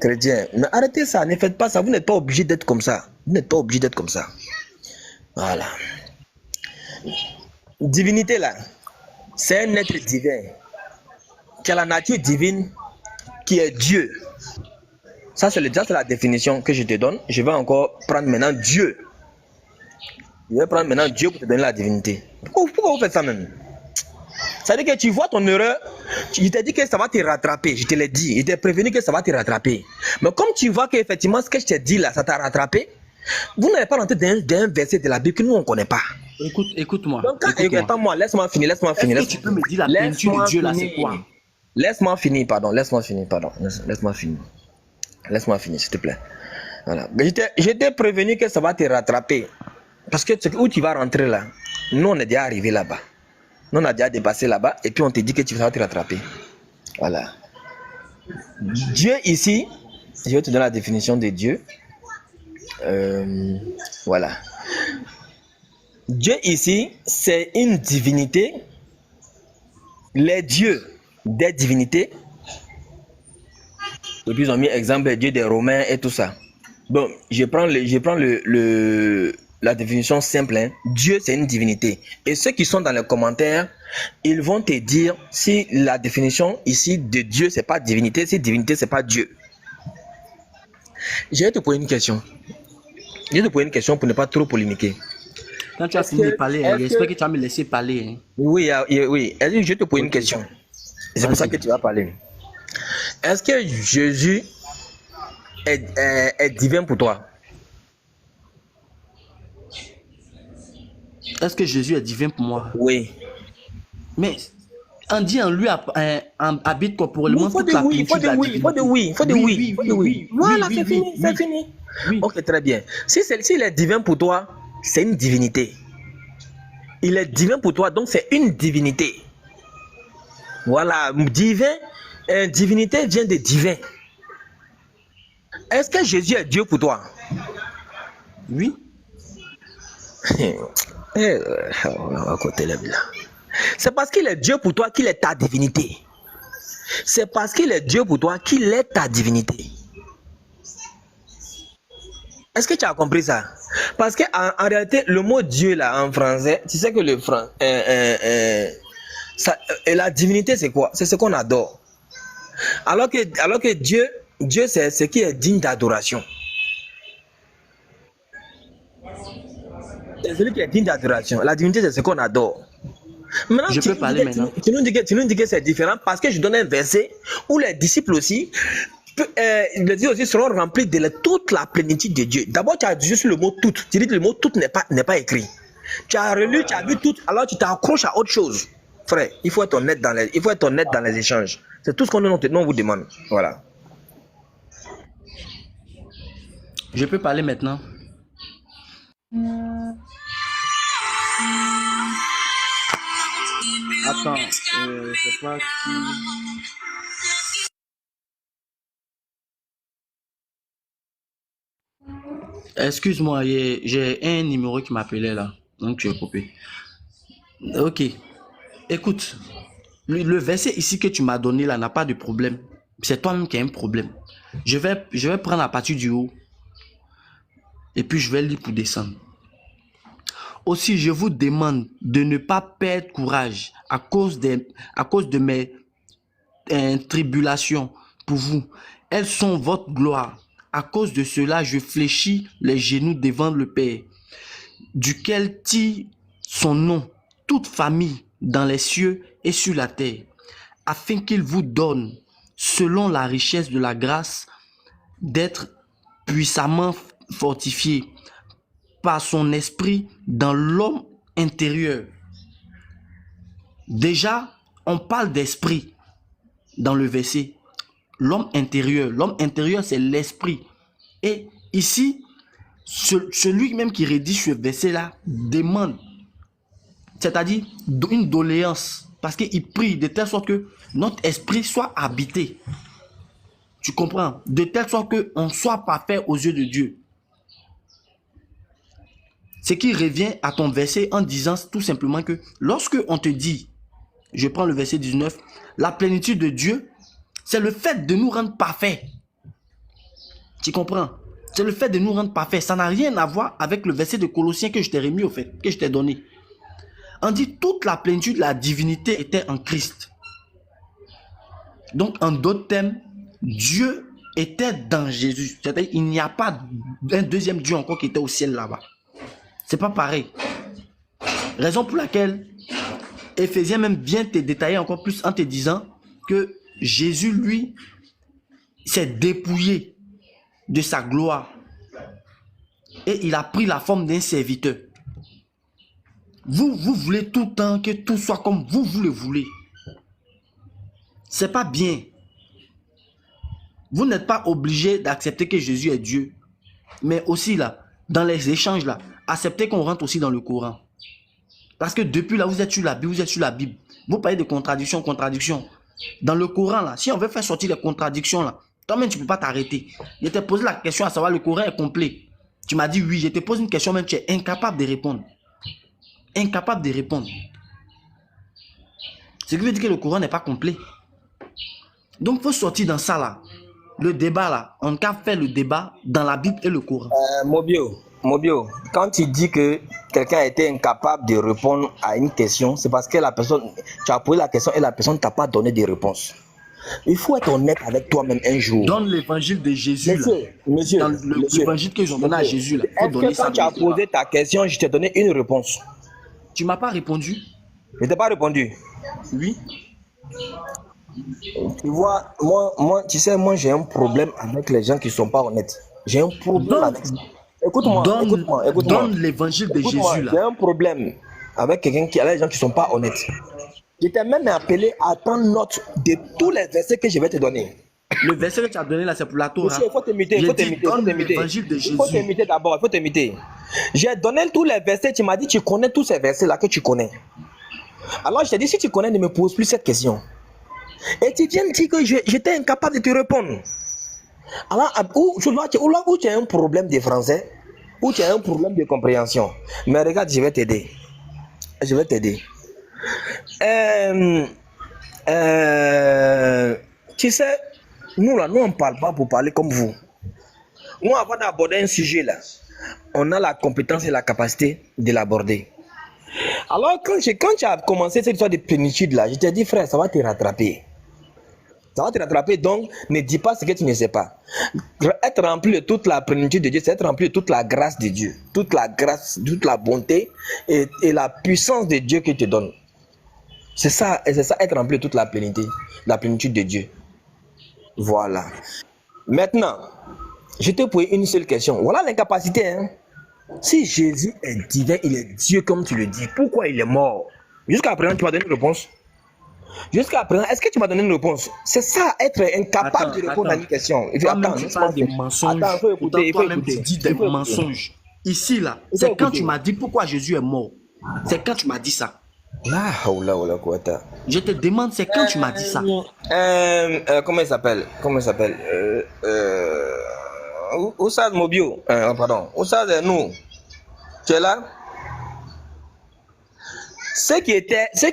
Chrétien, mais arrêtez ça, ne faites pas ça. Vous n'êtes pas obligé d'être comme ça. Voilà. Divinité là, c'est un être divin qui a la nature divine, qui est Dieu. Ça, c'est la définition que je te donne. Je vais encore prendre maintenant Dieu. Je vais prendre maintenant Dieu pour te donner la divinité. Pourquoi vous faites ça même? Ça veut dire que tu vois ton erreur, je t'ai dit que ça va te rattraper, je te l'ai dit, je t'ai prévenu que ça va te rattraper. Mais comme tu vois qu'effectivement ce que je t'ai dit là, ça t'a rattrapé, vous n'allez pas rentrer dans un verset de la Bible que nous on ne connaît pas. Écoute-moi. Donc, attends-moi, laisse-moi finir. Est-ce que tu peux me dire la plénitude de Dieu là, c'est quoi? Laisse-moi finir, s'il te plaît. Voilà. Je t'ai prévenu que ça va te rattraper. Parce que où tu vas rentrer là, nous on est déjà arrivé là-bas. Nous on a déjà dépassé là-bas et puis on te dit que tu vas te rattraper. Voilà. Dieu ici, je vais te donner la définition de Dieu. Voilà. Dieu ici, c'est une divinité. Les dieux des divinités. Et puis ils ont mis exemple des dieux des Romains et tout ça. Bon, je prends la définition simple. Hein. Dieu, c'est une divinité. Et ceux qui sont dans les commentaires, ils vont te dire si la définition ici de Dieu, c'est pas divinité, si divinité, c'est pas Dieu. Je vais te poser une question. Pour ne pas trop polémiquer. Quand tu as fini de parler, j'espère que tu vas me laisser parler. Hein. Oui. Je vais te poser une question. C'est pour ça que tu vas parler. Est-ce que Jésus est divin pour toi? Est-ce que Jésus est divin pour moi? Oui. Mais on dit en lui habite corporellement toute la plénitude de la divinité. Il faut de oui. Voilà, c'est fini. Oui. Ok, très bien. Si il est divin pour toi, c'est une divinité. Il est divin pour toi, donc c'est une divinité. Voilà, divin, divinité vient de divin. Est-ce que Jésus est Dieu pour toi? Oui. On va côté là. C'est parce qu'il est Dieu pour toi qu'il est ta divinité. C'est parce qu'il est Dieu pour toi qu'il est ta divinité. Est-ce que tu as compris ça? Parce que en réalité, le mot Dieu là en français, tu sais que le la divinité c'est quoi? C'est ce qu'on adore. Alors que Dieu c'est ce qui est digne d'adoration. C'est celui qui est digne d'adoration. La divinité c'est ce qu'on adore. Maintenant, Je peux parler maintenant. Tu nous dis que c'est différent parce que je donne un verset où les disciples aussi, les disciples aussi seront remplis de toute la plénitude de Dieu. D'abord, tu as juste le mot tout. Tu dis que le mot tout n'est pas écrit. Tu as relu, tu as vu tout, alors tu t'accroches à autre chose. Frère, il faut être honnête dans les échanges. C'est tout ce qu'on vous demande. Voilà. Je peux parler maintenant. Attends, je sais pas si... Excuse-moi, j'ai un numéro qui m'appelait là, donc tu es coupé. Ok, écoute, le verset ici que tu m'as donné là n'a pas de problème. C'est toi-même qui as un problème. Je vais prendre à partir du haut et puis je vais lire pour descendre. Aussi, je vous demande de ne pas perdre courage à cause de mes tribulations pour vous. Elles sont votre gloire. À cause de cela, je fléchis les genoux devant le Père, duquel tire son nom, toute famille dans les cieux et sur la terre, afin qu'il vous donne, selon la richesse de la grâce, d'être puissamment fortifié par son esprit dans l'homme intérieur. Déjà, on parle d'esprit dans le verset. L'homme intérieur, c'est l'esprit. Et ici, celui même qui rédige ce verset-là demande, c'est-à-dire une doléance, parce qu'il prie de telle sorte que notre esprit soit habité. Tu comprends? De telle sorte qu'on soit parfait aux yeux de Dieu. Ce qui revient à ton verset en disant tout simplement que lorsque on te dit, je prends le verset 19, la plénitude de Dieu, c'est le fait de nous rendre parfaits. Tu comprends? C'est le fait de nous rendre parfaits. Ça n'a rien à voir avec le verset de Colossiens que je t'ai remis au fait, que je t'ai donné. On dit toute la plénitude de la divinité était en Christ. Donc en d'autres termes, Dieu était dans Jésus. C'est-à-dire il n'y a pas un deuxième Dieu encore qui était au ciel là-bas. C'est pas pareil. Raison pour laquelle Éphésiens même vient te détailler encore plus en te disant que Jésus, lui, s'est dépouillé de sa gloire et il a pris la forme d'un serviteur. Vous voulez tout le temps que tout soit comme vous le voulez. C'est pas bien. Vous n'êtes pas obligé d'accepter que Jésus est Dieu. Mais aussi là, dans les échanges là, acceptez qu'on rentre aussi dans le Coran. Parce que depuis là, vous êtes sur la Bible, Vous parlez de contradiction. Dans le Coran là, si on veut faire sortir les contradictions là, toi-même tu ne peux pas t'arrêter. Je t'ai posé la question à savoir le Coran est complet. Tu m'as dit oui, je te pose une question même, tu es incapable de répondre. Incapable de répondre. Ce qui veut dire que le Coran n'est pas complet. Donc il faut sortir dans ça là. Le débat là, on a fait le débat dans la Bible et le Coran. Mobio, quand tu dis que quelqu'un a été incapable de répondre à une question, c'est parce que la personne, tu as posé la question et la personne ne t'a pas donné de réponse. Il faut être honnête avec toi-même un jour. Donne l'évangile de Jésus. Monsieur, l'évangile que j'ai donné à Jésus. Là. Est-ce que quand tu as posé ta question, je t'ai donné une réponse? Tu ne m'as pas répondu. Je ne t'ai pas répondu. Oui. Tu vois, moi, tu sais, moi j'ai un problème avec les gens qui ne sont pas honnêtes. J'ai un problème avec ça. Écoute-moi. Donne l'évangile de Jésus là. J'ai un problème avec quelqu'un qui a les gens qui ne sont pas honnêtes. Je t'ai même appelé à prendre note de tous les versets que je vais te donner. Le verset que tu as donné là, c'est pour la Torah. Monsieur, il faut t'imiter, il faut t'imiter, il faut t'imiter. L'évangile de Jésus. Il faut t'imiter d'abord, il faut t'imiter. J'ai donné tous les versets, tu m'as dit, tu connais tous ces versets-là que tu connais. Alors je t'ai dit, si tu connais, ne me pose plus cette question. Et tu viens de dire que j'étais incapable de te répondre. Alors, où tu as un problème de français, où tu as un problème de compréhension. Mais regarde, je vais t'aider. Je vais t'aider. Tu sais, nous là, nous on ne parle pas pour parler comme vous. Nous, avant d'aborder un sujet là, on a la compétence et la capacité de l'aborder. Alors, quand tu as commencé cette histoire de plénitude là, je t'ai dit, frère, ça va te rattraper. Ça va te rattraper, donc ne dis pas ce que tu ne sais pas. Être rempli de toute la plénitude de Dieu, c'est être rempli de toute la grâce de Dieu. Toute la grâce, toute la bonté et la puissance de Dieu qui te donne. C'est ça, être rempli de toute la plénitude de Dieu. Voilà. Maintenant, je te pose une seule question. Voilà l'incapacité. Hein? Si Jésus est divin, il est Dieu comme tu le dis, pourquoi il est mort? Jusqu'à présent, tu m'as donné une réponse. Jusqu'à présent, est-ce que tu m'as donné une réponse? C'est ça, être incapable de répondre à une question. Tu parles des mensonges. Attends, il faut écouter. Toi-même, tu dis des mensonges. Ici, là, c'est quand tu m'as dit pourquoi Jésus est mort. C'est quand tu m'as dit ça. Je te demande, c'est quand tu m'as dit ça. Comment il s'appelle? Oussad Mobio. Pardon. Oussad nous. Tu es là? Ce qui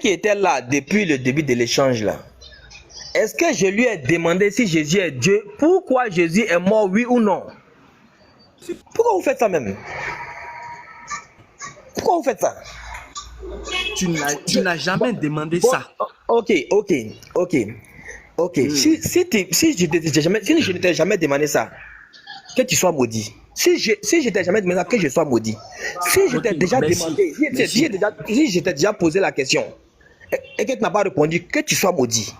était là depuis le début de l'échange là, est-ce que je lui ai demandé si Jésus est Dieu, pourquoi Jésus est mort, oui ou non? Pourquoi vous faites ça même? Pourquoi vous faites ça? Tu n'as jamais demandé ça. Ok. Si je ne t'ai jamais demandé ça, que tu sois maudit. Si je t'ai jamais demandé ça, que je sois maudit. Si je t'ai déjà demandé, si je t'ai déjà posé la question et que tu n'as pas répondu, que tu sois maudit.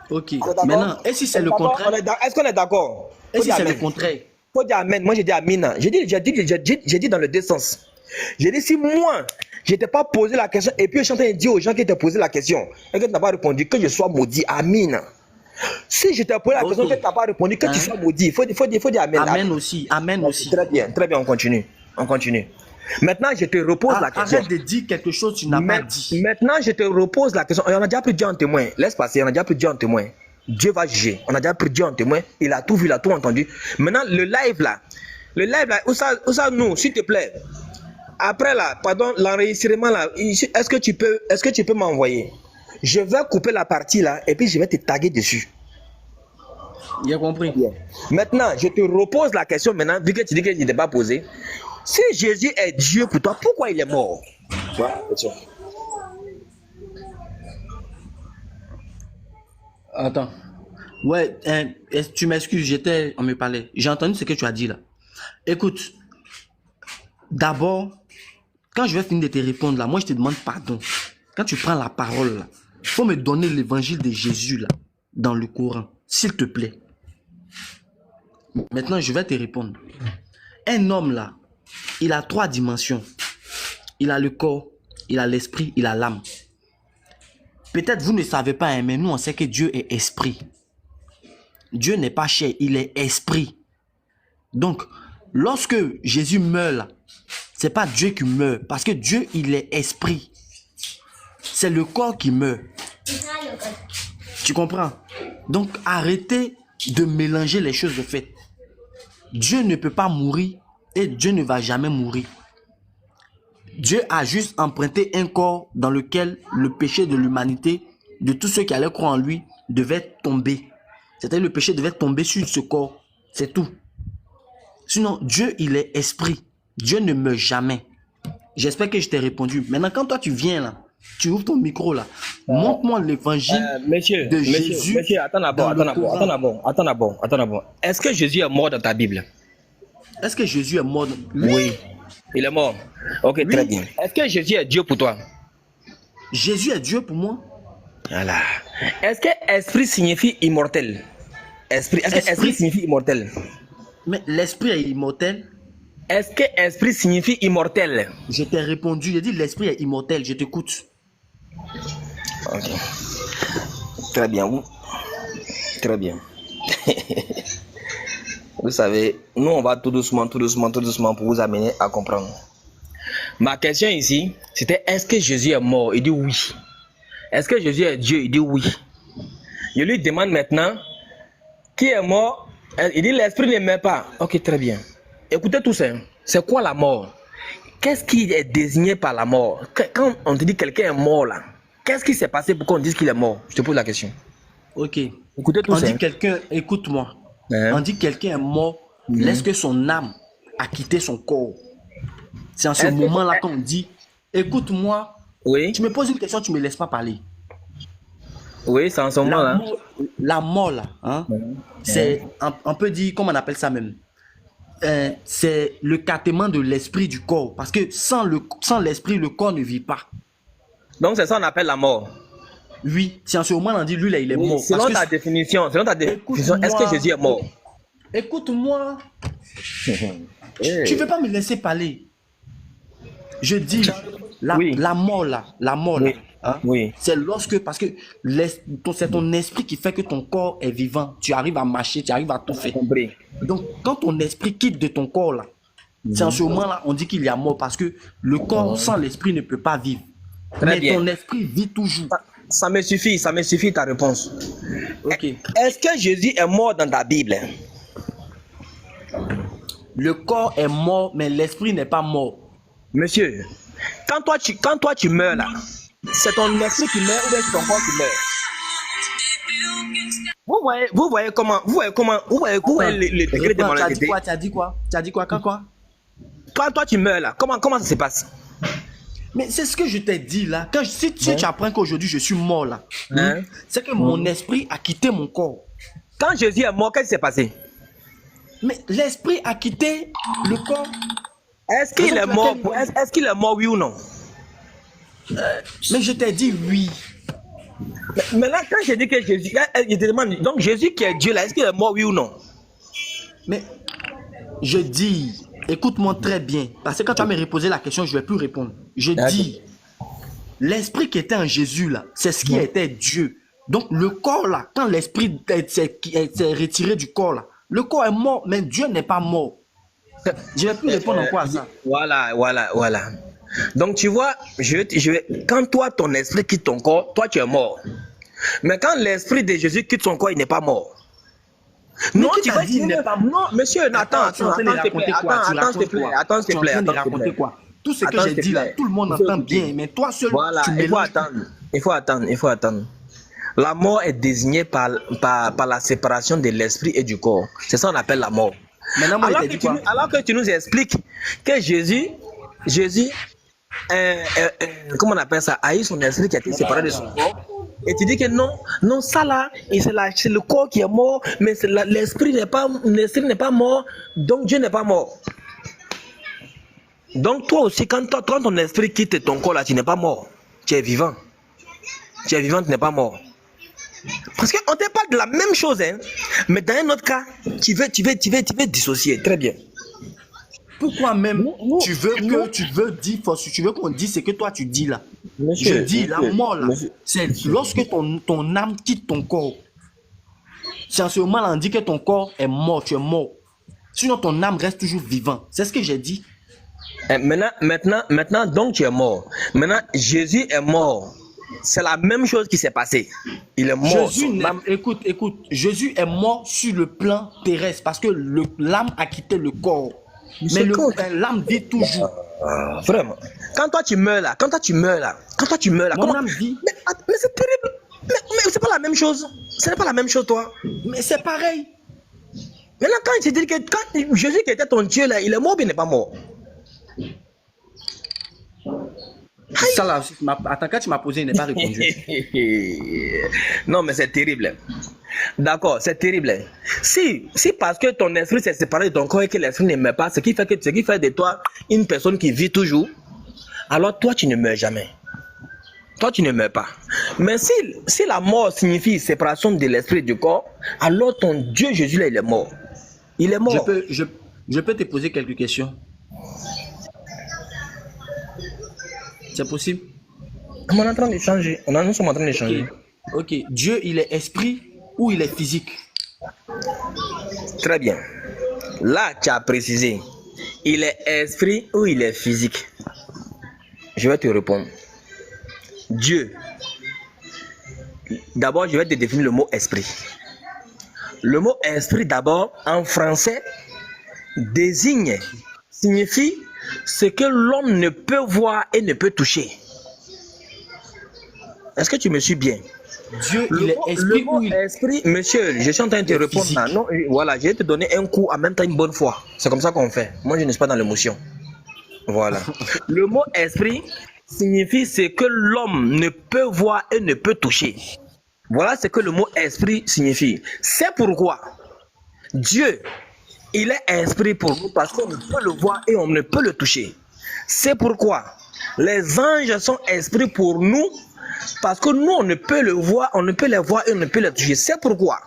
Ok. Maintenant, et si c'est le contraire? Est-ce qu'on est d'accord? Et si c'est le contraire? Faut dire amen. Moi j'ai dit amina. J'ai dit dans le deux sens. J'ai dit si moi je t'ai pas posé la question et puis je suis en train de dire aux gens qui t'ont posé la question et que tu n'as pas répondu, que je sois maudit. Amina. Si je t'ai posé la question que tu n'as pas répondu, que tu sois maudit. Il faut dire amen. Amen aussi. Amen aussi. Très bien, on continue. Maintenant, je te repose la question. Arrête de dire quelque chose que tu n'as pas dit. Maintenant, je te repose la question. On a déjà pris Dieu en témoin. Laisse passer, on a déjà pris Dieu en témoin. Dieu va juger. On a déjà pris Dieu en témoin. Il a tout vu, il a tout entendu. Maintenant, le live là, où ça nous, s'il te plaît. Après là, pardon, l'enregistrement là, est-ce que tu peux m'envoyer? Je vais couper la partie là et puis je vais te taguer dessus. J'ai compris. Maintenant, je te repose la question maintenant, vu que tu dis que je ne t'ai pas posé. Si Jésus est Dieu pour toi, pourquoi il est mort? Attends. Ouais, tu m'excuses, on me parlait. J'ai entendu ce que tu as dit là. Écoute, d'abord, quand je vais finir de te répondre là, moi je te demande pardon. Quand tu prends la parole là, il faut me donner l'évangile de Jésus là, dans le Coran, s'il te plaît. Maintenant, je vais te répondre. Un homme là, il a 3 dimensions. Il a le corps, il a l'esprit, il a l'âme. Peut-être vous ne savez pas, hein, mais nous on sait que Dieu est esprit. Dieu n'est pas chair, il est esprit. Donc, lorsque Jésus meurt là, c'est pas Dieu qui meurt, parce que Dieu il est esprit. C'est le corps qui meurt. Tu comprends? Donc, arrêtez de mélanger les choses de fait. Dieu ne peut pas mourir et Dieu ne va jamais mourir. Dieu a juste emprunté un corps dans lequel le péché de l'humanité, de tous ceux qui allaient croire en lui, devait tomber. C'est-à-dire le péché devait tomber sur ce corps. C'est tout. Sinon, Dieu, il est esprit. Dieu ne meurt jamais. J'espère que je t'ai répondu. Maintenant, quand toi, tu viens là, tu ouvres ton micro là, montre-moi l'évangile de Jésus. Monsieur, attends d'abord. Est-ce que Jésus est mort dans ta Bible? Est-ce que Jésus est mort? Oui. Il est mort. Ok, oui. Très bien. Est-ce que Jésus est Dieu pour toi? Jésus est Dieu pour moi. Voilà. Est-ce que esprit signifie immortel? Esprit signifie immortel. Mais l'esprit est immortel. Est-ce que esprit signifie immortel? Je t'ai répondu, j'ai dit l'esprit est immortel, je t'écoute. Ok. Très bien. Très bien. Vous savez, nous on va tout doucement pour vous amener à comprendre. Ma question ici, c'était est-ce que Jésus est mort? Il dit oui. Est-ce que Jésus est Dieu? Il dit oui. Je lui demande maintenant, qui est mort? Il dit l'esprit ne meurt pas. Ok, très bien. Écoutez tout ça. C'est quoi la mort? Qu'est-ce qui est désigné par la mort? Quand on te dit quelqu'un est mort là, qu'est-ce qui s'est passé pour qu'on dise qu'il est mort? Je te pose la question. Ok. Écoutez tout On ça. dit quelqu'un, écoute-moi. Hein? On dit quelqu'un est mort, lorsque son âme a quitté son corps. C'est en ce Est-ce que- moment-là qu'on dit, écoute-moi, Oui, tu me poses une question, tu me laisses pas parler. oui, c'est en ce moment là. La mort là, hein, c'est, on peut dire, comment on appelle ça même, c'est le cartement de l'esprit du corps. Parce que sans l'esprit, le corps ne vit pas. Donc c'est ça qu'on appelle la mort. Oui, c'est en ce moment on dit, lui là, il est mort. Selon Parce que ta définition, est-ce que Jésus est mort? Écoute-moi, tu veux pas me laisser parler. Je dis, Oui. la mort là, Oui. hein, Oui. c'est lorsque, parce que c'est ton esprit qui fait que ton corps est vivant. Tu arrives à marcher, tu arrives à tout faire. Compris. Donc, quand ton esprit quitte de ton corps là, c'est en ce moment-là, on dit qu'il y a mort parce que le corps sans l'esprit ne peut pas vivre. Très Mais bien. ton esprit vit toujours. Ça me suffit ta réponse. Ok. Est-ce que Jésus est mort dans ta Bible? Le corps est mort, mais l'esprit n'est pas mort. Monsieur, quand toi tu meurs là, c'est ton esprit qui meurt ou bien c'est ton corps qui meurt? Vous voyez comment le degré de Réponds, tu as dit malhonnêteté. quoi? Tu as dit quoi? Quand quoi? Quand toi tu meurs là, comment ça se passe? Mais c'est ce que je t'ai dit là. Si tu apprends qu'aujourd'hui je suis mort là, Hein? c'est que mon esprit a quitté mon corps. Quand Jésus est mort, qu'est-ce qui s'est passé? Mais l'esprit a quitté le corps. Est-ce qu'il est mort? Est-ce qu'il est mort, oui ou non? Mais je t'ai dit oui. Maintenant, quand je dis que Jésus, je te demande, donc Jésus qui est Dieu là, est-ce qu'il est mort, oui ou non? Mais je dis, écoute-moi très bien. Parce que quand tu vas me reposer la question, je ne vais plus répondre. Je dis, l'esprit qui était en Jésus là, c'est ce qui était Dieu. Donc le corps là, quand l'esprit s'est retiré du corps là, le corps est mort, mais Dieu n'est pas mort. Je ne vais plus répondre encore à ça. Voilà. Donc tu vois, quand toi ton esprit quitte ton corps, toi tu es mort. Mais quand l'esprit de Jésus quitte son corps, il n'est pas mort. Mais Non, qui tu t'a vas dit il n'est pas mort? Non, monsieur, attends, Tu es en train de raconter quoi? Tu attends, s'il te plaît. es en train de raconter quoi? Tout ce que Attends, j'ai s'il te dit là, plaît. tout le monde Il faut entend écouter. bien, mais toi seul, Voilà, tu il faut mélanges. attendre. La mort est désignée par la séparation de l'esprit et du corps. C'est ça qu'on appelle la mort. Maintenant, moi, Alors il t'a dit quoi? alors que tu nous expliques que Jésus, comment on appelle ça, a eu son esprit qui a été séparé de son corps. Et tu dis que non, ça là, c'est le corps qui est mort, mais l'esprit n'est pas mort, donc Dieu n'est pas mort. Donc toi aussi, quand ton esprit quitte ton corps là, tu n'es pas mort, tu es vivant. Tu es vivant, tu n'es pas mort. Parce qu'on te parle de la même chose, hein, mais dans un autre cas, tu veux dissocier. Très bien. Pourquoi même tu veux qu'on dise ce que toi tu dis là? Je dis la mort là, c'est lorsque ton âme quitte ton corps. C'est en ce moment là on dit que ton corps est mort, tu es mort. Sinon ton âme reste toujours vivant. C'est ce que j'ai dit. Maintenant, donc tu es mort. Maintenant, Jésus est mort. C'est la même chose qui s'est passée. Il est mort. Écoute, Jésus est mort sur le plan terrestre parce que l'âme a quitté le corps. Mais l'âme vit toujours. Vraiment. Quand toi tu meurs là, Mon âme vit. Mais c'est terrible. Mais c'est pas la même chose. Ce n'est pas la même chose, toi. Mais c'est pareil. Maintenant, quand tu dis que quand Jésus qui était ton Dieu là, il est mort ou il n'est pas mort? Ça là, attends, quand tu m'as posé, il n'est pas répondu. Non, mais c'est terrible. D'accord, c'est terrible. Si parce que ton esprit s'est séparé de ton corps et que l'esprit ne meurt pas, ce qui fait de toi une personne qui vit toujours, alors toi tu ne meurs jamais. Toi tu ne meurs pas. Mais si la mort signifie séparation de l'esprit et du corps, alors ton Dieu Jésus là, il est mort. Il est mort. Je peux te poser quelques questions. C'est possible? On est en train d'échanger. Nous sommes en train d'échanger. Ok. Dieu, il est esprit ou il est physique? Très bien. Là, tu as précisé, il est esprit ou il est physique? Je vais te répondre. Dieu. D'abord, je vais te définir le mot esprit. Le mot esprit, d'abord, en français, signifie ce que l'homme ne peut voir et ne peut toucher. Est-ce que tu me suis bien? Dieu, il est esprit ou il est esprit, monsieur, je suis en train de te répondre là. Non, voilà, je vais te donner un coup en même temps une bonne fois. C'est comme ça qu'on fait. Moi, je ne suis pas dans l'émotion. Voilà. Le mot esprit signifie ce que l'homme ne peut voir et ne peut toucher. Voilà ce que le mot esprit signifie. C'est pourquoi Dieu, il est esprit pour nous parce qu'on ne peut le voir et on ne peut le toucher. C'est pourquoi les anges sont esprits pour nous parce que nous, on ne peut le voir, on ne peut les voir et on ne peut les toucher. C'est pourquoi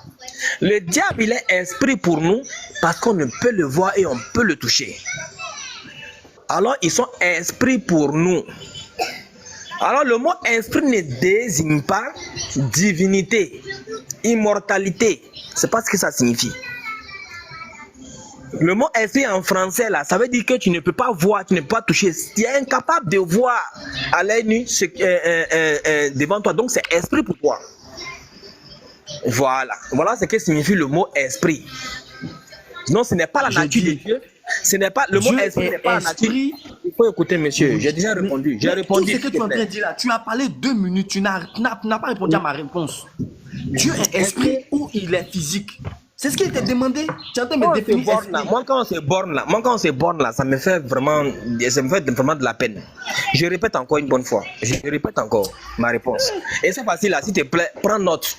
le diable, il est esprit pour nous parce qu'on ne peut le voir et on peut le toucher. Alors, ils sont esprits pour nous. Alors, le mot esprit ne désigne pas divinité, immortalité. C'est pas ce que ça signifie. Le mot esprit en français, là, ça veut dire que tu ne peux pas voir, tu ne peux pas toucher. Tu es incapable de voir à l'œil nu devant toi. Donc, c'est esprit pour toi. Voilà. Voilà ce que signifie le mot esprit. Non, ce n'est pas la nature de Dieu. Ce n'est pas le mot esprit, n'est pas la nature. Il faut écouter, monsieur. J'ai déjà répondu. J'ai répondu. Tout ce que tu es en train de dire là, tu as parlé 2 minutes, tu n'as pas répondu à ma réponse. Dieu est esprit ou il est physique? C'est ce qui était demandé. Tu es en train de me définir. Moi, quand on se borne là, ça me fait vraiment de la peine. Je répète encore une bonne fois. Je répète encore ma réponse. Et c'est facile là, s'il te plaît, prends note.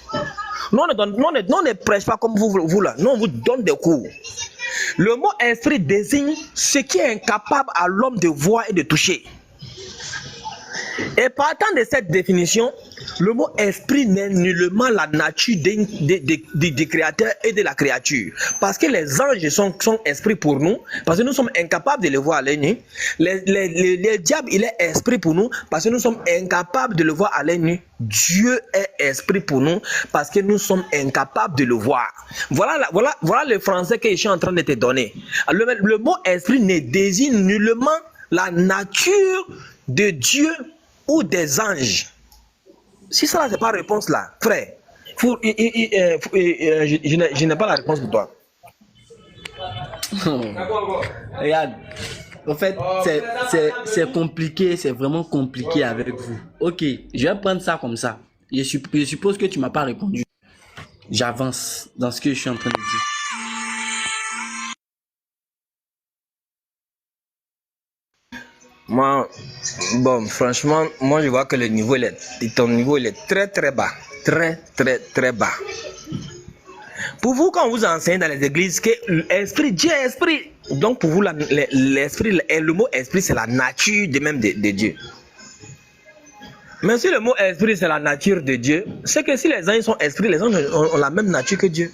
Nous, on ne prêche pas comme vous là. Nous, on vous donne des cours. Le mot esprit désigne ce qui est incapable à l'homme de voir et de toucher. Et partant de cette définition, le mot esprit n'est nullement la nature du créateur et de la créature. Parce que les anges sont esprits pour nous, parce que nous sommes incapables de le voir à l'œil nu. Le diable, il est esprit pour nous, parce que nous sommes incapables de le voir à l'œil nu. Dieu est esprit pour nous, parce que nous sommes incapables de le voir. Voilà le français que je suis en train de te donner. Le mot esprit ne désigne nullement la nature de Dieu ou des anges. Si ça c'est pas la réponse là, frère, je n'ai pas la réponse pour toi. Regarde, en fait, c'est compliqué, c'est vraiment compliqué avec vous. Ok, je vais prendre ça comme ça. Je suppose que tu m'as pas répondu. J'avance dans ce que je suis en train de dire. Moi, bon, franchement, moi je vois que le niveau, ton niveau il est très très bas. Très très très bas. Pour vous, quand on vous enseigne dans les églises que l'esprit, Dieu est esprit. Donc pour vous, l'esprit, le mot esprit, c'est la nature de même de Dieu. Mais si le mot esprit, c'est la nature de Dieu, c'est que si les anges sont esprits, les anges ont la même nature que Dieu.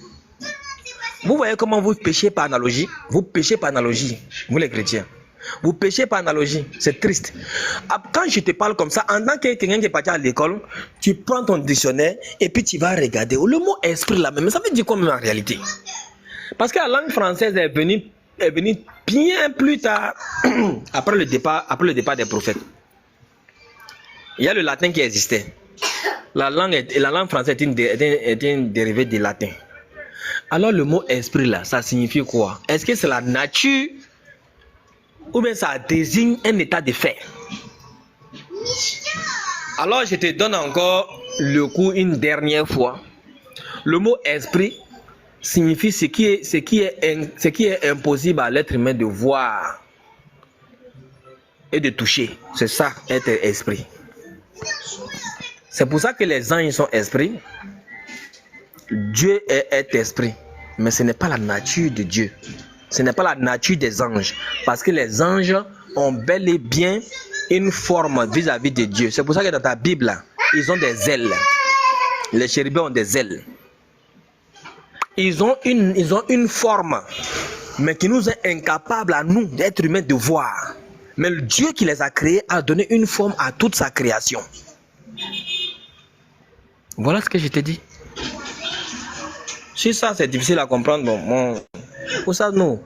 Vous voyez comment vous péchez par analogie? Vous péchez par analogie, vous les chrétiens. Vous péchez par analogie, c'est triste. Quand je te parle comme ça, en tant que quelqu'un qui est parti à l'école, tu prends ton dictionnaire et puis tu vas regarder. Le mot esprit là même, ça veut dire quoi même en réalité? Parce que la langue française est venue bien plus tard, après le départ des prophètes. Il y a le latin qui existait. La langue française est une dérivée du latin. Alors le mot esprit là, ça signifie quoi? Est-ce que c'est la nature ou bien ça désigne un état de fait? Alors je te donne encore le coup une dernière fois. Le mot esprit signifie ce qui est impossible à l'être humain de voir et de toucher. C'est ça, être esprit. C'est pour ça que les anges sont esprits. Dieu est esprit, mais ce n'est pas la nature de Dieu. Ce n'est pas la nature des anges. Parce que les anges ont bel et bien une forme vis-à-vis de Dieu. C'est pour ça que dans ta Bible, ils ont des ailes. Les chérubins ont des ailes. Ils ont une forme, mais qui nous est incapable à nous, d'être humains, de voir. Mais le Dieu qui les a créés a donné une forme à toute sa création. Voilà ce que je te dis. Si ça c'est difficile à comprendre, bon, Oustaz Nou.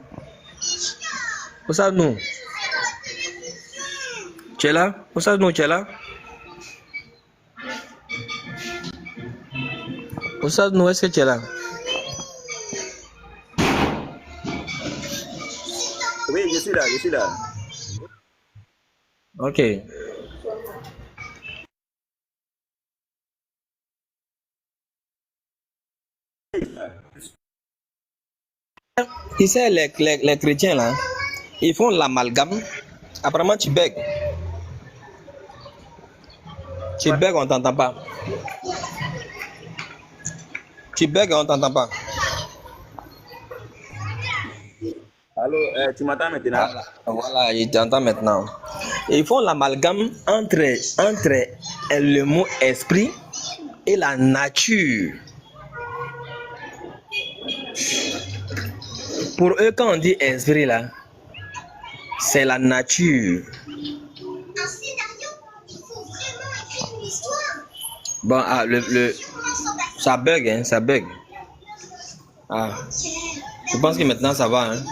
Oustaz Nou. Tu es là? Oustaz Nou, tu es là? Oustaz Nou, est-ce que tu es là? Oui, je suis là, je suis là. Ok. Tu sais, les chrétiens là, ils font l'amalgame. Apparemment, tu bègues. Tu bègues, on t'entend pas. Tu bègues, on t'entend pas. Allô, tu m'entends maintenant? Voilà, je t'entends maintenant. Ils font l'amalgame entre le mot esprit et la nature. Pour eux, quand on dit esprit là, c'est la nature. Bon, ça bug, hein, ça bug. Ah, je pense que maintenant ça va, hein.